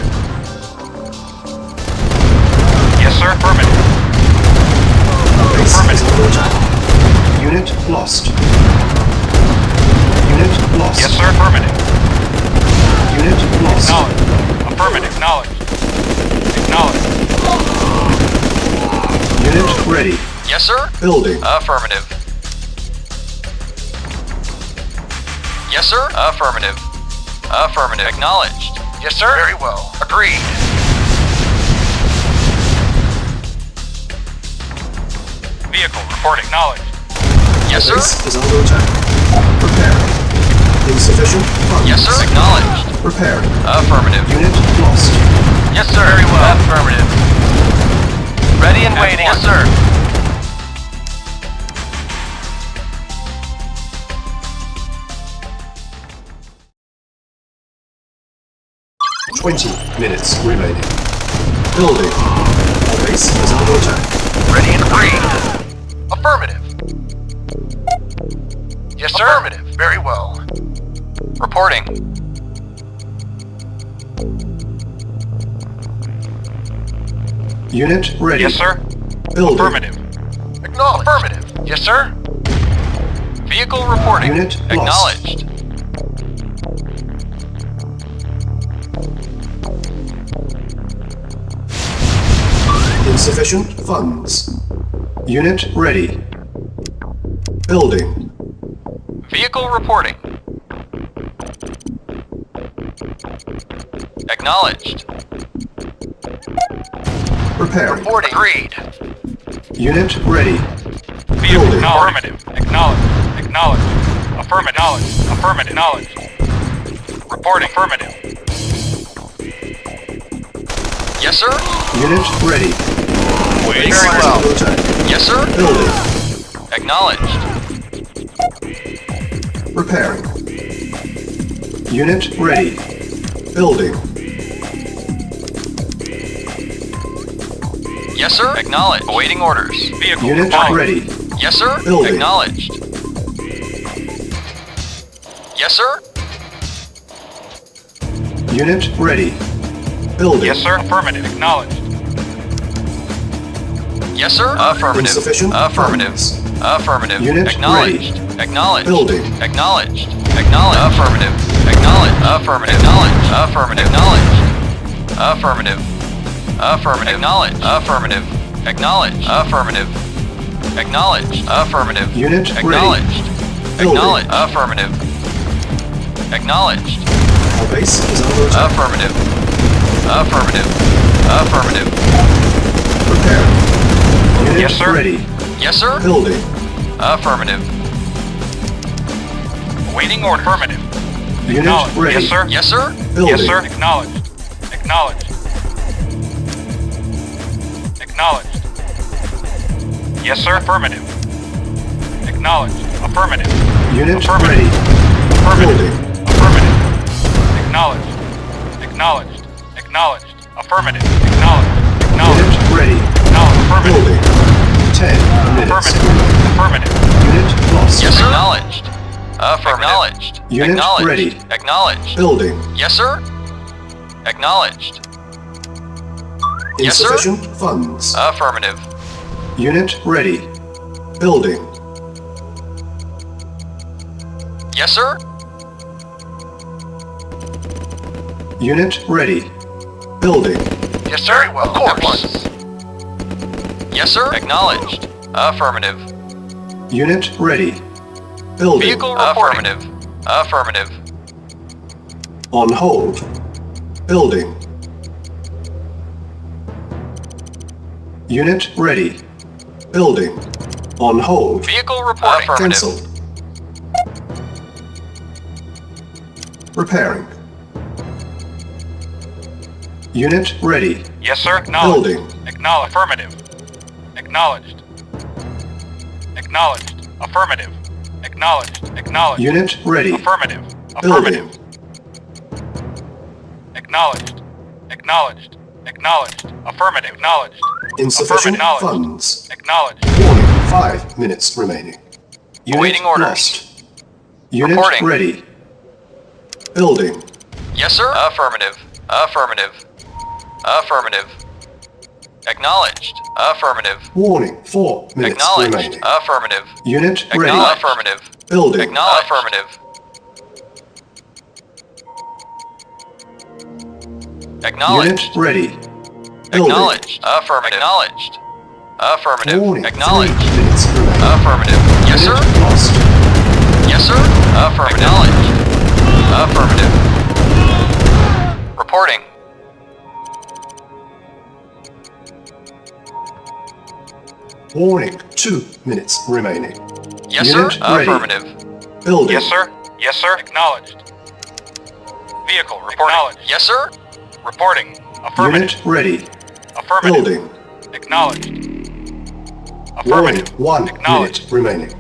Yes, sir. Affirmative. Base is Affirmative. under attack. Unit lost. Unit lost. Yes, sir. Affirmative. Unit lost. Acknowledged. Affirmative. Acknowledged. Acknowledged. Unit ready. Yes, sir. Building. Affirmative. Yes, sir. Affirmative. Affirmative. Acknowledged. Yes, sir. Very well. Agreed. Vehicle report acknowledged. Yes, sir. Base is under attack. Preparing. Insufficient funds. Yes, sir. Acknowledged. Preparing. Affirmative. Unit lost. Yes, sir. Very well. Affirmative. Ready and waiting. Yes, sir. Twenty minutes remaining. Building. Our base is under attack. Ready and agreed. Affirmative. Yes, sir. Affirmative. Very well. Reporting. Unit ready. Yes, sir. Building. Affirmative. Acknowledged. Affirmative. Yes, sir. Vehicle reporting. Unit lost. Acknowledged. Insufficient funds. Unit ready. Building. Vehicle reporting. Acknowledged. Preparing. Reporting. Agreed. Unit ready. Vehicle Building. affirmative. Acknowledged. Acknowledged. Affirmative. Acknowledged. Affirmative. Acknowledged. Reporting. Affirmative. Yes, sir. Unit ready. Waiting. Base Very is well. under attack. Yes, sir. Building. Acknowledged. Preparing. Unit ready. Building. Yes, sir. Acknowledged. Awaiting orders. Vehicle Unit reporting. ready. Yes, sir. Building. Acknowledged. Yes, sir. Unit ready. Building. Yes, sir. Affirmative. Acknowledged. Yes, sir. Affirmative. Insufficient Affirmative. funds. Affirmative. Unit Acknowledged. Acknowledged. Building. Acknowledged. Acknowledged. Affirmative. Acknowledged. Affirmative. Acknowledged. Affirmative. Acknowledged. Affirmative. Affirmative. Acknowledged. Affirmative. Acknowledged. Affirmative. Acknowledged. Affirmative. Unit ready. Acknowledged. Building. Acknowledged. Affirmative. Acknowledged. Our base is under attack. Affirmative. Affirmative. Affirmative. Preparing. Unit Yes, sir. ready. Yes, sir. Building. Affirmative. Awaiting order. Affirmative. Unit Acknowledged. ready. Yes, sir. Yes, sir. Building. Yes, sir. Acknowledged. Acknowledged. Acknowledged. Yes, sir. Affirmative. Acknowledged. Affirmative. Unit Affirmative. ready. Affirmative. Building. Affirmative. Acknowledged. Acknowledged. Acknowledged. Affirmative. Acknowledged. Acknowledged. Unit ready. Acknowledged. Affirmative. Building. 10 minutes. Affirmative. Affirmative. Unit lost. Yes, sir. Acknowledged. Acknowledged. Unit Acknowledged. ready. Acknowledged. Building. Yes, sir. Acknowledged. Yes, sir. Insufficient funds. Affirmative. Unit ready. Building. Yes, sir. Unit ready. Building. Yes, sir. Very well. Of course. Yes, sir. Acknowledged. Affirmative. Unit ready. Building. Vehicle reporting. Affirmative. Affirmative. On hold. Building. Unit ready. Building. On hold. Vehicle reporting. Affirmative. Cancelled. Repairing. Unit ready. Yes, sir. Acknowledged. Building. Acknowledged. Affirmative. Acknowledged. Acknowledged. Affirmative. Acknowledged. Acknowledged. Unit ready. Affirmative. Building. Affirmative. Acknowledged. Acknowledged. Acknowledged. Affirmative. Acknowledged. Insufficient Affirmative. funds. Acknowledged. Warning. 5 minutes remaining. Unit Awaiting orders. lost. Unit Reporting. ready. Building. Yes, sir. Affirmative. Affirmative. Affirmative. Acknowledged. Affirmative. Warning, 4 minutes Acknowledged. remaining. Affirmative. Unit ready. Acknowledged. Affirmative. Building. Acknowledged. Affirmative. Acknowledged. Unit ready. Building. Acknowledged. Affirmative. Acknowledged. Affirmative. Warning, 3 Acknowledged. minutes remaining. Affirmative. Yes, sir. Unit lost. Yes, sir. Affirmative. Acknowledged. Affirmative. Reporting. Warning, 2 minutes remaining. Yes, Unit sir. ready. Affirmative. Building. Yes, sir. Yes, sir. Acknowledged. Vehicle reporting. Acknowledged. Yes, sir. Reporting. Affirmative. Unit ready. Affirmative. Building. Acknowledged. Warning, Affirmative. 1 Acknowledged. minute remaining.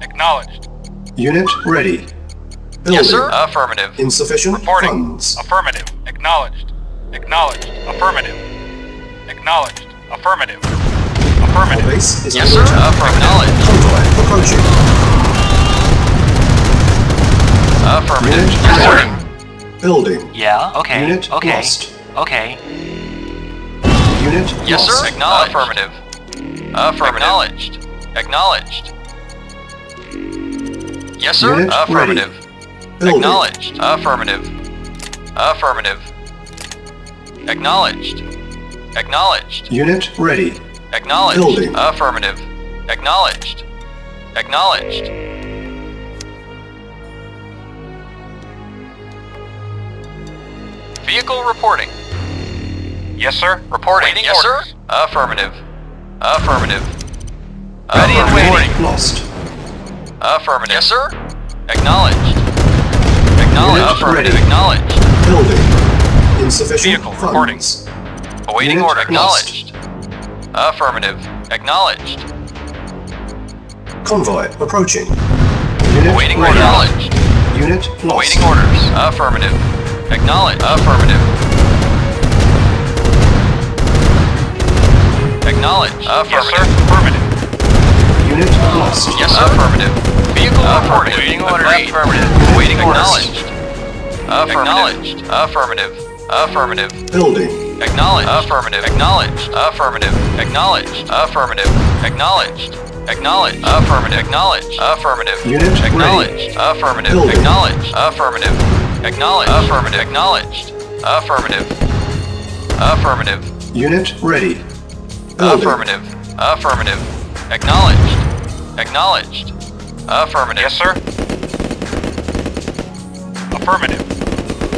Acknowledged. Unit ready. Building. Yes, sir. Affirmative. Insufficient Reporting. funds. Affirmative. Acknowledged. Acknowledged. Affirmative. Acknowledged. Affirmative. Our Affirmative. base is Yes, under sir. attack. Acknowledged. Convoy approaching. Affirmative. Unit Yes, sir. ready. Building. Yeah, okay. Unit okay. lost. Okay. Unit Yes, lost. sir. Acknowledged. Affirmative. Affirmative. Acknowledged. Acknowledged. Yes, sir. Unit Affirmative. Building. Acknowledged. Affirmative. Affirmative. Acknowledged. Acknowledged. Unit ready. Acknowledged. Building. Affirmative. Acknowledged. Acknowledged. Vehicle reporting. Yes, sir. Reporting. Waiting Yes, orders. sir. Affirmative. Affirmative. Ready and Affirmative. waiting. Lost. Affirmative. Yes, sir. Acknowledged. Acknowledged. Unit Affirmative. ready. Acknowledged. Building. Insufficient Vehicle reporting. funds. Awaiting Unit order. lost. Acknowledged. Affirmative. Acknowledged. Convoy approaching. Unit Awaiting ready. order. Acknowledged. Unit lost. Awaiting orders. Affirmative. Acknowledged. Affirmative. Acknowledged. Yes, sir. Affirmative. Affirmative. Unit lost. Yes, sir. Affirmative. Vehicle reporting. Awaiting order. Affirmative. Awaiting acknowledged. Acknowledged. Affirmative. Affirmative. Building. Acknowledged. Affirmative. Acknowledged. Affirmative. Acknowledged. Affirmative. Acknowledged. Acknowledged. Affirmative. Acknowledged. Affirmative. Unit ready. Acknowledged. Affirmative. Building. Acknowledged. Affirmative. Acknowledged. Affirmative. Acknowledged. Affirmative. Affirmative. Unit ready. Building. Affirmative. Affirmative. Acknowledged. Acknowledged. Affirmative. Yes, sir. Affirmative.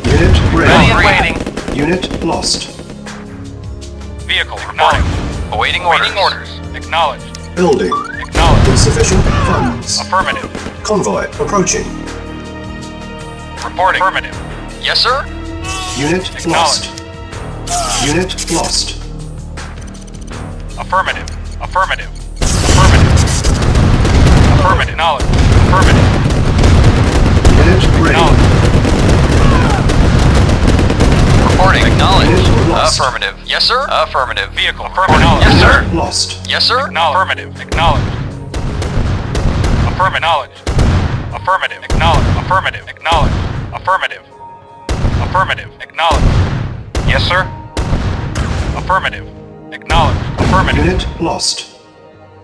Unit Ready ready. and waiting. Unit lost. Vehicle reporting. Awaiting orders. Waiting orders. Acknowledged. Building. Acknowledged. Insufficient funds. Affirmative. Convoy approaching. Reporting. Affirmative. Yes, sir. Unit lost. Acknowledged. Unit lost. Affirmative. Affirmative. Affirmative. Affirmative. Acknowledged. Affirmative. Unit ready. Acknowledged. Reporting. Acknowledged. Unit lost. Affirmative. Yes, sir. Affirmative. Vehicle. Affirmative. Yes, sir. Lost. Yes, sir. Affirmative. Acknowledged. Affirmative. Affirmative. Acknowledged. Affirmative. Acknowledged. Affirmative. Affirmative. Acknowledged. Yes, sir. Affirmative. Acknowledged. Affirmative. Unit lost.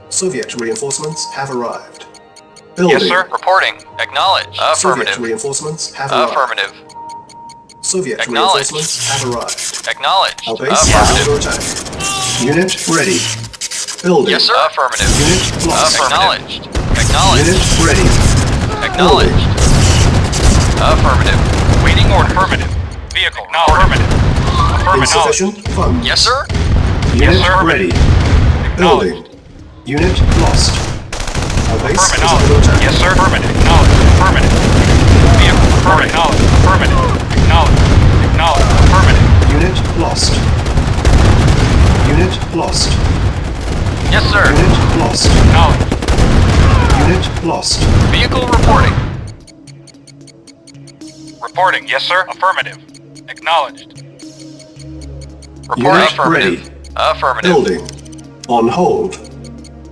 Soviet reinforcements have arrived. Building. Yes, sir. Reporting. Acknowledged. Soviet Affirmative. reinforcements have arrived. Affirmative. Soviet Acknowledged. reinforcements have arrived. Acknowledged. Our base is Affirmative. under attack. Unit ready. Building. Yes, sir. Affirmative. Unit lost. Acknowledged. Acknowledged. Unit ready. Acknowledged. Affirmative. Waiting order. Affirmative. Vehicle. Affirmative. Affirmative. Insufficient funds. Yes, sir. Unit sir. ready. Acknowledged. Building. Unit lost. Our base is under Affirmative. attack. Yes, sir. Affirmative. Acknowledged. Affirmative. Vehicle. Affirmative. Acknowledged. Affirmative. Acknowledged. Acknowledged. Affirmative. Unit lost. Unit lost. Yes, sir. Unit lost. Acknowledged. Unit lost. Vehicle reporting. Reporting. Yes, sir. Affirmative. Acknowledged. Reporting. Unit Affirmative. ready. Affirmative. Building. On hold.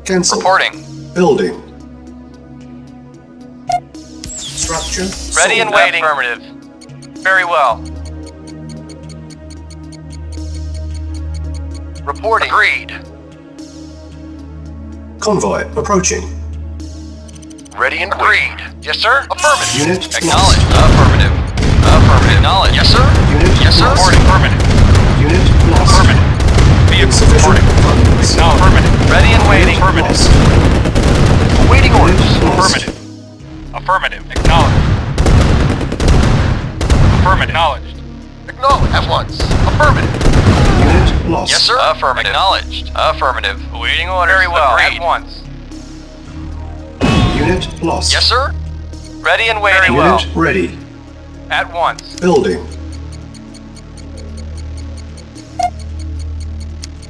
Cancel. Reporting. Building. Structure. Ready and sold. waiting. Affirmative. Very well. Reporting. Agreed. Convoy approaching. Ready and agreed. Yes, sir. Affirmative. Unit Acknowledged. lost. Affirmative. Affirmative. Acknowledged. Yes, sir. Unit Yes, sir. lost. Reporting. Affirmative. Unit lost. Affirmative. Vehicle Insufficient reporting. funds. No. Affirmative. Ready and waiting. Unit Affirmative. lost. Awaiting orders. Unit lost. Affirmative. Affirmative. Acknowledged. Affirmative. Acknowledged. Acknowledged. At once. Affirmative. Unit lost. Yes, sir. Affirmative. Acknowledged. Affirmative. Awaiting orders. Very well. Agreed. At once. Unit lost. Yes, sir. Ready and waiting. Very Unit well. ready. At once. Building.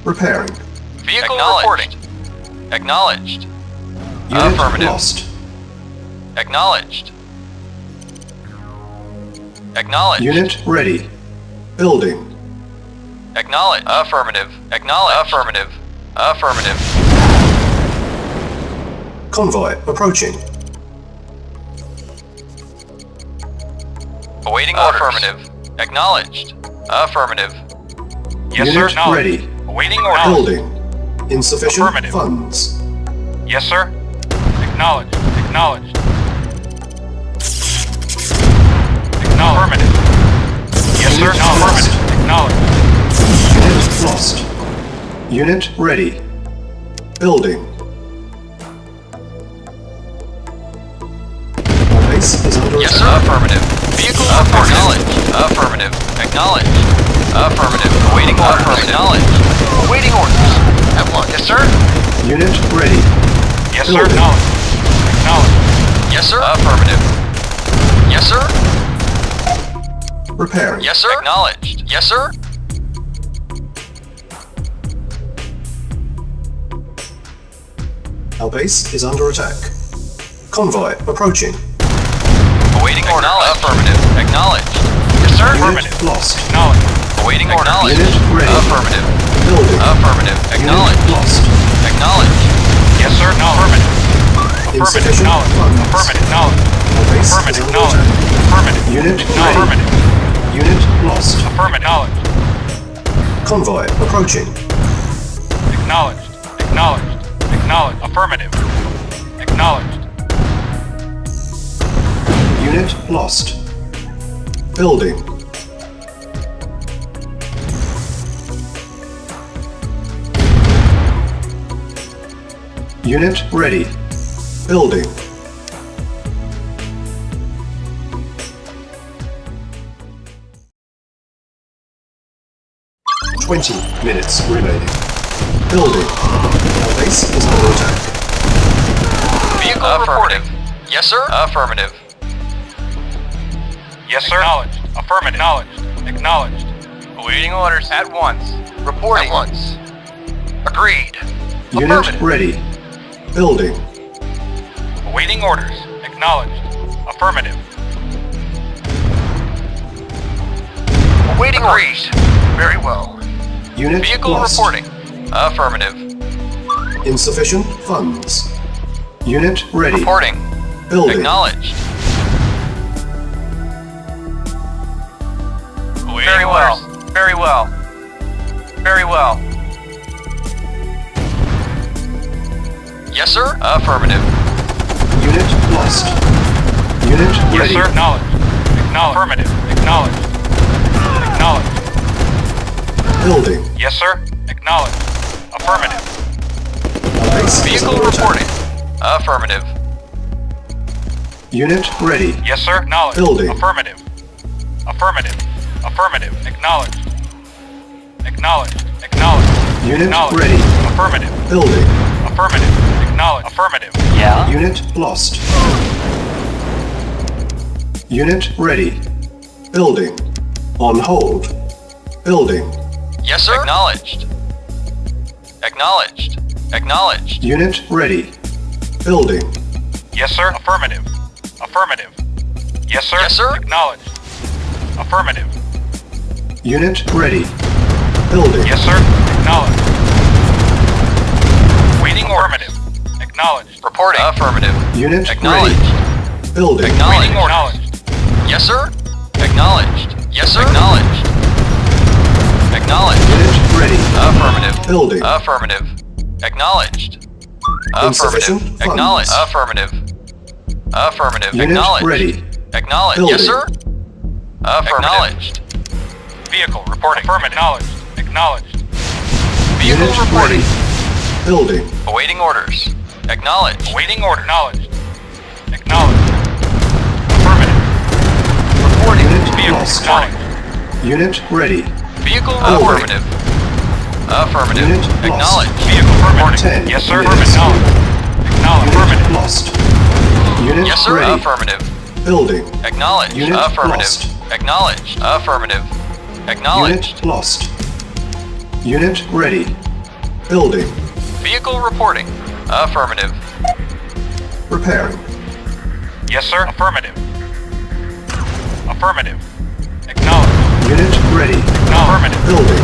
Repairing. Vehicle reporting. Acknowledged. Unit Affirmative. lost. Acknowledged. Acknowledged. Unit ready. Building. Acknowledged. Affirmative. Acknowledged. Affirmative. Affirmative. Convoy approaching. Awaiting orders. Affirmative. Acknowledged. Affirmative. Yes, Unit sir. Acknowledged. ready. Awaiting orders. Building. Insufficient Affirmative. funds. Yes, sir. Acknowledged. Acknowledged. Acknowledged. Affirmative. Yes, sir. Unit No, lost. affirmative. Acknowledged. Unit lost. Unit ready. Building. Our base is under Yes, attack. sir. Affirmative. Vehicle acknowledged. Affirmative. Acknowledged. Affirmative. Awaiting orders. Acknowledged. Awaiting orders. At once. Yes, sir. Unit ready. Yes, Building. sir. Acknowledged. Acknowledged. Yes, sir. Affirmative. Yes, sir. Repairing. Yes, sir. Acknowledged. Yes, sir. Our base is under attack. Convoy approaching. Awaiting orders. Affirmative. Acknowledged. Yes, sir. Unit Affirmative. lost. Acknowledged. Awaiting orders. Unit ready. Affirmative. Building. Affirmative. Unit Acknowledged. lost. Acknowledged. Yes, sir. No. Affirmative. Affirmative. Insufficient Acknowledged. funds. Affirmative. Acknowledged. Our base is Affirmative. under Acknowledged. attack. Affirmative. Unit No. ready. Affirmative. Unit lost. Affirmative. Acknowledged. Convoy approaching. Acknowledged. Acknowledged. Acknowledged. Affirmative. Acknowledged. Unit lost. Building. Unit ready. Building. "20 minutes remaining. Building. Our base is under attack. Vehicle affirmative. Yes, sir. Affirmative. Yes, sir. Acknowledged. Affirmative. Acknowledged. Acknowledged. Awaiting orders at once. Reporting. At once. Agreed. Unit Affirmative. ready. Building. Awaiting orders. Acknowledged. Affirmative. Awaiting orders. Very well. Unit Vehicle lost. reporting. Affirmative. Insufficient funds. Unit ready. Reporting. Building. Acknowledged. Very well. Very well. Very well. Yes, sir. Affirmative. Unit lost. Unit Yes, ready. sir. Acknowledged. Acknowledged. Affirmative. Acknowledged. Acknowledged. Building. Yes, sir. Acknowledged. Affirmative. Our base is Vehicle under attack. reporting. Affirmative. Unit ready. Yes, sir. Acknowledged. Building. Affirmative. Affirmative. Affirmative. Acknowledged. Acknowledged. Acknowledged. Unit Acknowledged. ready. Affirmative. Building. Affirmative. Acknowledged. Affirmative. Yeah? Unit lost. Unit ready. Building. On hold. Building. Yes, sir. Acknowledged. Acknowledged. Acknowledged. Unit ready. Building. Yes, sir. Affirmative. Affirmative. Yes, sir. Yes, sir. Acknowledged. Affirmative. Unit ready. Building. Yes, sir. Acknowledged. Waiting affirmative. Acknowledged. Reporting. Affirmative. Unit Acknowledged. ready. Building. Acknowledged. Acknowledged. Yes, sir. Acknowledged. Yes, sir. Acknowledged. Acknowledged. Unit ready. Affirmative. Building. Affirmative. Acknowledged. Insufficient Affirmative. funds. Acknowledged. Affirmative. Affirmative. Unit Acknowledged. ready. Acknowledged. Building. Yes, sir. Acknowledged. Vehicle reporting. Affirmative. Acknowledged. Acknowledged. Vehicle Unit reporting. ready. Building. Awaiting orders. Acknowledged. Awaiting order. Acknowledged. Acknowledged. Affirmative. Reporting. Unit Vehicle lost. reporting. Unit ready. Vehicle Building. affirmative. Affirmative. Unit lost. Acknowledged. Vehicle reporting. 10 Yes, sir. minutes. Affirmative. Acknowledged. Affirmative. Unit lost. Unit Yes, sir. ready. Affirmative. Building. Acknowledged. Unit Affirmative. lost. Acknowledged. Affirmative. Acknowledged. Unit lost. Unit ready. Building. Vehicle reporting. Affirmative. Repairing. Yes, sir. Affirmative. Affirmative. Acknowledged. Unit ready. Affirmative. Building.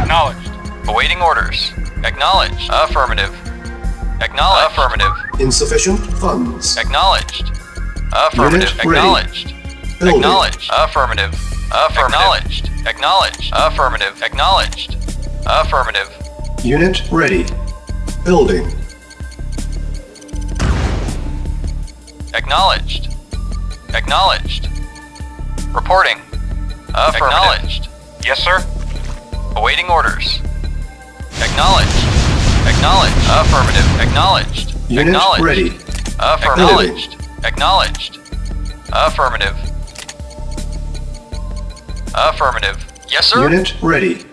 Acknowledged. Awaiting orders. Acknowledged. Affirmative. Acknowledged. Affirmative. Insufficient funds. Acknowledged. Affirmative. Unit ready. Acknowledged. Building. Acknowledged. Affirmative. Affirmative. Acknowledged. Affirmative. Acknowledged. Affirmative. Unit ready. Building. Acknowledged. Acknowledged. Reporting. Acknowledged. Yes, sir. Awaiting orders. Acknowledged. Acknowledged. Affirmative. Acknowledged. Unit Acknowledged. ready. Acknowledged. Acknowledged. Affirmative. Affirmative. Yes, sir. Unit ready.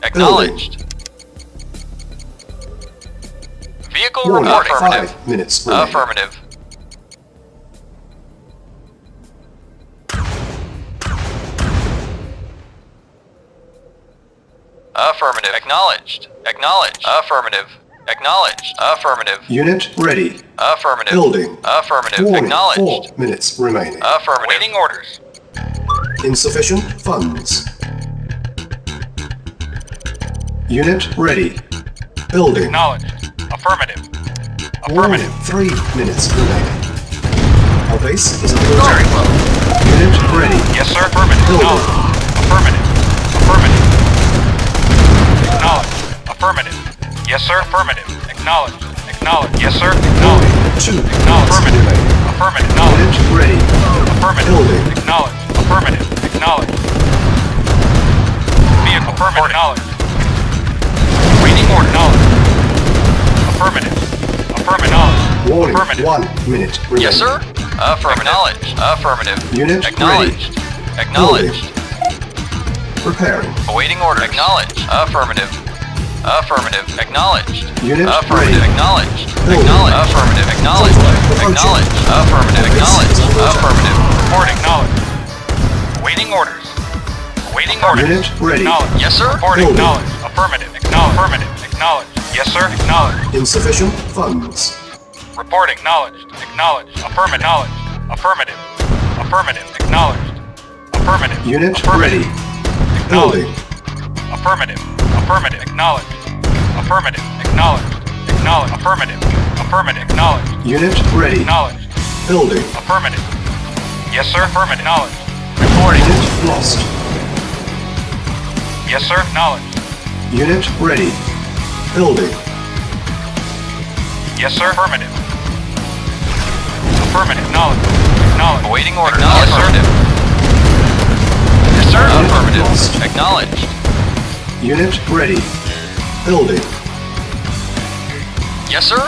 Acknowledged. Vehicle Warning. reporting. 5 minutes remaining. Affirmative. Affirmative. Acknowledged. Acknowledged. Affirmative. Acknowledged. Affirmative. Unit ready. Affirmative. Building. Affirmative. Warning. Acknowledged. 4 minutes remaining. Affirmative. Awaiting orders. Insufficient funds. Unit ready. Building. Acknowledged. Affirmative. Warning. Affirmative. 3 minutes remaining. Our base is under Very attack. well. Unit ready. Yes, sir. Affirmative. Building. Acknowledged. Affirmative. Affirmative. Acknowledged. Affirmative. Yes, sir. Affirmative. Acknowledged. Acknowledged. Yes, sir. Acknowledged. 2 Acknowledged. minutes remaining. Affirmative. Acknowledged. Unit ready. Affirmative. Building. Acknowledged. Affirmative. Acknowledged. Vehicle. Affirmative. Acknowledged. Waiting order. Acknowledged. Affirmative. Affirmative. Acknowledged. Warning. Affirmative. 1 minute remaining. Yes, sir. Affirmative. Acknowledged. Affirmative. Unit Acknowledged. Acknowledged. Repairing. Awaiting order. Acknowledged. Affirmative. Affirmative. Acknowledged. Unit Affirmative. ready. Acknowledged. Building. Acknowledged. Affirmative. Acknowledged. Approaching. Acknowledged. Affirmative. Base is Acknowledged. under attack. Affirmative. Reporting. Acknowledged. Awaiting orders. Awaiting orders. Unit ready. Acknowledged. Yes, sir. Reporting. Building. Acknowledged. Affirmative. Acknowledged. Affirmative. Acknowledged. Yes, sir. Acknowledged. Insufficient funds. Reporting. Acknowledged. Acknowledged. Affirmative. Acknowledged. Affirmative. Affirmative. Acknowledged. Affirmative. Unit Affirmative. ready. Acknowledged. Building. Affirmative. Affirmative. Acknowledged. Affirmative. Acknowledged. Acknowledged. Affirmative. Affirmative. Acknowledged. Unit ready. Acknowledged. Building. Affirmative. Yes, sir. Affirmative. Acknowledged. Reporting. Unit lost. Yes, sir. Acknowledged. Unit ready. Building. Yes, sir. Affirmative. Affirmative. Acknowledged. Acknowledged. Awaiting order. Yes, sir. Affirmative. Yes, sir. Unit Affirmative. lost. Acknowledged. Unit ready. Building. Yes, sir.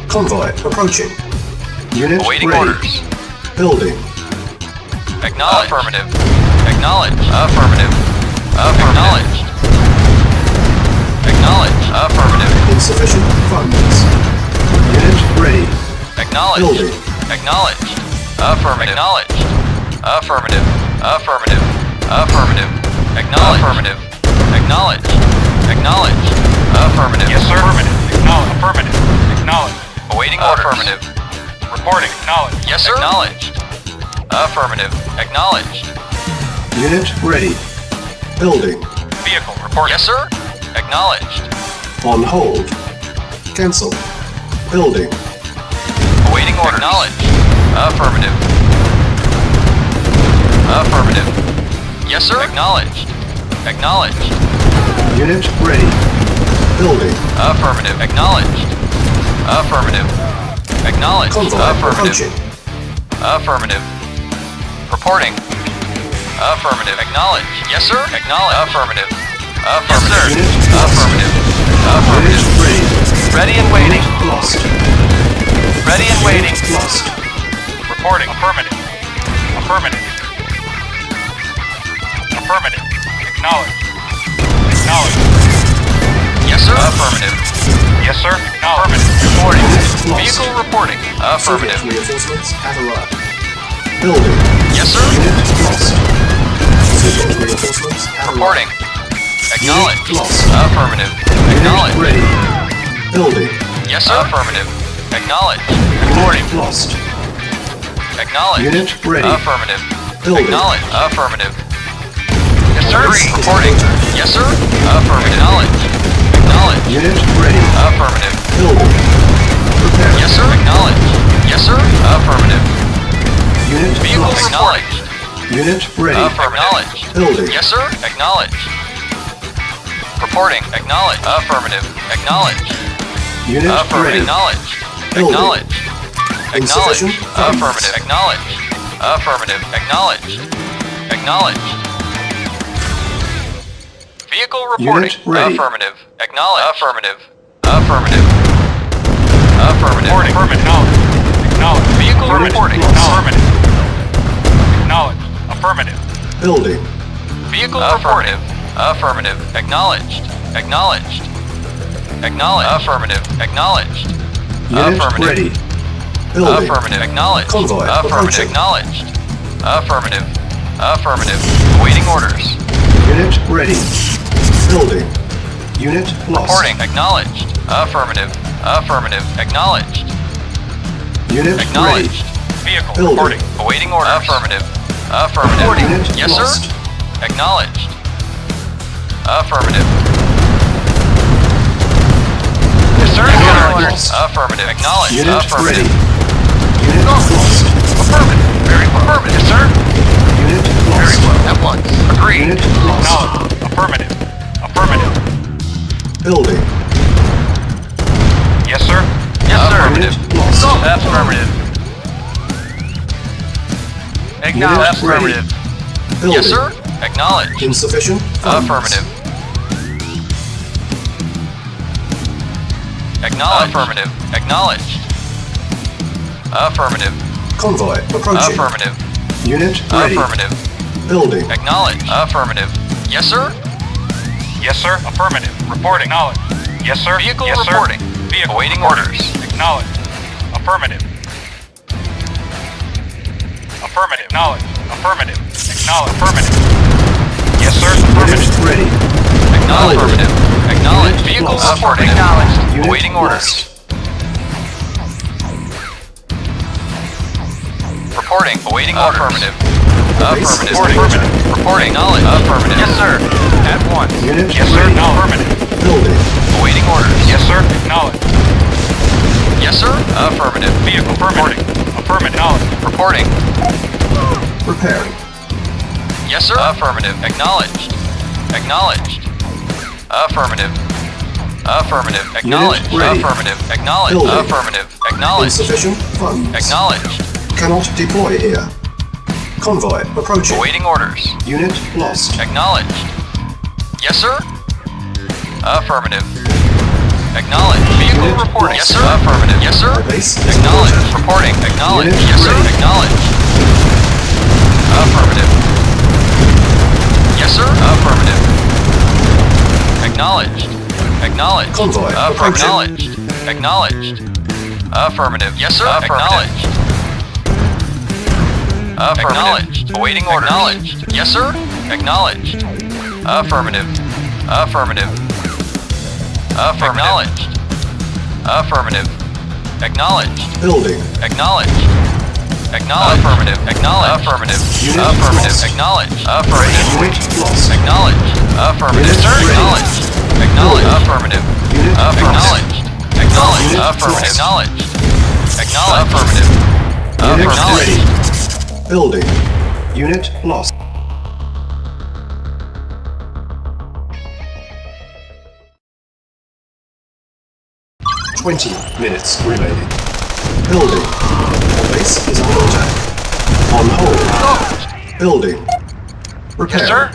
Convoy approaching. Unit Awaiting ready. orders. Building. Acknowledged. Affirmative. Acknowledged. Affirmative. Acknowledged. Acknowledged. Affirmative. Insufficient funds. Unit ready. Acknowledged. Building. Acknowledged. Affirmative. Acknowledged. Affirmative. Affirmative. Affirmative. Acknowledged. Affirmative. Acknowledged. Acknowledged. Affirmative. Yes, sir. Affirmative. Acknowledged. Affirmative. Acknowledged. Awaiting orders. Affirmative. Reporting. Acknowledged. Yes, sir. Acknowledged. Affirmative. Acknowledged. Unit ready. Building. Vehicle. Reporting. Yes, sir. Acknowledged. On hold. Cancel. Building. Awaiting orders. Acknowledged. Affirmative. Affirmative. Yes, sir. Acknowledged. Acknowledged. Unit ready. Building. Affirmative. Acknowledged. Affirmative. Acknowledged. Convoy Affirmative. approaching. Affirmative. Reporting. Affirmative. Acknowledged. Yes, sir. Acknowledged. Affirmative. Affirmative. Unit lost. Affirmative. Unit Affirmative. ready. Ready and waiting. Unit lost. Ready and waiting. Unit lost. Reporting. Affirmative. Affirmative. Affirmative. Acknowledged. Acknowledged. Yes, sir. Affirmative. Yes, sir. Affirmative. Reporting. Unit lost. Vehicle reporting. Soviet Affirmative. reinforcements have arrived. Building. Yes, sir. Unit lost. Soviet reinforcements have Reporting. arrived. Acknowledged. Unit lost. Affirmative. Unit Acknowledged. ready. Building. Yes, sir. Affirmative. Acknowledged. Unit lost. Acknowledged. Unit ready. Affirmative. Building. Acknowledged. Affirmative. Yes, sir. Agreed. Reporting. Yes, sir. Affirmative. Acknowledged. Acknowledged. Unit ready. Affirmative. Building. Prepare. Yes, sir. Acknowledged. Yes, sir. Affirmative. Unit Vehicle lost. acknowledged. Unit ready. Acknowledged. Building. Yes, sir. Acknowledged. Reporting. Acknowledged. Affirmative. Acknowledged. Unit Affirmative. ready. Acknowledged. Building. Acknowledged. Acknowledged. Insufficient funds. Affirmative. Acknowledged. Affirmative. Acknowledged. Acknowledged. Vehicle reporting. Unit ready. Affirmative. Acknowledged. Affirmative. Affirmative. Affirmative. Reporting. Affirmative. Acknowledged. Vehicle Unit reporting. lost. Affirmative. Acknowledged. Affirmative. Building. Vehicle reporting. Affirmative. Acknowledged. Acknowledged. Acknowledged. Affirmative. Acknowledged. Unit Affirmative. ready. Building. Affirmative. Acknowledged. Convoy Affirmative. approaching. Acknowledged. Affirmative. Affirmative. Awaiting orders. Unit ready. Building. Unit lost. Reporting. Acknowledged. Affirmative. Affirmative. Acknowledged. Unit ready. Acknowledged. Vehicle Building. reporting. Awaiting orders. Affirmative. Affirmative. Unit Yes, lost. sir. Acknowledged. Affirmative. Yes, sir. Unit lost. Affirmative. Acknowledged. Unit ready. Affirmative. Unit lost. Affirmative. Very affirmative. Yes, sir. Unit Very lost. well. At once. Agreed. Unit lost. Acknowledged. Affirmative. Affirmative. Building. Yes, sir. Yes, sir. Unit lost. Affirmative. Acknowledged. Unit ready. Affirmative. Building. Yes, sir. Acknowledged. Insufficient funds. Affirmative. Acknowledged. Affirmative. Acknowledged. Affirmative. Convoy approaching. Affirmative. Unit ready. Affirmative. Building. Acknowledged. Affirmative. Yes, sir. Yes, sir. Affirmative. Reporting. Acknowledged. Yes, sir. Vehicle yes, reporting. Sir. Vehicle Awaiting reporting. orders. Acknowledged. Affirmative. Affirmative. Acknowledged. Affirmative. Acknowledged. Affirmative. Yes, sir. Unit Affirmative. ready. Acknowledged. Affirmative. Acknowledged. Unit Vehicle lost. reporting. Acknowledged. Unit Awaiting orders. lost. Reporting. Awaiting orders. Affirmative. Base Affirmative. is Affirmative. Reporting. Acknowledged. Affirmative. Yes, sir. At once. Unit Yes, sir. ready. Affirmative. Building. Awaiting orders. Yes, sir. Acknowledged. Yes, sir. Affirmative. Vehicle reporting. Affirmative. Acknowledged. Reporting. Preparing. Yes, sir. Affirmative. Acknowledged. Acknowledged. Affirmative. Affirmative. Acknowledged. ready. Affirmative. Acknowledged. Building. Affirmative. Acknowledged. Insufficient funds. Acknowledged. Cannot deploy here. Convoy approaching. Awaiting orders. Unit lost. Acknowledged. Yes, sir. Affirmative. Acknowledged. Vehicle Unit reporting. lost. Yes, sir. Affirmative. Yes, sir. Base is Acknowledged. underwater. Reporting. Acknowledged. Unit Yes, sir. ready. Acknowledged. Affirmative. Yes, sir. Affirmative. Acknowledged. Acknowledged. Convoy approaching. Acknowledged. Acknowledged. Affirmative. Yes, sir. Acknowledged. Affirmative. Awaiting orders. Acknowledged. Yes, sir. Acknowledged. Affirmative. Affirmative. Affirmative. Affirmative. Acknowledged. Building. Acknowledged. Acknowledged. Affirmative. Acknowledged. Affirmative. Unit Affirmative. lost. Acknowledged. Affirmative. Unit lost. Acknowledged. Affirmative. Unit Sir. ready. Acknowledged. Acknowledged. Building. Affirmative. Unit Acknowledged. Acknowledged. Unit Affirmative. lost. Acknowledged. Acknowledged. Affirmative. Unit Acknowledged. ready. Building. Unit lost. 20 minutes remaining. Building. Your base is under attack. On hold. Building. Repair. Yes, sir.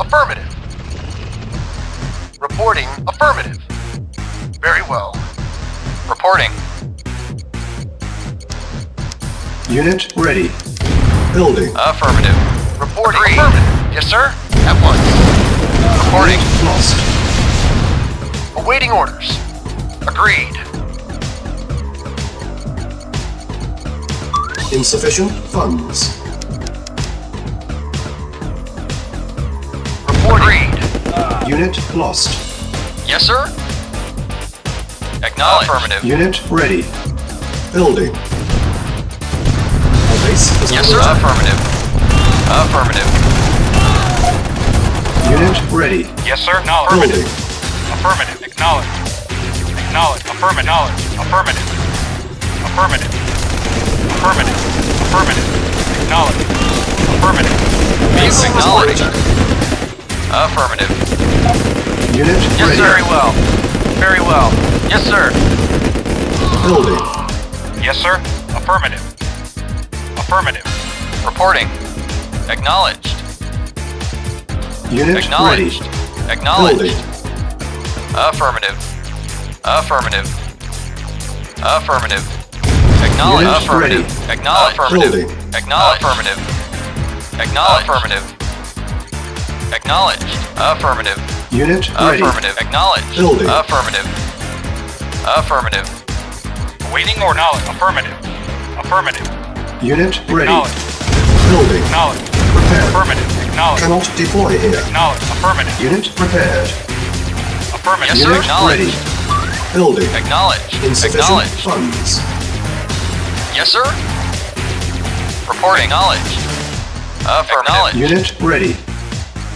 Affirmative. Reporting affirmative. Very well. Reporting. Unit ready. Building. Affirmative. Reporting Agreed. affirmative. Yes, sir. At once. Reporting. Lost. Awaiting orders. Agreed. Insufficient funds. Agreed. Unit lost. Yes, sir. Acknowledged. Affirmative. Unit ready. Building. Our base is Yes, under sir. attack. Affirmative. Affirmative. Unit ready. Yes, sir. Acknowledge. Building. Affirmative. Acknowledge. Acknowledge. Affirmative. Affirmative. Affirmative. Affirmative. Affirmative. Acknowledge. Affirmative. Vehicle acknowledged. Affirmative. Unit Yes, ready. sir. Very well. Very well. Yes, sir. Building. Yes, sir. Affirmative. Affirmative. Reporting. Acknowledged. Unit ready. Acknowledged. Acknowledged. Building. Affirmative. Affirmative. Affirmative. Acknowledge. Unit Affirmative. ready. Acknowledge. Building. Affirmative. Acknowledge. Affirmative. Acknowledge. Affirmative. Acknowledged. Affirmative. Unit ready. Affirmative. Acknowledged. Building. Affirmative. Affirmative. Awaiting or knowledge. Affirmative. Affirmative. Unit ready. Acknowledge. Building. Acknowledge. Prepare. Affirmative. Acknowledge. Cannot deploy here. Acknowledge. Affirmative. Unit prepared. Affirmative. Yes, sir. Unit ready. Acknowledged. Building. Acknowledged. Insufficient Acknowledged. funds. Yes, sir. Reporting. Acknowledged. Affirmative. Unit ready.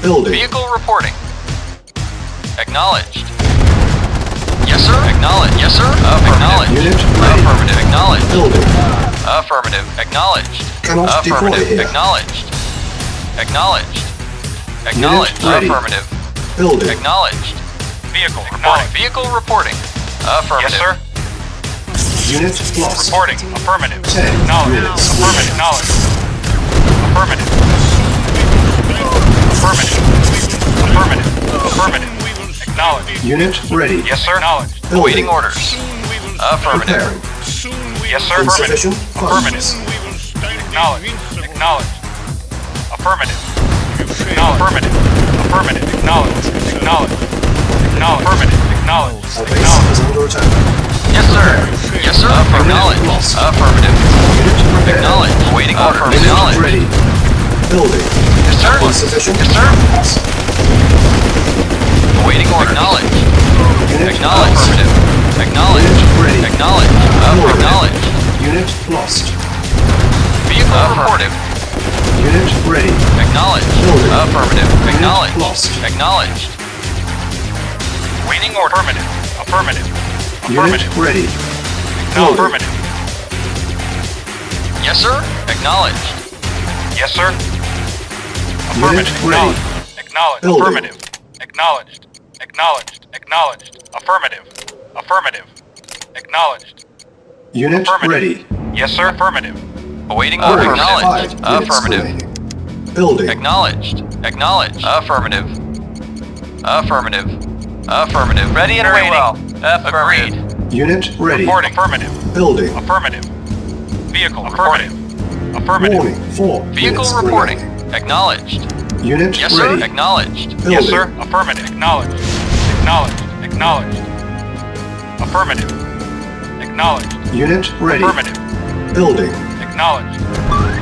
Building. Vehicle reporting. Acknowledged. Yes, sir. Acknowledged. Yes, sir. Acknowledged. Unit ready. Affirmative. Acknowledged. Building. Affirmative. Acknowledged. Cannot deploy Affirmative. here. Acknowledged. Acknowledged. Acknowledged. ready. Affirmative. Building. Acknowledged. Vehicle reporting. Vehicle reporting. Affirmative. Yes, sir. Unit lost. Reporting. Affirmative. 10 Acknowledge. minutes. Affirmative. Knowledge. Affirmative. Affirmative. Affirmative. Affirmative. Acknowledge. Unit ready. Yes, sir. Acknowledge. Building. Awaiting orders. Affirmative. Preparing. Yes, sir. Insufficient Affirmative. funds. Affirmative. Acknowledge. Acknowledge. Affirmative. Acknowledge. Affirmative. Affirmative. Acknowledge. Acknowledge. Acknowledge. Affirmative. Acknowledge. Our base Acknowledge. is under attack. Yes, sir. Yes, sir. Acknowledged. lost. Affirmative. Unit prepared. Acknowledged. Awaiting orders. Unit Acknowledged. ready. Building. Yes, sir. Insufficient Yes, sir. funds. Awaiting orders. Acknowledged. Unit Acknowledged. lost. Affirmative. Acknowledged. Unit ready. Acknowledged. Building. Acknowledged. Unit lost. Vehicle reported. Unit ready. Acknowledged. Building. Affirmative. Unit Acknowledged. lost. Acknowledged. Waiting order. Affirmative. Affirmative. Unit Affirmative. ready. No, Building. affirmative. Yes, sir. Acknowledged. Yes, sir. Unit Affirmative. ready. Acknowledged. Building. Affirmative. Acknowledged. Acknowledged. Acknowledged. Affirmative. Affirmative. Acknowledged. Unit Affirmative. ready. Yes, sir. Affirmative. Awaiting Building. orders. 5 Acknowledged. minutes Affirmative. remaining. Building. Acknowledged. Acknowledged. Affirmative. Affirmative. Affirmative. Ready and Very waiting. well. Agreed. Unit ready. Reporting. Affirmative. Building. Affirmative. Vehicle. Affirmative. Affirmative. Warning. 4 Vehicle minutes reporting. remaining. Acknowledged. Unit Yes, sir. ready. Acknowledged. Building. Yes, sir. Affirmative. Acknowledged. Acknowledged. Acknowledged. Affirmative. Acknowledged. Unit ready. Affirmative. Building. Acknowledged.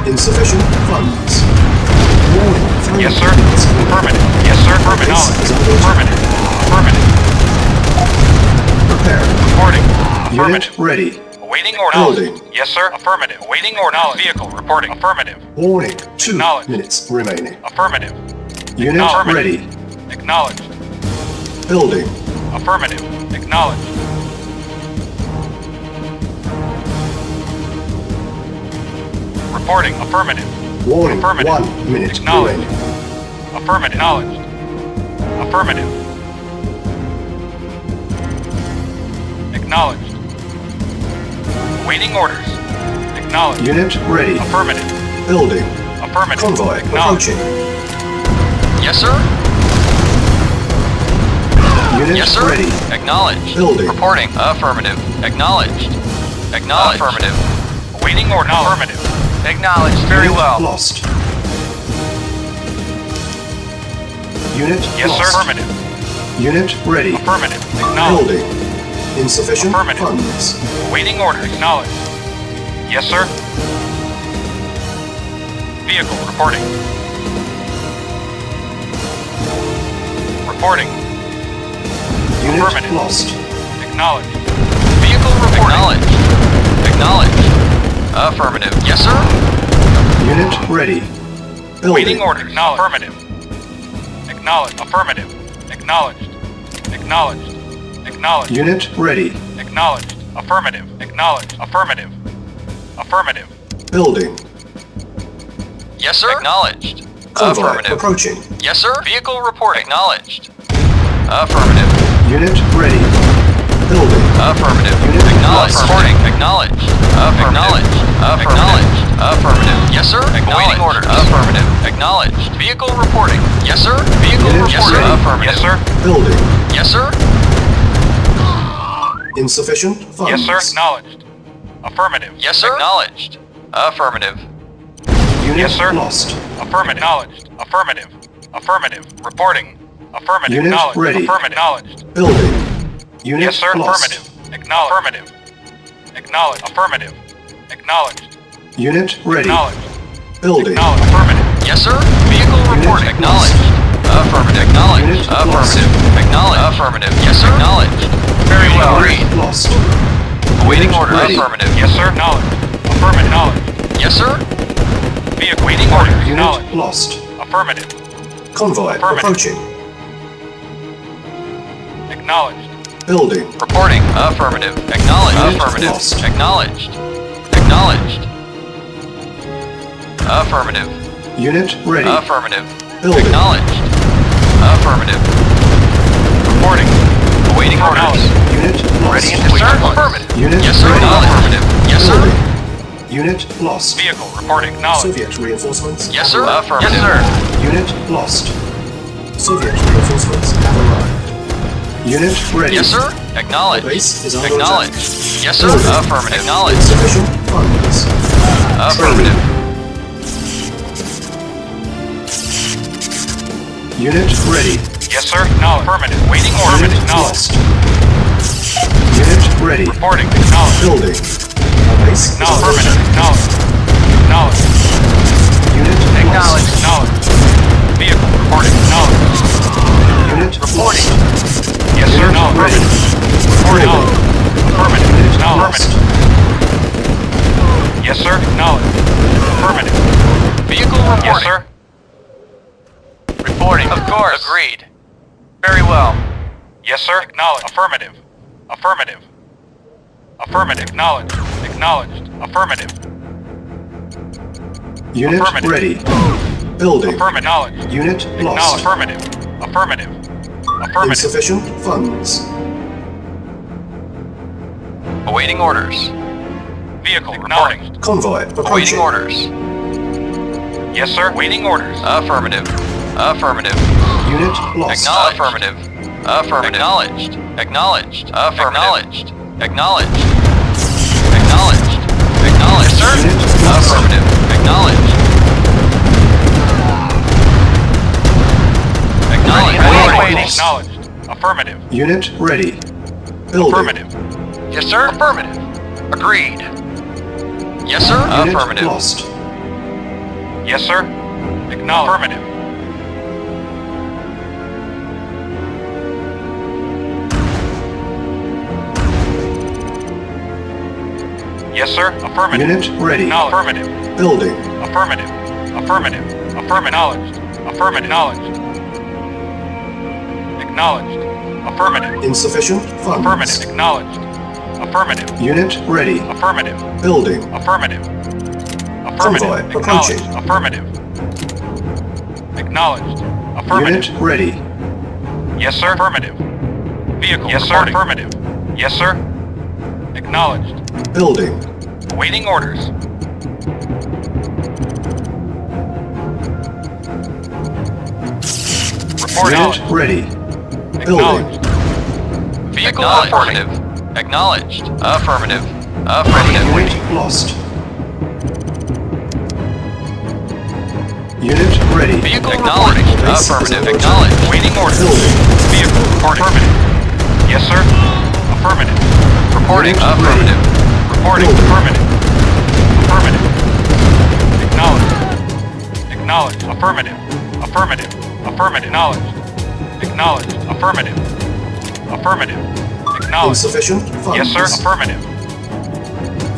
Insufficient funds. Warning. 3 Yes, sir. minutes remaining. Affirmative. Yes, sir. Affirmative. Base is under attack. Affirmative. Affirmative. Prepare. Reporting. Unit Affirmative. ready. Awaiting order. Building. Yes, sir. Affirmative. Awaiting order. Vehicle. Reporting. Affirmative. Warning. 2 Acknowledged. minutes remaining. Affirmative. Unit Affirmative. ready. Acknowledged. Building. Affirmative. Acknowledged. Reporting. Affirmative. Warning. Affirmative. 1 minute Acknowledged. remaining. Affirmative. Acknowledged. Affirmative. Acknowledged. Waiting orders. Acknowledged. Unit ready. Affirmative. Building. Affirmative. Convoy Acknowledged. approaching. Yes, sir. Unit Yes, sir. ready. Acknowledged. Building. Reporting. Affirmative. Acknowledged. Acknowledged. Affirmative. Awaiting order. Affirmative. Acknowledged. Very Unit well. lost. Unit Yes, lost. sir. Affirmative. Unit ready. Affirmative. Acknowledged. Building. Insufficient Affirmative. funds. Awaiting order. Acknowledged. Yes, sir. Vehicle reporting. Reporting. Unit Affirmative. lost. Acknowledged. Vehicle reporting. Acknowledged. Affirmative. Yes, sir. Unit ready. Building. Waiting order. Acknowledged. Affirmative. Acknowledged. Affirmative. Acknowledged. Acknowledged. Acknowledged. Unit ready. Acknowledged. Affirmative. Acknowledged. Affirmative. Affirmative. Building. Yes, sir. Acknowledged. Convoy Affirmative. approaching. Yes, sir. Vehicle reporting. Acknowledged. Affirmative. Unit ready. Building. Affirmative. Unit Acknowledged. lost. Reporting. Acknowledged. Acknowledged. Acknowledged. Affirmative. Yes, sir. Awaiting orders. Affirmative. Acknowledged. Vehicle reporting. Yes, sir. Vehicle Unit Yes, sir. ready. Affirmative. Yes, sir. Building. Yes, sir. Insufficient funds. Yes, sir. Acknowledged. Affirmative. Yes, sir. Acknowledged. Affirmative. Unit Yes, sir. lost. Affirmative. Acknowledged. Affirmative. Affirmative. Reporting. Affirmative. Unit Acknowledged. ready. Affirmative. Acknowledged. Building. Unit Yes, sir. lost. Affirmative. Acknowledged. Affirmative. Acknowledged. Affirmative. Acknowledged. Unit ready. Acknowledged. Building. Acknowledged. Affirmative. Yes, sir. Vehicle reporting. Unit Acknowledged. Affirmative. Acknowledged. Unit lost. Affirmative. Acknowledged. Affirmative. Yes, sir. Acknowledged. Very well. Agreed. Unit lost. Awaiting Unit order. ready. Affirmative. Yes, sir. Acknowledged. Affirmative. Acknowledged. Yes, sir. Vehicle waiting order. Unit Acknowledged. lost. Affirmative. Convoy Affirmative. approaching. Acknowledged. Building. Reporting. Affirmative. Acknowledged. Unit Affirmative. lost. Acknowledged. Acknowledged. Affirmative. Unit ready. Affirmative. Building. Acknowledged. Affirmative. Reporting. Awaiting orders. Acknowledged. Unit lost. Ready and discern. Affirmative. Unit Yes, sir. ready. Affirmative. Yes, sir. Building. Unit lost. Vehicle reporting. Acknowledged. Soviet reinforcements. Yes, have sir. arrived. Affirmative. Yes, sir. Unit lost. Soviet reinforcements have arrived. Unit ready. Yes, sir. The Acknowledged. base is under Acknowledged. attack. Yes, sir. Building. Affirmative. Acknowledged. Insufficient funds. Affirmative. Unit ready. Yes, sir. Acknowledged. Affirmative. Waiting order. Unit Acknowledged. lost. Unit ready. Reporting. Acknowledged. Building. Our base is under Affirmative. attack. Acknowledged. Acknowledged. Unit Acknowledged. lost. Acknowledged. Vehicle reporting. Acknowledged. Unit Reporting. lost. Yes, sir. Unit Acknowledged. ready. Reporting. Building. Affirmative. Unit Acknowledged. lost. Yes, sir. Acknowledged. Affirmative. Vehicle reporting. Yes, sir. Reporting. Of course. Agreed. Very well. Yes, sir. Acknowledged. Affirmative. Affirmative. Affirmative. Acknowledged. Acknowledged. Affirmative. Unit Affirmative. ready. Building. Affirmative. Acknowledged. Unit Acknowledged. lost. Affirmative. Affirmative. Affirmative. Insufficient funds. Awaiting orders. Vehicle reporting. Convoy Awaiting approaching. orders. Yes, sir. Waiting orders. Affirmative. Affirmative. Unit lost. Acknowledged. Affirmative. Affirmative. Acknowledged. Acknowledged. Acknowledged. Acknowledged. Acknowledged. Acknowledged. Sir. Unit lost. Affirmative. Acknowledged. Acknowledged. Waiting. Acknowledged. Affirmative. Unit ready. Building. Affirmative. Yes, sir. Affirmative. Agreed. Yes, sir. Unit Affirmative. lost. Yes, sir. Acknowledged. Affirmative. Yes, sir. Affirmative. Unit ready. Acknowledged. Affirmative. Building. Affirmative. Affirmative. Affirmative. Acknowledged. Affirmative. Acknowledged. Acknowledged. Affirmative. Insufficient funds. Affirmative. Acknowledged. Affirmative. Unit ready. Affirmative. Building. Affirmative. Convoy Affirmative. approaching. Acknowledged. Affirmative. Acknowledged. Affirmative. Unit ready. Yes, sir. Affirmative. Vehicle. Yes, sir. Affirmative. Yes, sir. Acknowledged. Building. Awaiting orders. Report Unit out. ready. Building. Acknowledged. Vehicle affirmative. Acknowledged. Affirmative. Affirmative. Unit lost. Unit ready. Vehicle acknowledged. Base is Affirmative. under Acknowledged. attack. Waiting orders. Building. Vehicle reporting. Affirmative. Yes, sir. Affirmative. Reporting. Unit Affirmative. Reporting. Building. Affirmative. Affirmative. Acknowledged. Acknowledged. Affirmative. Affirmative. Affirmative. Acknowledged. Acknowledged. Affirmative. Affirmative. Acknowledged. Insufficient funds. Yes, sir. Affirmative.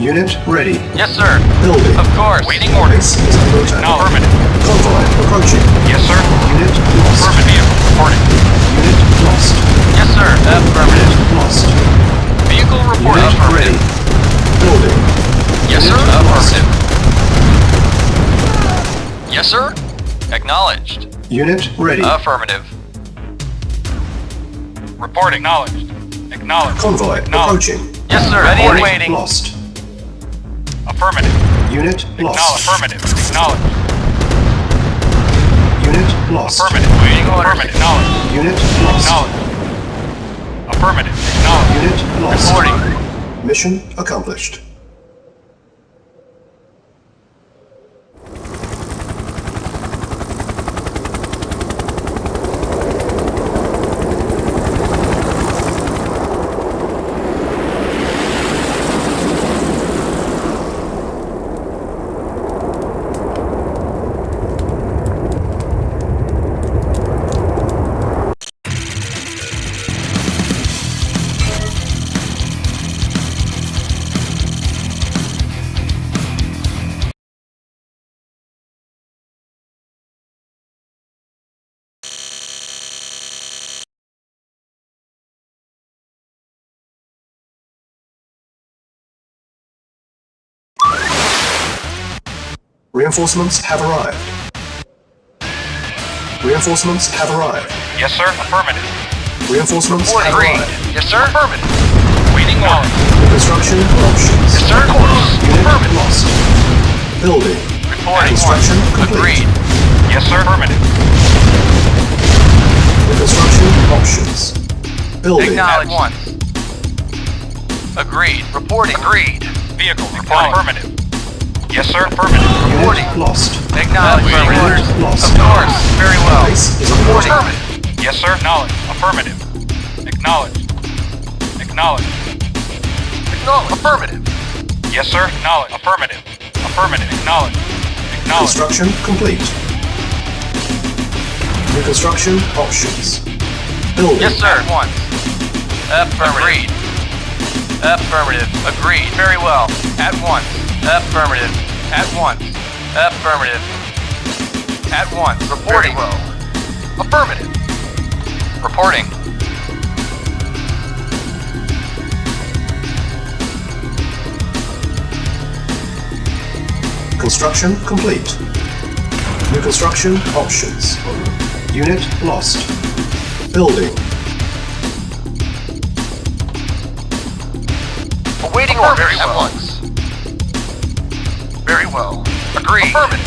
Unit ready. Yes, sir. Building. Of course. Waiting orders. Base is under attack. Affirmative. Convoy approaching. Yes, sir. Unit lost. Affirmative. Reporting. Unit lost. Yes, sir. Affirmative. Unit lost. Vehicle report. Unit Affirmative. ready. Building. Yes, sir. Unit lost. Affirmative. Yes, sir. Acknowledged. Unit ready. Affirmative. Reporting. Acknowledged. Acknowledged. Convoy Acknowledged. approaching. Yes, sir. Ready and Unit waiting. lost. Affirmative. Unit Acknowledged. lost. Affirmative. Acknowledged. Unit lost. Affirmative. Waiting orders. Affirmative. Acknowledged. Unit lost. Acknowledged. Affirmative. Acknowledged. Unit lost. Reporting. Mission accomplished. Reinforcements have arrived. Reinforcements have arrived. Yes, sir. Affirmative. Reinforcements have Agreed. arrived. Yes, sir. Affirmative. Waiting orders. Construction options. Yes, sir. Unit Affirmative. lost. Building. Reporting. Construction complete. Agreed. Yes, sir. Affirmative. Construction options. Building. Acknowledged. At once. Agreed. Reporting. Agreed. Vehicle reporting. Affirmative. Yes, sir. Affirmative. Reporting. Unit lost. Acknowledged. Unit Orders. lost. Of course. Very well. Base is under Reporting. attack. Yes, sir. Acknowledged. Affirmative. Acknowledged. Acknowledged. Acknowledged. Affirmative. Yes, sir. Acknowledged. Affirmative. Affirmative. Acknowledged. Acknowledged. Construction complete. New construction options. Building. Yes, sir. At once. Affirmative. Agreed. Affirmative. Agreed. Very well. At once. Affirmative. At once. Affirmative. At once. Reporting. Very well. Affirmative. Reporting. Construction complete. New construction options. Unit lost. Building. Awaiting orders. Very well. At once. Very well. Agreed. Affirmative.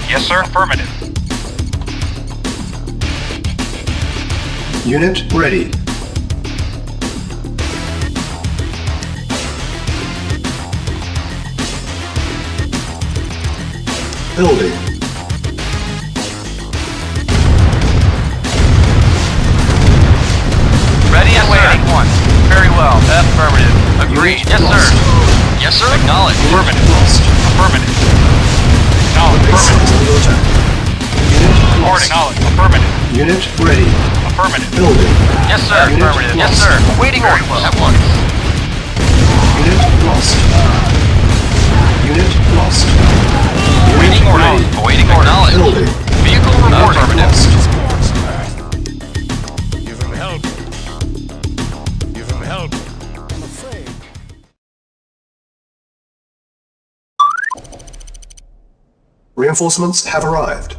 Yes, sir. Affirmative. Unit ready. Building. Ready and waiting. One. Very well. Affirmative. Agreed. Yes, sir. Yes, sir. Acknowledged. Affirmative. Lost. Affirmative. Acknowledged. Base Affirmative. is under attack. Unit Reporting. lost. Acknowledged. Affirmative. Unit ready. Affirmative. Building. Yes, sir. Unit Affirmative. Yes, lost. sir. Awaiting orders. At once. Unit lost. Unit lost. Awaiting Unit orders. ready. Awaiting orders. Acknowledged. Building. Vehicle report. Affirmative. Lost. Give him help. Give him help. I'm afraid. Reinforcements have arrived.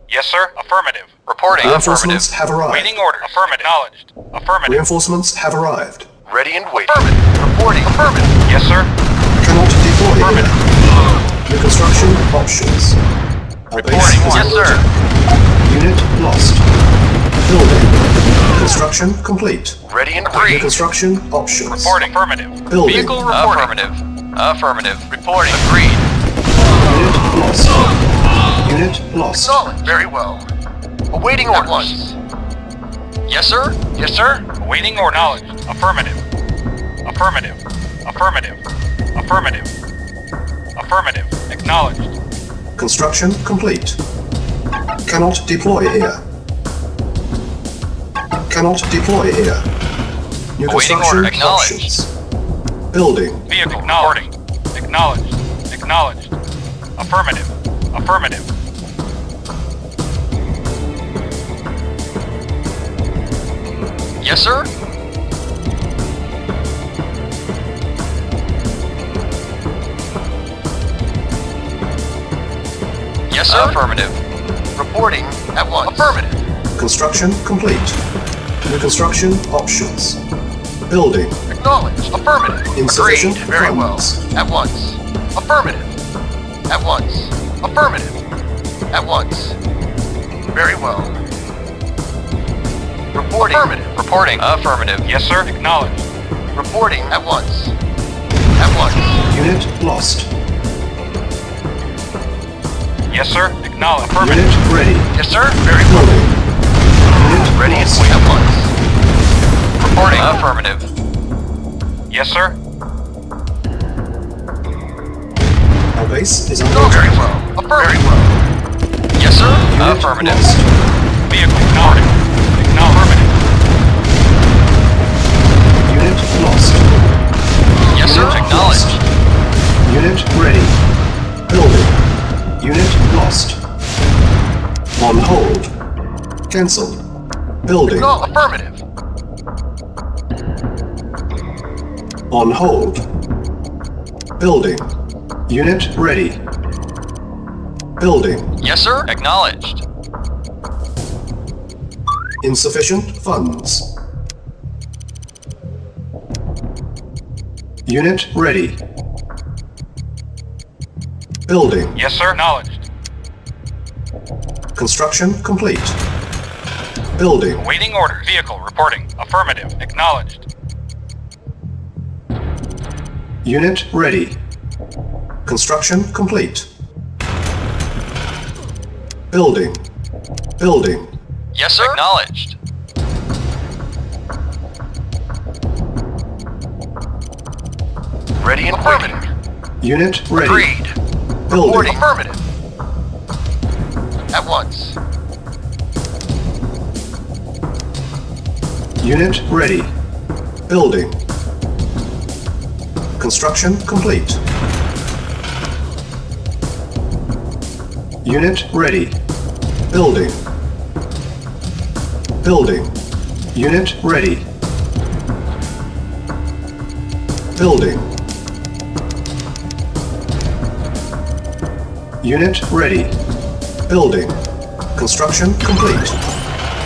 Yes, sir. Affirmative. Reporting. Reinforcements Affirmative. have arrived. Waiting orders. Affirmative. Acknowledged. Affirmative. Reinforcements have arrived. Ready and waiting. Affirmative. Reporting. Affirmative. Yes, sir. Cannot defeat. deploy Affirmative. here. New construction options. Our base Reporting. is Yes, under sir. attack. Unit lost. Building. Construction complete. Ready and New agreed. construction options. Reporting. Affirmative. Building. Vehicle reporting. Affirmative. Affirmative. Reporting. Agreed. Unit lost. Unit lost. Acknowledged. Very well. Awaiting At orders. once. Yes, sir. Yes, sir. Awaiting or knowledge. Affirmative. Affirmative. Affirmative. Affirmative. Affirmative. Acknowledged. Construction complete. Cannot deploy here. Cannot deploy here. New Awaiting construction order. Acknowledged. options. Building. Vehicle reporting. Acknowledged. Acknowledged. Affirmative. Affirmative. Yes, sir. Yes, sir. Affirmative. Reporting at once. Affirmative. Construction complete. New construction options. Building. Acknowledged. Affirmative. Insufficient Agreed. Very well. funds. At once. Affirmative. At once. Affirmative. At once. Very well. Reporting. Affirmative. Reporting. Affirmative. Yes, sir. Acknowledged. Reporting at once. At once. Unit lost. Yes, sir. Acknowledged. Affirmative. Unit ready. Yes, sir. Very well. Building. Unit Ready and lost. wait at once. Reporting. Affirmative. Yes, sir. Our base is under No, very attack. well. Very well. Yes, sir. Unit Affirmative. lost. Vehicle acknowledged. Acknowledged. Unit lost. Yes, sir. Unit Acknowledged. lost. Unit ready. Building. Unit lost. On hold. Cancelled. Building. No, affirmative. On hold. Building. Unit ready. Building. Yes, sir. Acknowledged. Insufficient funds. Unit ready. Building. Yes, sir. Acknowledged. Construction complete. Building. Awaiting order. Vehicle reporting. Affirmative. Acknowledged. Unit ready. Construction complete. Building. Building. Yes, sir. Acknowledged. Ready and affirmative. Unit ready. Agreed. Building. Reporting. Affirmative. At once. Unit ready. Building. Construction complete. Unit ready. Building. Building. Unit ready. Building. Unit ready. Building. Construction complete.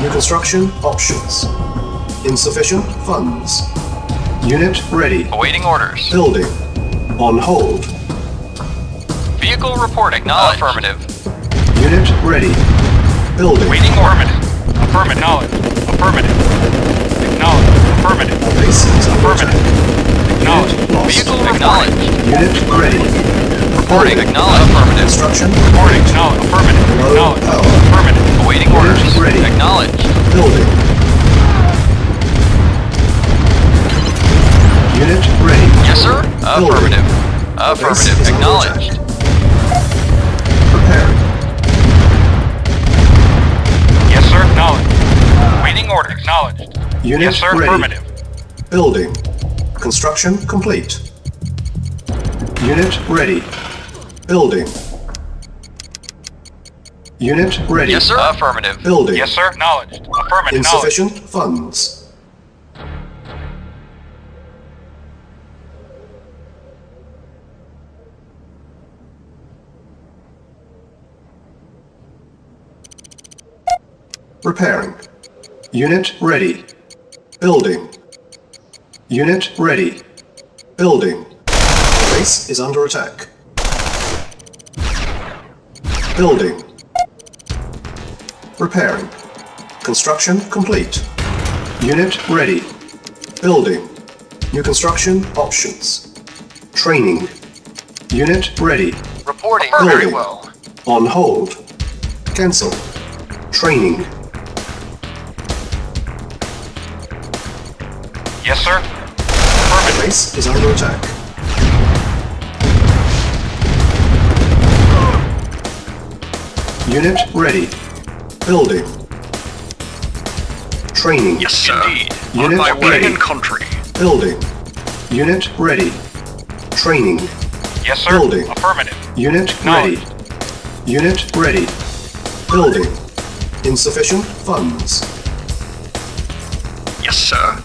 New construction options. Insufficient funds. Unit ready. Awaiting orders. Building. On hold. Vehicle report acknowledged. Affirmative. Unit ready. Building. Awaiting affirmative. Affirmative. Acknowledged. Affirmative. Acknowledged. Affirmative. Base is under Affirmative. attack. Acknowledged. Unit lost. Vehicle acknowledged. Unit ready. Reporting Building. acknowledged. Affirmative. Construction Reporting. complete. Acknowledged. Affirmative. Low Acknowledged. power. Affirmative. Awaiting Unit orders. ready. Acknowledged. Building. Unit ready. Yes, sir. Affirmative. Affirmative. Base is under Acknowledged. Preparing. Yes, sir. Acknowledged. Awaiting order. Acknowledged. Unit Yes, sir. ready. Affirmative. Building. Construction complete. Unit ready. Building. Unit ready. Yes, sir. Affirmative. Building. Yes, sir. Acknowledged. Affirmative. Acknowledged. Insufficient funds. Repairing. Unit ready. Building. Unit ready. Building. base is under attack. Building. Repairing. Construction complete. Unit ready. Building. New construction options. Training. Unit ready. Reporting. Building. Very well. On hold. Cancel. Training. Yes, sir. Affirmative. Base is under attack. Unit ready. Building. Training. Yes, sir. Indeed. On Unit my way ready. in country. Building. Unit ready. Training. Yes, sir. Building. Affirmative. Unit ready. Acknowledged. Unit ready. Building. Insufficient funds. Yes, sir.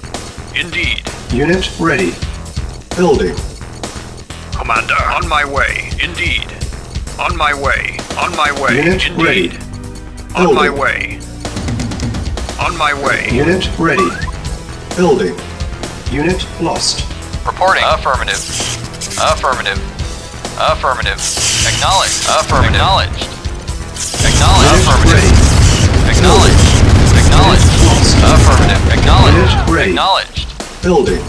Indeed. Unit ready. Building. Commander, on my way. Indeed. On my way. On my way. Unit Indeed. ready. On my Building. way. On my way. Unit ready. Building. Unit lost. Reporting. Affirmative. Affirmative. Affirmative. Acknowledged. Affirmative. Acknowledged. Acknowledged. Unit Affirmative. ready. Acknowledged. Acknowledged. Unit lost. Affirmative. Acknowledged. Unit ready. Acknowledged. Building.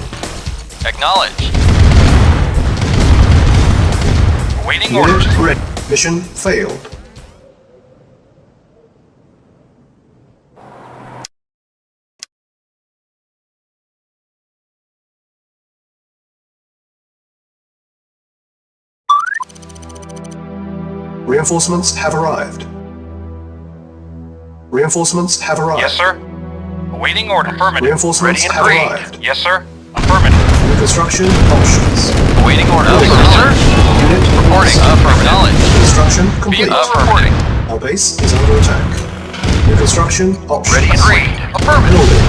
Acknowledged. Awaiting orders. Unit ready. Mission failed. Reinforcements have arrived. Reinforcements have arrived. Yes, sir. Awaiting order. Affirmative. Reinforcements Ready and have agreed. arrived. Yes, sir. Affirmative. New construction options. Awaiting order. Building. Sir. Unit Reporting. lost. Affirmative. Construction complete. Affirmative. Our base is under attack. New construction options. Ready and agreed. Affirmative. Building.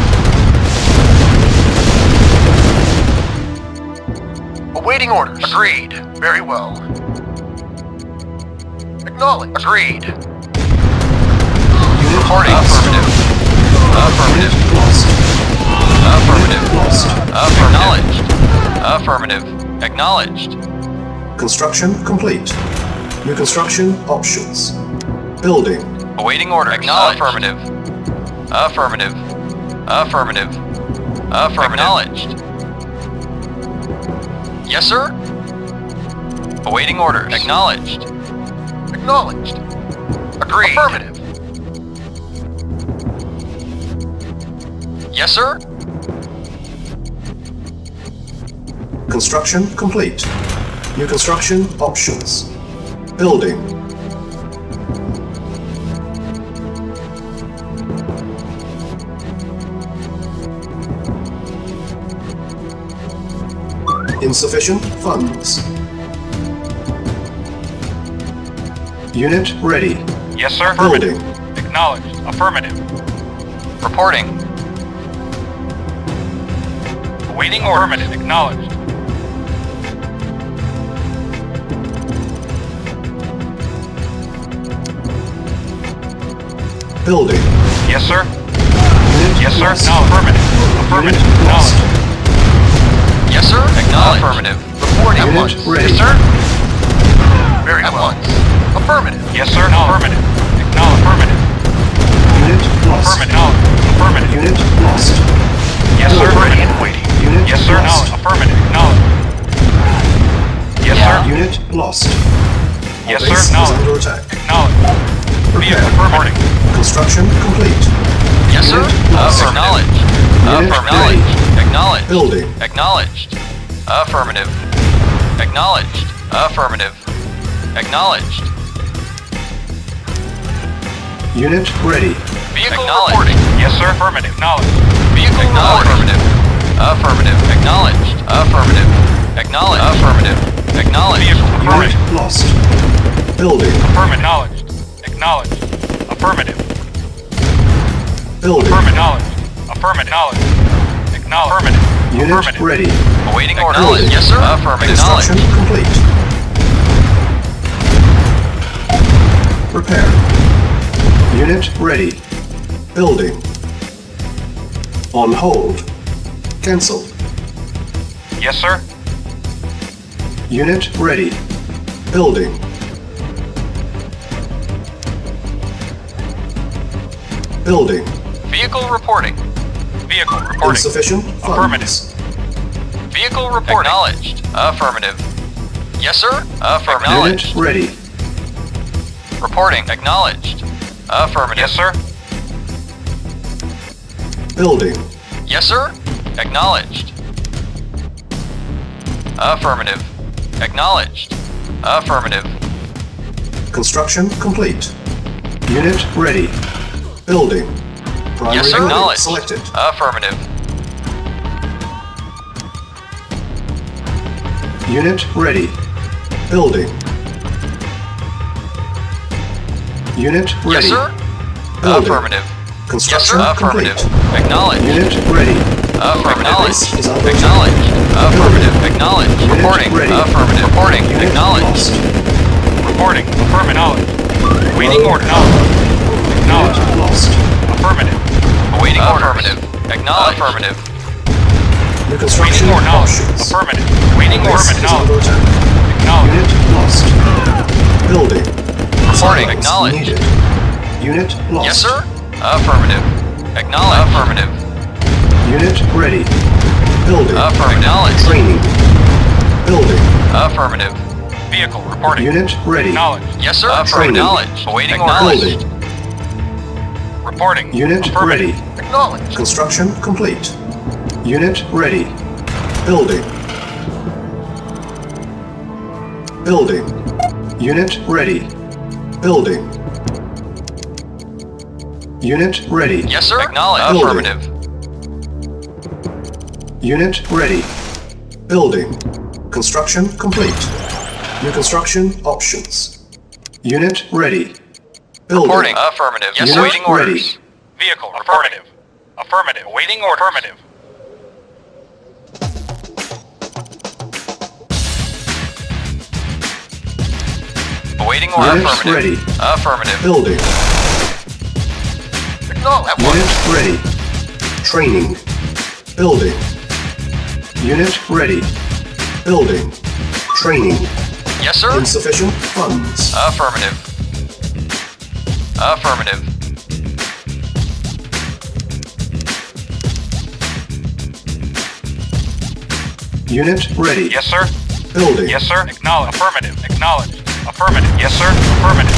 Awaiting orders. Agreed. Very well. Acknowledged. Agreed. Unit Reporting. lost. Affirmative. Affirmative. Unit lost. Affirmative. Lost. Acknowledged. Affirmative. Acknowledged. Construction complete. New construction options. Building. Awaiting order. Acknowledged. Affirmative. Affirmative. Affirmative. Affirmative. Acknowledged. Yes, sir. Awaiting orders. Acknowledged. Acknowledged. Agreed. Affirmative. Yes, sir. Construction complete. New construction options. Building. Insufficient funds. Unit ready. Yes, sir. Building. Affirmative. Acknowledged. Affirmative. Reporting. Awaiting order. Affirmative. Acknowledged. Building. Yes, sir. Unit Yes, sir. lost. No. Affirmative. Affirmative. Unit lost. Acknowledged. Yes, sir. Acknowledged. Affirmative. Reporting. Unit At once. ready. Yes, sir. Very At well. once. Affirmative. Yes, sir. No. Affirmative. Acknowledged. Affirmative. Unit lost. Affirmative. No. Affirmative. Unit lost. Yes, sir. Ready Affirmative. and waiting. Unit Yes, sir. No. lost. Affirmative. Acknowledged. Yes, sir. Unit lost. Yes, Base sir. No. is under attack. Acknowledged. Repair. Affirmative. Construction complete. Yes, sir. Unit lost. Acknowledged. Unit Acknowledged. Acknowledged. Building. Acknowledged. Affirmative. Acknowledged. Affirmative. Acknowledged. Unit ready. Vehicle Acknowledged. reporting. Yes, sir. Affirmative. Acknowledged. Vehicle Acknowledged. affirmative. Affirmative. Acknowledged. Affirmative. Acknowledged. Affirmative. Acknowledged. Vehicle Unit affirmative. lost. Building. Affirmative. Acknowledged. Acknowledged. Affirmative. Building. Affirmative. Acknowledged. Affirmative. Acknowledged. Acknowledged. Affirmative. Unit Affirmative. ready. Awaiting order. Acknowledged. Yes, sir. Affirmative. Construction Acknowledged. complete. Repair. Unit ready. Building. On hold. Cancel. Yes, sir. Unit ready. Building. Building. Vehicle reporting. Vehicle reporting. Insufficient funds. Vehicle reporting. Acknowledged. Affirmative. Yes, sir. Affirmative. Unit Acknowledged. ready. Reporting. Acknowledged. Affirmative. Yes, sir. Building. Yes, sir. Acknowledged. Affirmative. Acknowledged. Affirmative. Construction complete. Unit ready. Building. Primary Yes, sir. building Acknowledged. selected. Affirmative. Unit ready. Building. Unit Yes, ready. sir. Building. Affirmative. Yes, Construction sir. Affirmative. complete. Acknowledged. Unit ready. Acknowledged. Base is under attack. Acknowledged. Affirmative. Acknowledged. Unit Reporting. ready. Affirmative. Reporting. Unit Acknowledged. lost. Reporting. Affirmative. Waiting Low order. power. Acknowledged. Unit lost. Affirmative. Awaiting orders. Affirmative. Acknowledged. Affirmative. New construction Waiting order. options. Affirmative. Waiting Base order. is under Acknowledged. attack. Acknowledged. Unit lost. Building. Reporting. Files Acknowledged. needed. Unit lost. Yes, sir. Affirmative. Acknowledged. Affirmative. Unit ready. Building. Affirmative. Acknowledged. Training. Building. Affirmative. Vehicle reporting. Unit ready. Acknowledged. Yes, sir. Training. Affirmative. Acknowledged. Awaiting Building. orders. Reporting. Unit Affirmative. ready. Acknowledged. Construction complete. Unit ready. Building. Building. Unit ready. Building. Unit ready. Yes, sir. Acknowledged. Building. Affirmative. Unit ready. Building. Construction complete. New construction options. Unit ready. Building. Reporting. Affirmative. Yes, Unit awaiting orders. ready. Vehicle affirmative. Affirmative. Waiting order. Affirmative. Awaiting order. Unit Affirmative. ready. Affirmative. Building. Acknowledged. Unit ready. Training. Building. Unit ready. Building. Training. Yes, sir. Insufficient funds. Affirmative. Affirmative. Unit ready. Yes, sir. Building. Yes, sir. Acknowledged. Affirmative. Acknowledged. Affirmative. Yes, sir. Affirmative.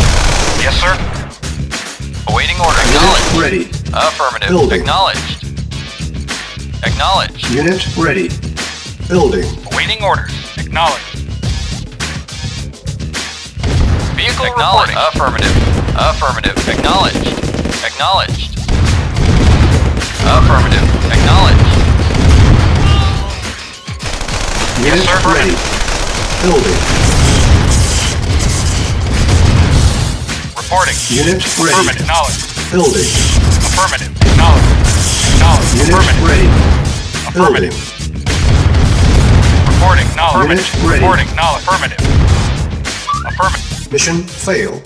Yes, sir. Awaiting order. Unit Acknowledged. ready. Affirmative. Building. Acknowledged. Acknowledged. Unit ready. Building. Awaiting orders. Acknowledged. Vehicle reporting. Affirmative. Affirmative. Acknowledged. Acknowledged. Affirmative. Acknowledged. Unit sir. ready. Building. Reporting. Unit ready. Affirmative. Acknowledged. Building. Affirmative. Acknowledged. Acknowledged. Unit Affirmative. ready. Affirmative. Building. Reporting. Acknowledged. Unit Affirmative. ready. Reporting. Acknowledged. Affirmative. Affirmative. Mission failed.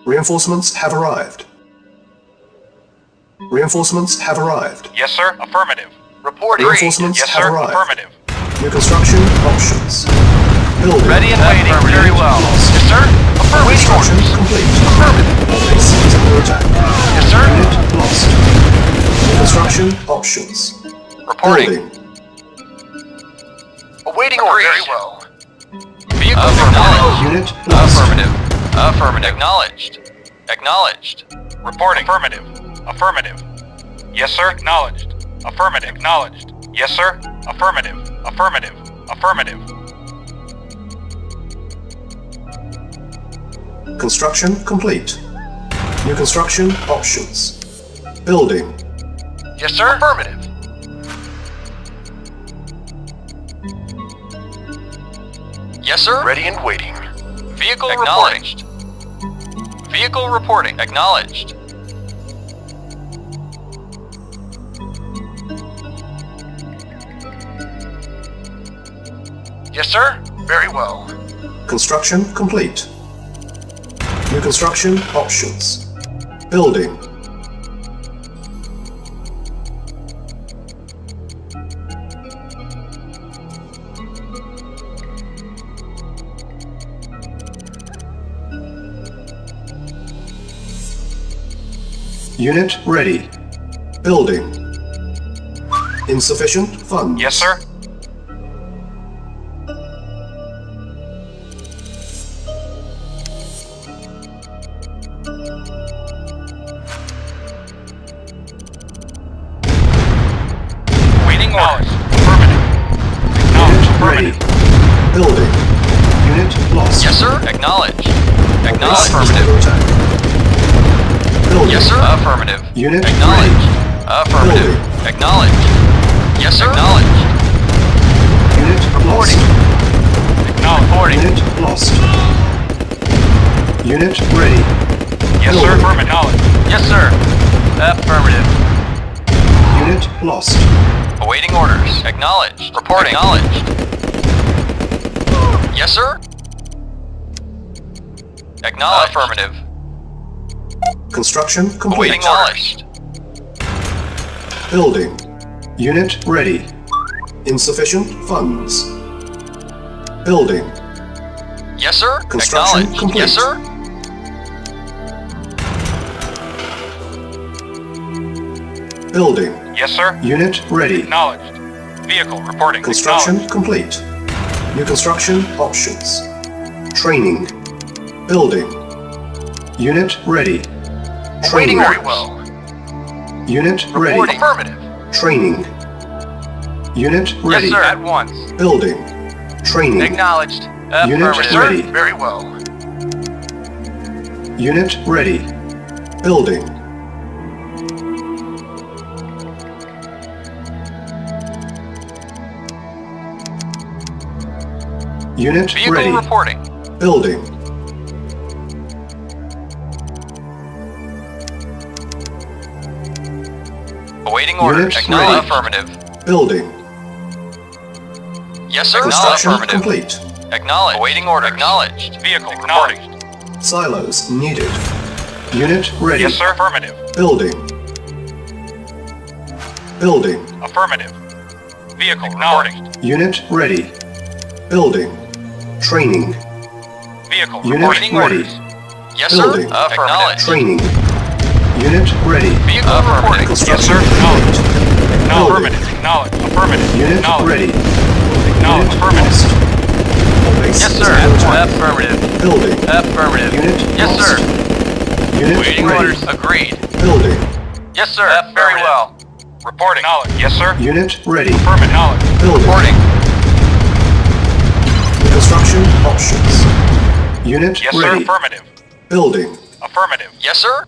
Reinforcements have arrived. Reinforcements have arrived. Yes, sir. Affirmative. Reporting. Reinforcements Yes, have sir. arrived. Affirmative. New construction options. Building. Ready and waiting. Very well. Yes, sir. Affirmative. Waiting Construction orders. complete. Affirmative. All base is under attack. Yes, sir. Unit lost. New construction options. Reporting. Building. Awaiting orders. Very well. Vehicle acknowledged. Unit lost. Affirmative. Affirmative. Acknowledged. Acknowledged. Reporting. Affirmative. Affirmative. Yes, sir. Acknowledged. Affirmative. Acknowledged. Yes, sir. Affirmative. Affirmative. Affirmative. Construction complete. New construction options. Building. Yes, sir. Affirmative. Yes, sir. Ready and waiting. Vehicle acknowledged. Vehicle reporting. Acknowledged. Yes, sir. Very well. Construction complete. New construction options. Building. Unit ready. Building. Insufficient funds. Yes, sir. Waiting orders. Affirmative. Acknowledged. Ready. Affirmative. Building. Unit lost. Yes, sir. Acknowledged. Base Acknowledged. is Affirmative. under attack. Building. Yes, sir. Affirmative. Unit Acknowledged. ready. Affirmative. Building. Acknowledged. Yes, sir. Acknowledged. Unit lost. Acknowledged. Reporting. Unit lost. Unit ready. Yes, sir. Building. Affirmative. Acknowledged. Yes, sir. Affirmative. Unit lost. Awaiting orders. Acknowledged. Reporting. Acknowledged. Yes, sir. Acknowledged. Affirmative. Construction complete. Awaiting orders. Building. Unit ready. Insufficient funds. Building. Yes, sir. Construction Acknowledged. complete. Yes, sir. Building. Yes, sir. Unit ready. Acknowledged. Vehicle reporting. Construction Acknowledged. complete. New construction options. Training. Building. Unit ready. Waiting Training. very well. Unit ready. Reporting. Affirmative. Training. Unit ready. Yes, sir. At once. Building. Training. Acknowledged. Unit Affirmative. ready. Very well. Unit ready. Building. Unit Vehicle ready. reporting. Building. Awaiting orders. Unit Acknowledged. ready. Affirmative. Building. Yes, sir. Construction Affirmative. complete. Acknowledged. Awaiting orders. Acknowledged. Vehicle Reporting. reporting. Silos needed. Unit ready. Yes, sir. Affirmative. Building. Building. Affirmative. Vehicle reporting. Unit ready. Building. Training. Vehicle Unit reporting. ready. Yes, Building. sir. Affirmative. Training. Unit ready. Vehicle reporting. Yes, Construction sir. complete. Acknowledged. Building. Affirmative. Acknowledged. Affirmative. Unit Acknowledged. ready. Acknowledged. Unit Affirmative. lost. Base Yes, is sir. under attack. Affirmative. Building. Affirmative. Unit Yes, lost. sir. Unit Awaiting ready. orders. Agreed. Building. Yes, sir. Very well. Reporting. Acknowledged. Yes, sir. Unit ready. Affirmative. Acknowledged. Building. Reporting. Construction options. Unit Yes, sir. ready. Affirmative. Building. Affirmative. Yes, sir.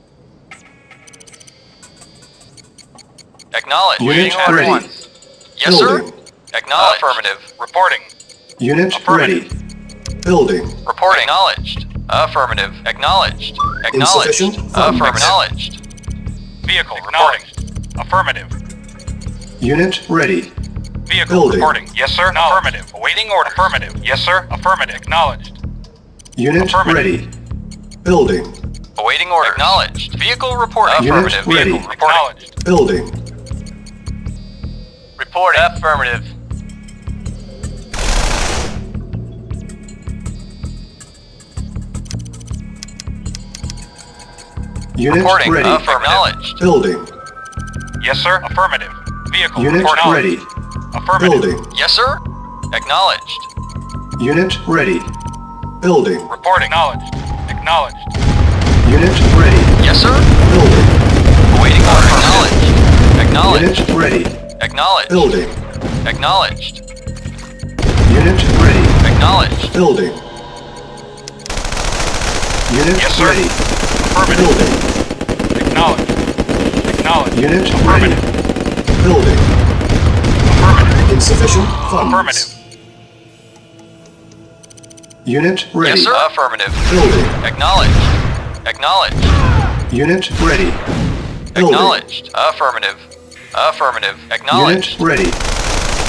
Acknowledged. Unit Awaiting orders. ready. Once. Yes, sir. Building. Acknowledged. Affirmative. Reporting. Unit Affirmative. ready. Building. Reporting. Acknowledged. Affirmative. Acknowledged. Acknowledged. Insufficient funds. Affirmative. Acknowledged. Vehicle Reporting. reporting. Affirmative. Unit ready. Vehicle Building. reporting. Yes, sir. Affirmative. Awaiting order. Affirmative. Yes, sir. Affirmative. Acknowledged. Unit Affirmative. ready. Building. Awaiting order. Acknowledged. Vehicle reporting. Unit Affirmative. ready. Vehicle reporting. Acknowledged. Building. Reporting. Affirmative. Unit Reporting. ready. Acknowledged. Building. Yes, sir. Affirmative. Vehicle Unit reporting. ready. Affirmative. Building. Yes, sir. Acknowledged. Unit ready. Building. Reporting. Acknowledged. Acknowledged. Unit ready. Yes, sir. Building. Awaiting order. Acknowledged. Acknowledged. Unit ready. Acknowledged. Building. Acknowledged. Unit ready. Acknowledged. Building. Unit Yes, sir. ready. Affirmative. Building. Acknowledged. Acknowledged. Unit Affirmative. ready. Building. Affirmative. Insufficient funds. Affirmative. Unit ready. Yes, sir. Affirmative. Building. Acknowledged. Acknowledged. Unit ready. Building. Acknowledged. Affirmative. Affirmative. Unit Acknowledged. ready.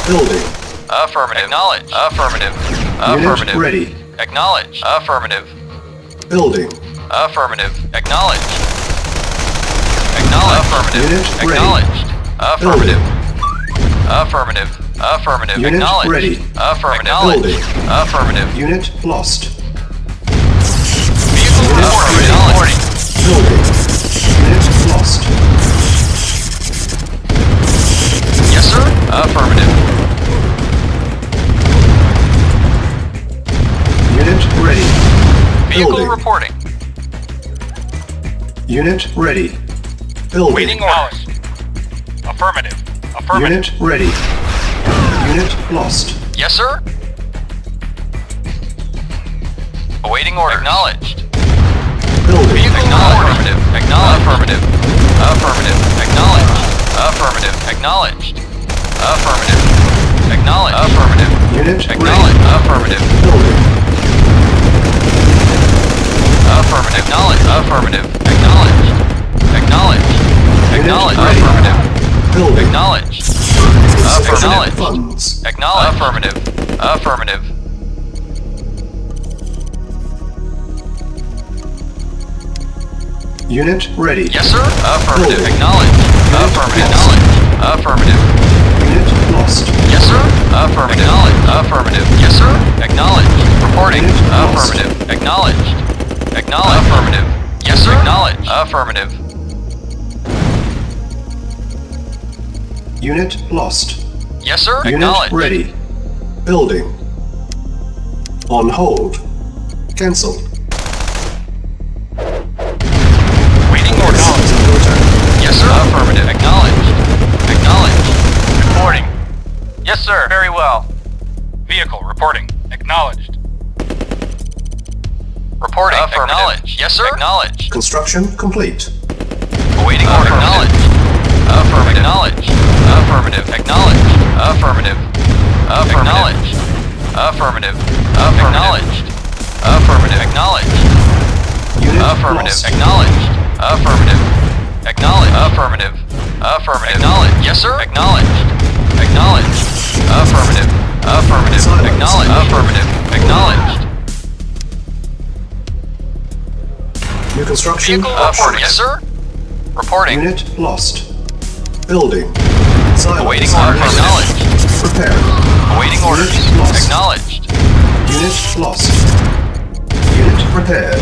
Building. Affirmative. Acknowledged. Affirmative. Affirmative. ready. Acknowledged. Affirmative. Building. Affirmative. Acknowledged. Acknowledged. Affirmative. Unit ready. Acknowledged. Affirmative. Affirmative. Affirmative. Unit Acknowledged. ready. Affirmative. Building. Affirmative. Unit lost. Vehicle reporting. Building. Unit lost. Yes, sir. Affirmative. Unit ready. Vehicle Building. reporting. Unit ready. Building. Waiting orders. Affirmative. Affirmative. Unit ready. Unit lost. Yes, sir. Awaiting order. Acknowledged. Building. Vehicle affirmative. Acknowledged. Affirmative. Affirmative. Acknowledged. Affirmative. Acknowledged. Affirmative. Acknowledged. Affirmative. Unit Acknowledged. ready. Affirmative. Building. Affirmative. Acknowledged. Affirmative. Acknowledged. Acknowledged. Acknowledged. ready. Affirmative. Building. Acknowledged. Insufficient Acknowledged. funds. Acknowledged. Affirmative. Affirmative. Unit ready. Yes, sir. Affirmative. Building. Acknowledged. Affirmative. Acknowledged. Affirmative. Unit lost. Yes, sir. Affirmative. Acknowledged. Affirmative. Yes, sir. Acknowledged. Reporting. Unit lost. Affirmative. Acknowledged. Acknowledged. Affirmative. Yes, sir. Acknowledged. Affirmative. Unit lost. Yes, sir. Unit Acknowledged. ready. Building. On hold. Cancel. Waiting order. Is under attack. Yes, sir. Affirmative. Acknowledged. Acknowledged. Reporting. Yes, sir. Very well. Vehicle reporting. Acknowledged. Reporting. Acknowledged. Yes, sir. Acknowledged. Construction complete. Awaiting order. Acknowledged. Affirmative. Acknowledged. Affirmative. Acknowledged. Affirmative. Acknowledged. Affirmative. Acknowledged. Affirmative. Acknowledged. Unit Affirmative. lost. Acknowledged. Affirmative. Acknowledged. Affirmative. Affirmative. Acknowledged. Yes, sir. Acknowledged. Acknowledged. Affirmative. Affirmative. Silence. Acknowledged. Affirmative. Acknowledged. New construction Vehicle options. reporting. Yes, sir. Reporting. Unit lost. Building. Silence. Awaiting order. Acknowledged. Prepare. Awaiting orders. Unit lost. Acknowledged. Unit lost. Unit prepared.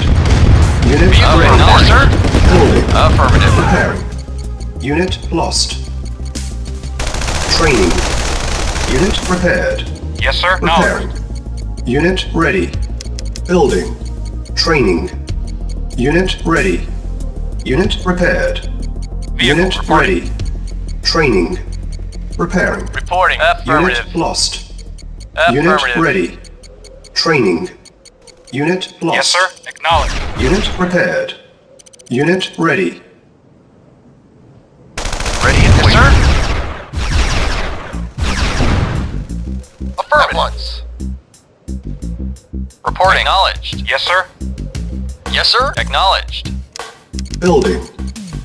Unit Vehicle ready. acknowledged, sir. Building. Affirmative. Preparing. Unit lost. Training. Unit prepared. Yes, sir. Preparing. Acknowledged. Unit ready. Building. Training. Unit ready. Unit prepared. Vehicle Unit reporting. ready. Training. Preparing. Reporting. Unit lost. Unit ready. Training. Unit lost. Yes, sir. Acknowledged. Unit prepared. Unit ready. Ready and yes, sir. Affirmative. Once. Reporting. Acknowledged. Yes, sir. Yes, sir. Acknowledged. Building.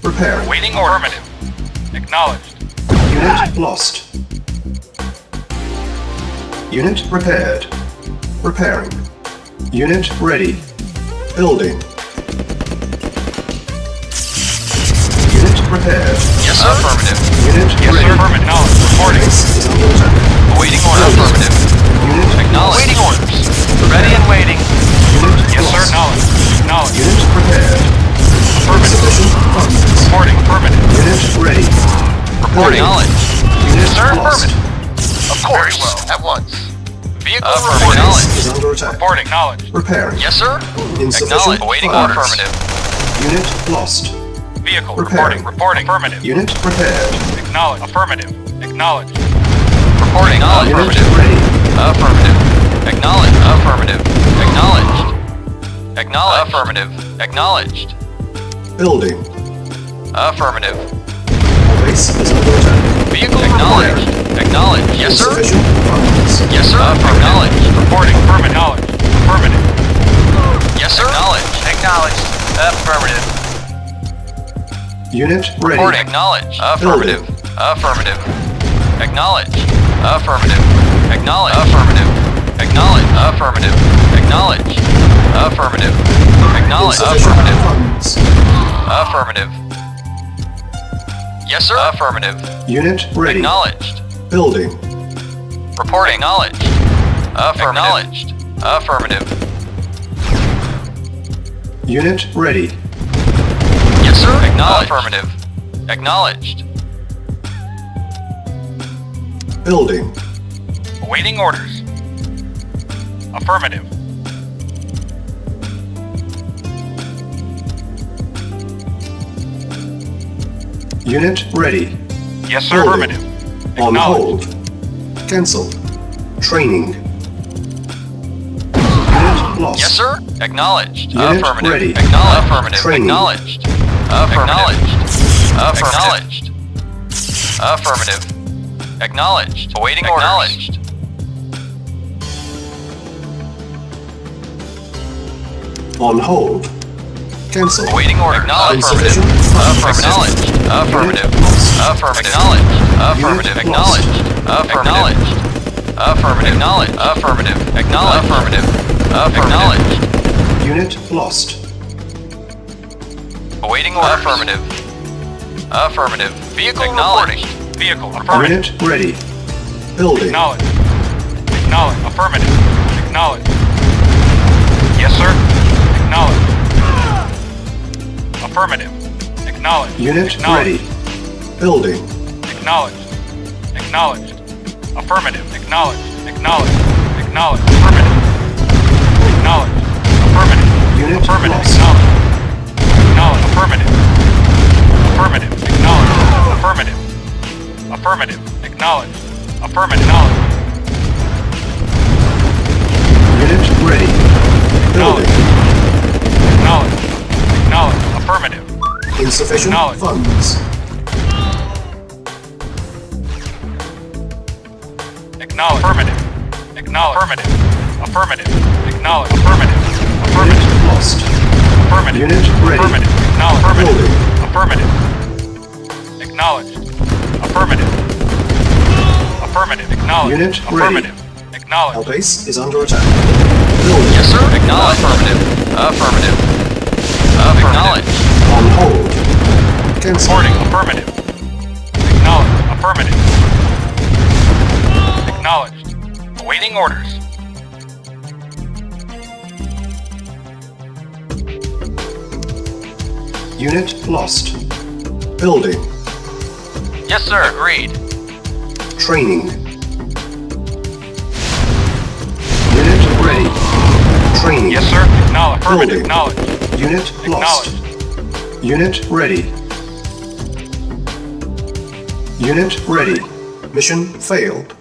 Preparing. Waiting order. Affirmative. Acknowledged. Unit lost. Unit prepared. Preparing. Unit ready. Building. Unit prepared. Yes, sir. Affirmative. Unit Yes, ready. sir. Affirmative. Acknowledged. Reporting. Base is under attack. Awaiting order. Affirmative. Unit Acknowledged. Waiting orders. Ready and waiting. Unit Yes, sir. lost. Acknowledged. Acknowledged. Unit prepared. Affirmative. Insufficient funds. Reporting. Affirmative. Unit ready. Reporting. Acknowledged. Unit Sir, lost. Of course. Very well. At once. Vehicle Base acknowledged. is under attack. Reporting. Acknowledged. Repairing. Yes, sir. Insufficient Acknowledged. Awaiting funds. order. Affirmative. Unit lost. Vehicle Repairing. reporting. Reporting. Affirmative. Unit prepared. Acknowledged. Affirmative. Acknowledged. Reporting. Unit Affirmative. ready. Affirmative. Acknowledged. Affirmative. Acknowledged. Acknowledged. Affirmative. Acknowledged. Building. Affirmative. Base is under attack. Vehicle acknowledged. Acknowledged. Yes, sir. Insufficient funds. Yes, sir. Acknowledged. Reporting. Affirmative. Acknowledged. Affirmative. Yes, sir. Acknowledged. Acknowledged. Affirmative. Unit ready. Reporting. Acknowledged. Affirmative. Affirmative. Acknowledged. Affirmative. Acknowledged. Affirmative. Acknowledged. Affirmative. Acknowledged. Affirmative. Acknowledged. Insufficient Affirmative. funds. Affirmative. Yes, sir. Affirmative. Unit ready. Acknowledged. Building. Reporting. Acknowledged. Affirmative. Acknowledged. Affirmative. Unit ready. Yes, sir. Acknowledged. Affirmative. Acknowledged. Building. Awaiting orders. Affirmative. Unit ready. Yes, sir. Building. Affirmative. On Acknowledged. hold. Cancel. Training. Unit lost. Yes, sir. Acknowledged. Unit Affirmative. ready. Acknowledged. Affirmative. Training. Acknowledged. Affirmative. Acknowledged. Affirmative. Acknowledged. Awaiting orders. Acknowledged. On hold. Cancel. Awaiting order. Acknowledged. Affirmative. Insufficient funds. Acknowledged. Affirmative. Affirmative. Acknowledged. Affirmative. Acknowledged. Acknowledged. Affirmative. Acknowledged. Affirmative. Acknowledged. Affirmative. Acknowledged. Unit lost. Awaiting order. Affirmative. Affirmative. Vehicle acknowledged. Vehicle. Affirmative. Unit ready. Building. Acknowledged. Acknowledged. Affirmative. Acknowledged. Yes, sir. Acknowledged. Affirmative. Acknowledged. Unit Acknowledged. ready. Building. Acknowledged. Acknowledged. Affirmative. Acknowledged. Acknowledged. Acknowledged. Affirmative. Acknowledged. Affirmative. Unit Affirmative. lost. Acknowledged. Acknowledged. Affirmative. Affirmative. Acknowledged. Affirmative. Affirmative. Acknowledged. Affirmative. Acknowledged. Unit ready. Building. Acknowledged. Acknowledged. Affirmative. Insufficient Acknowledged. funds. Acknowledged. Affirmative. Acknowledged. Affirmative. Affirmative. Acknowledged. Affirmative. Affirmative. Unit lost. Affirmative. Unit ready. Affirmative. Acknowledged. Building. Affirmative. Acknowledged. Affirmative. Affirmative. Acknowledged. Unit ready. Affirmative. Our Acknowledged. base is under attack. Building. Yes, sir. Acknowledged. Affirmative. Affirmative. Acknowledged. On hold. Cancel. Reporting. Affirmative. Acknowledged. Affirmative. Acknowledged. Awaiting orders. Unit lost. Building. Yes, sir. Agreed. Training. Unit ready. Training. Yes, sir. Acknowledged. Affirmative. Building. Acknowledged. Unit lost. Unit ready. Unit ready. Mission failed.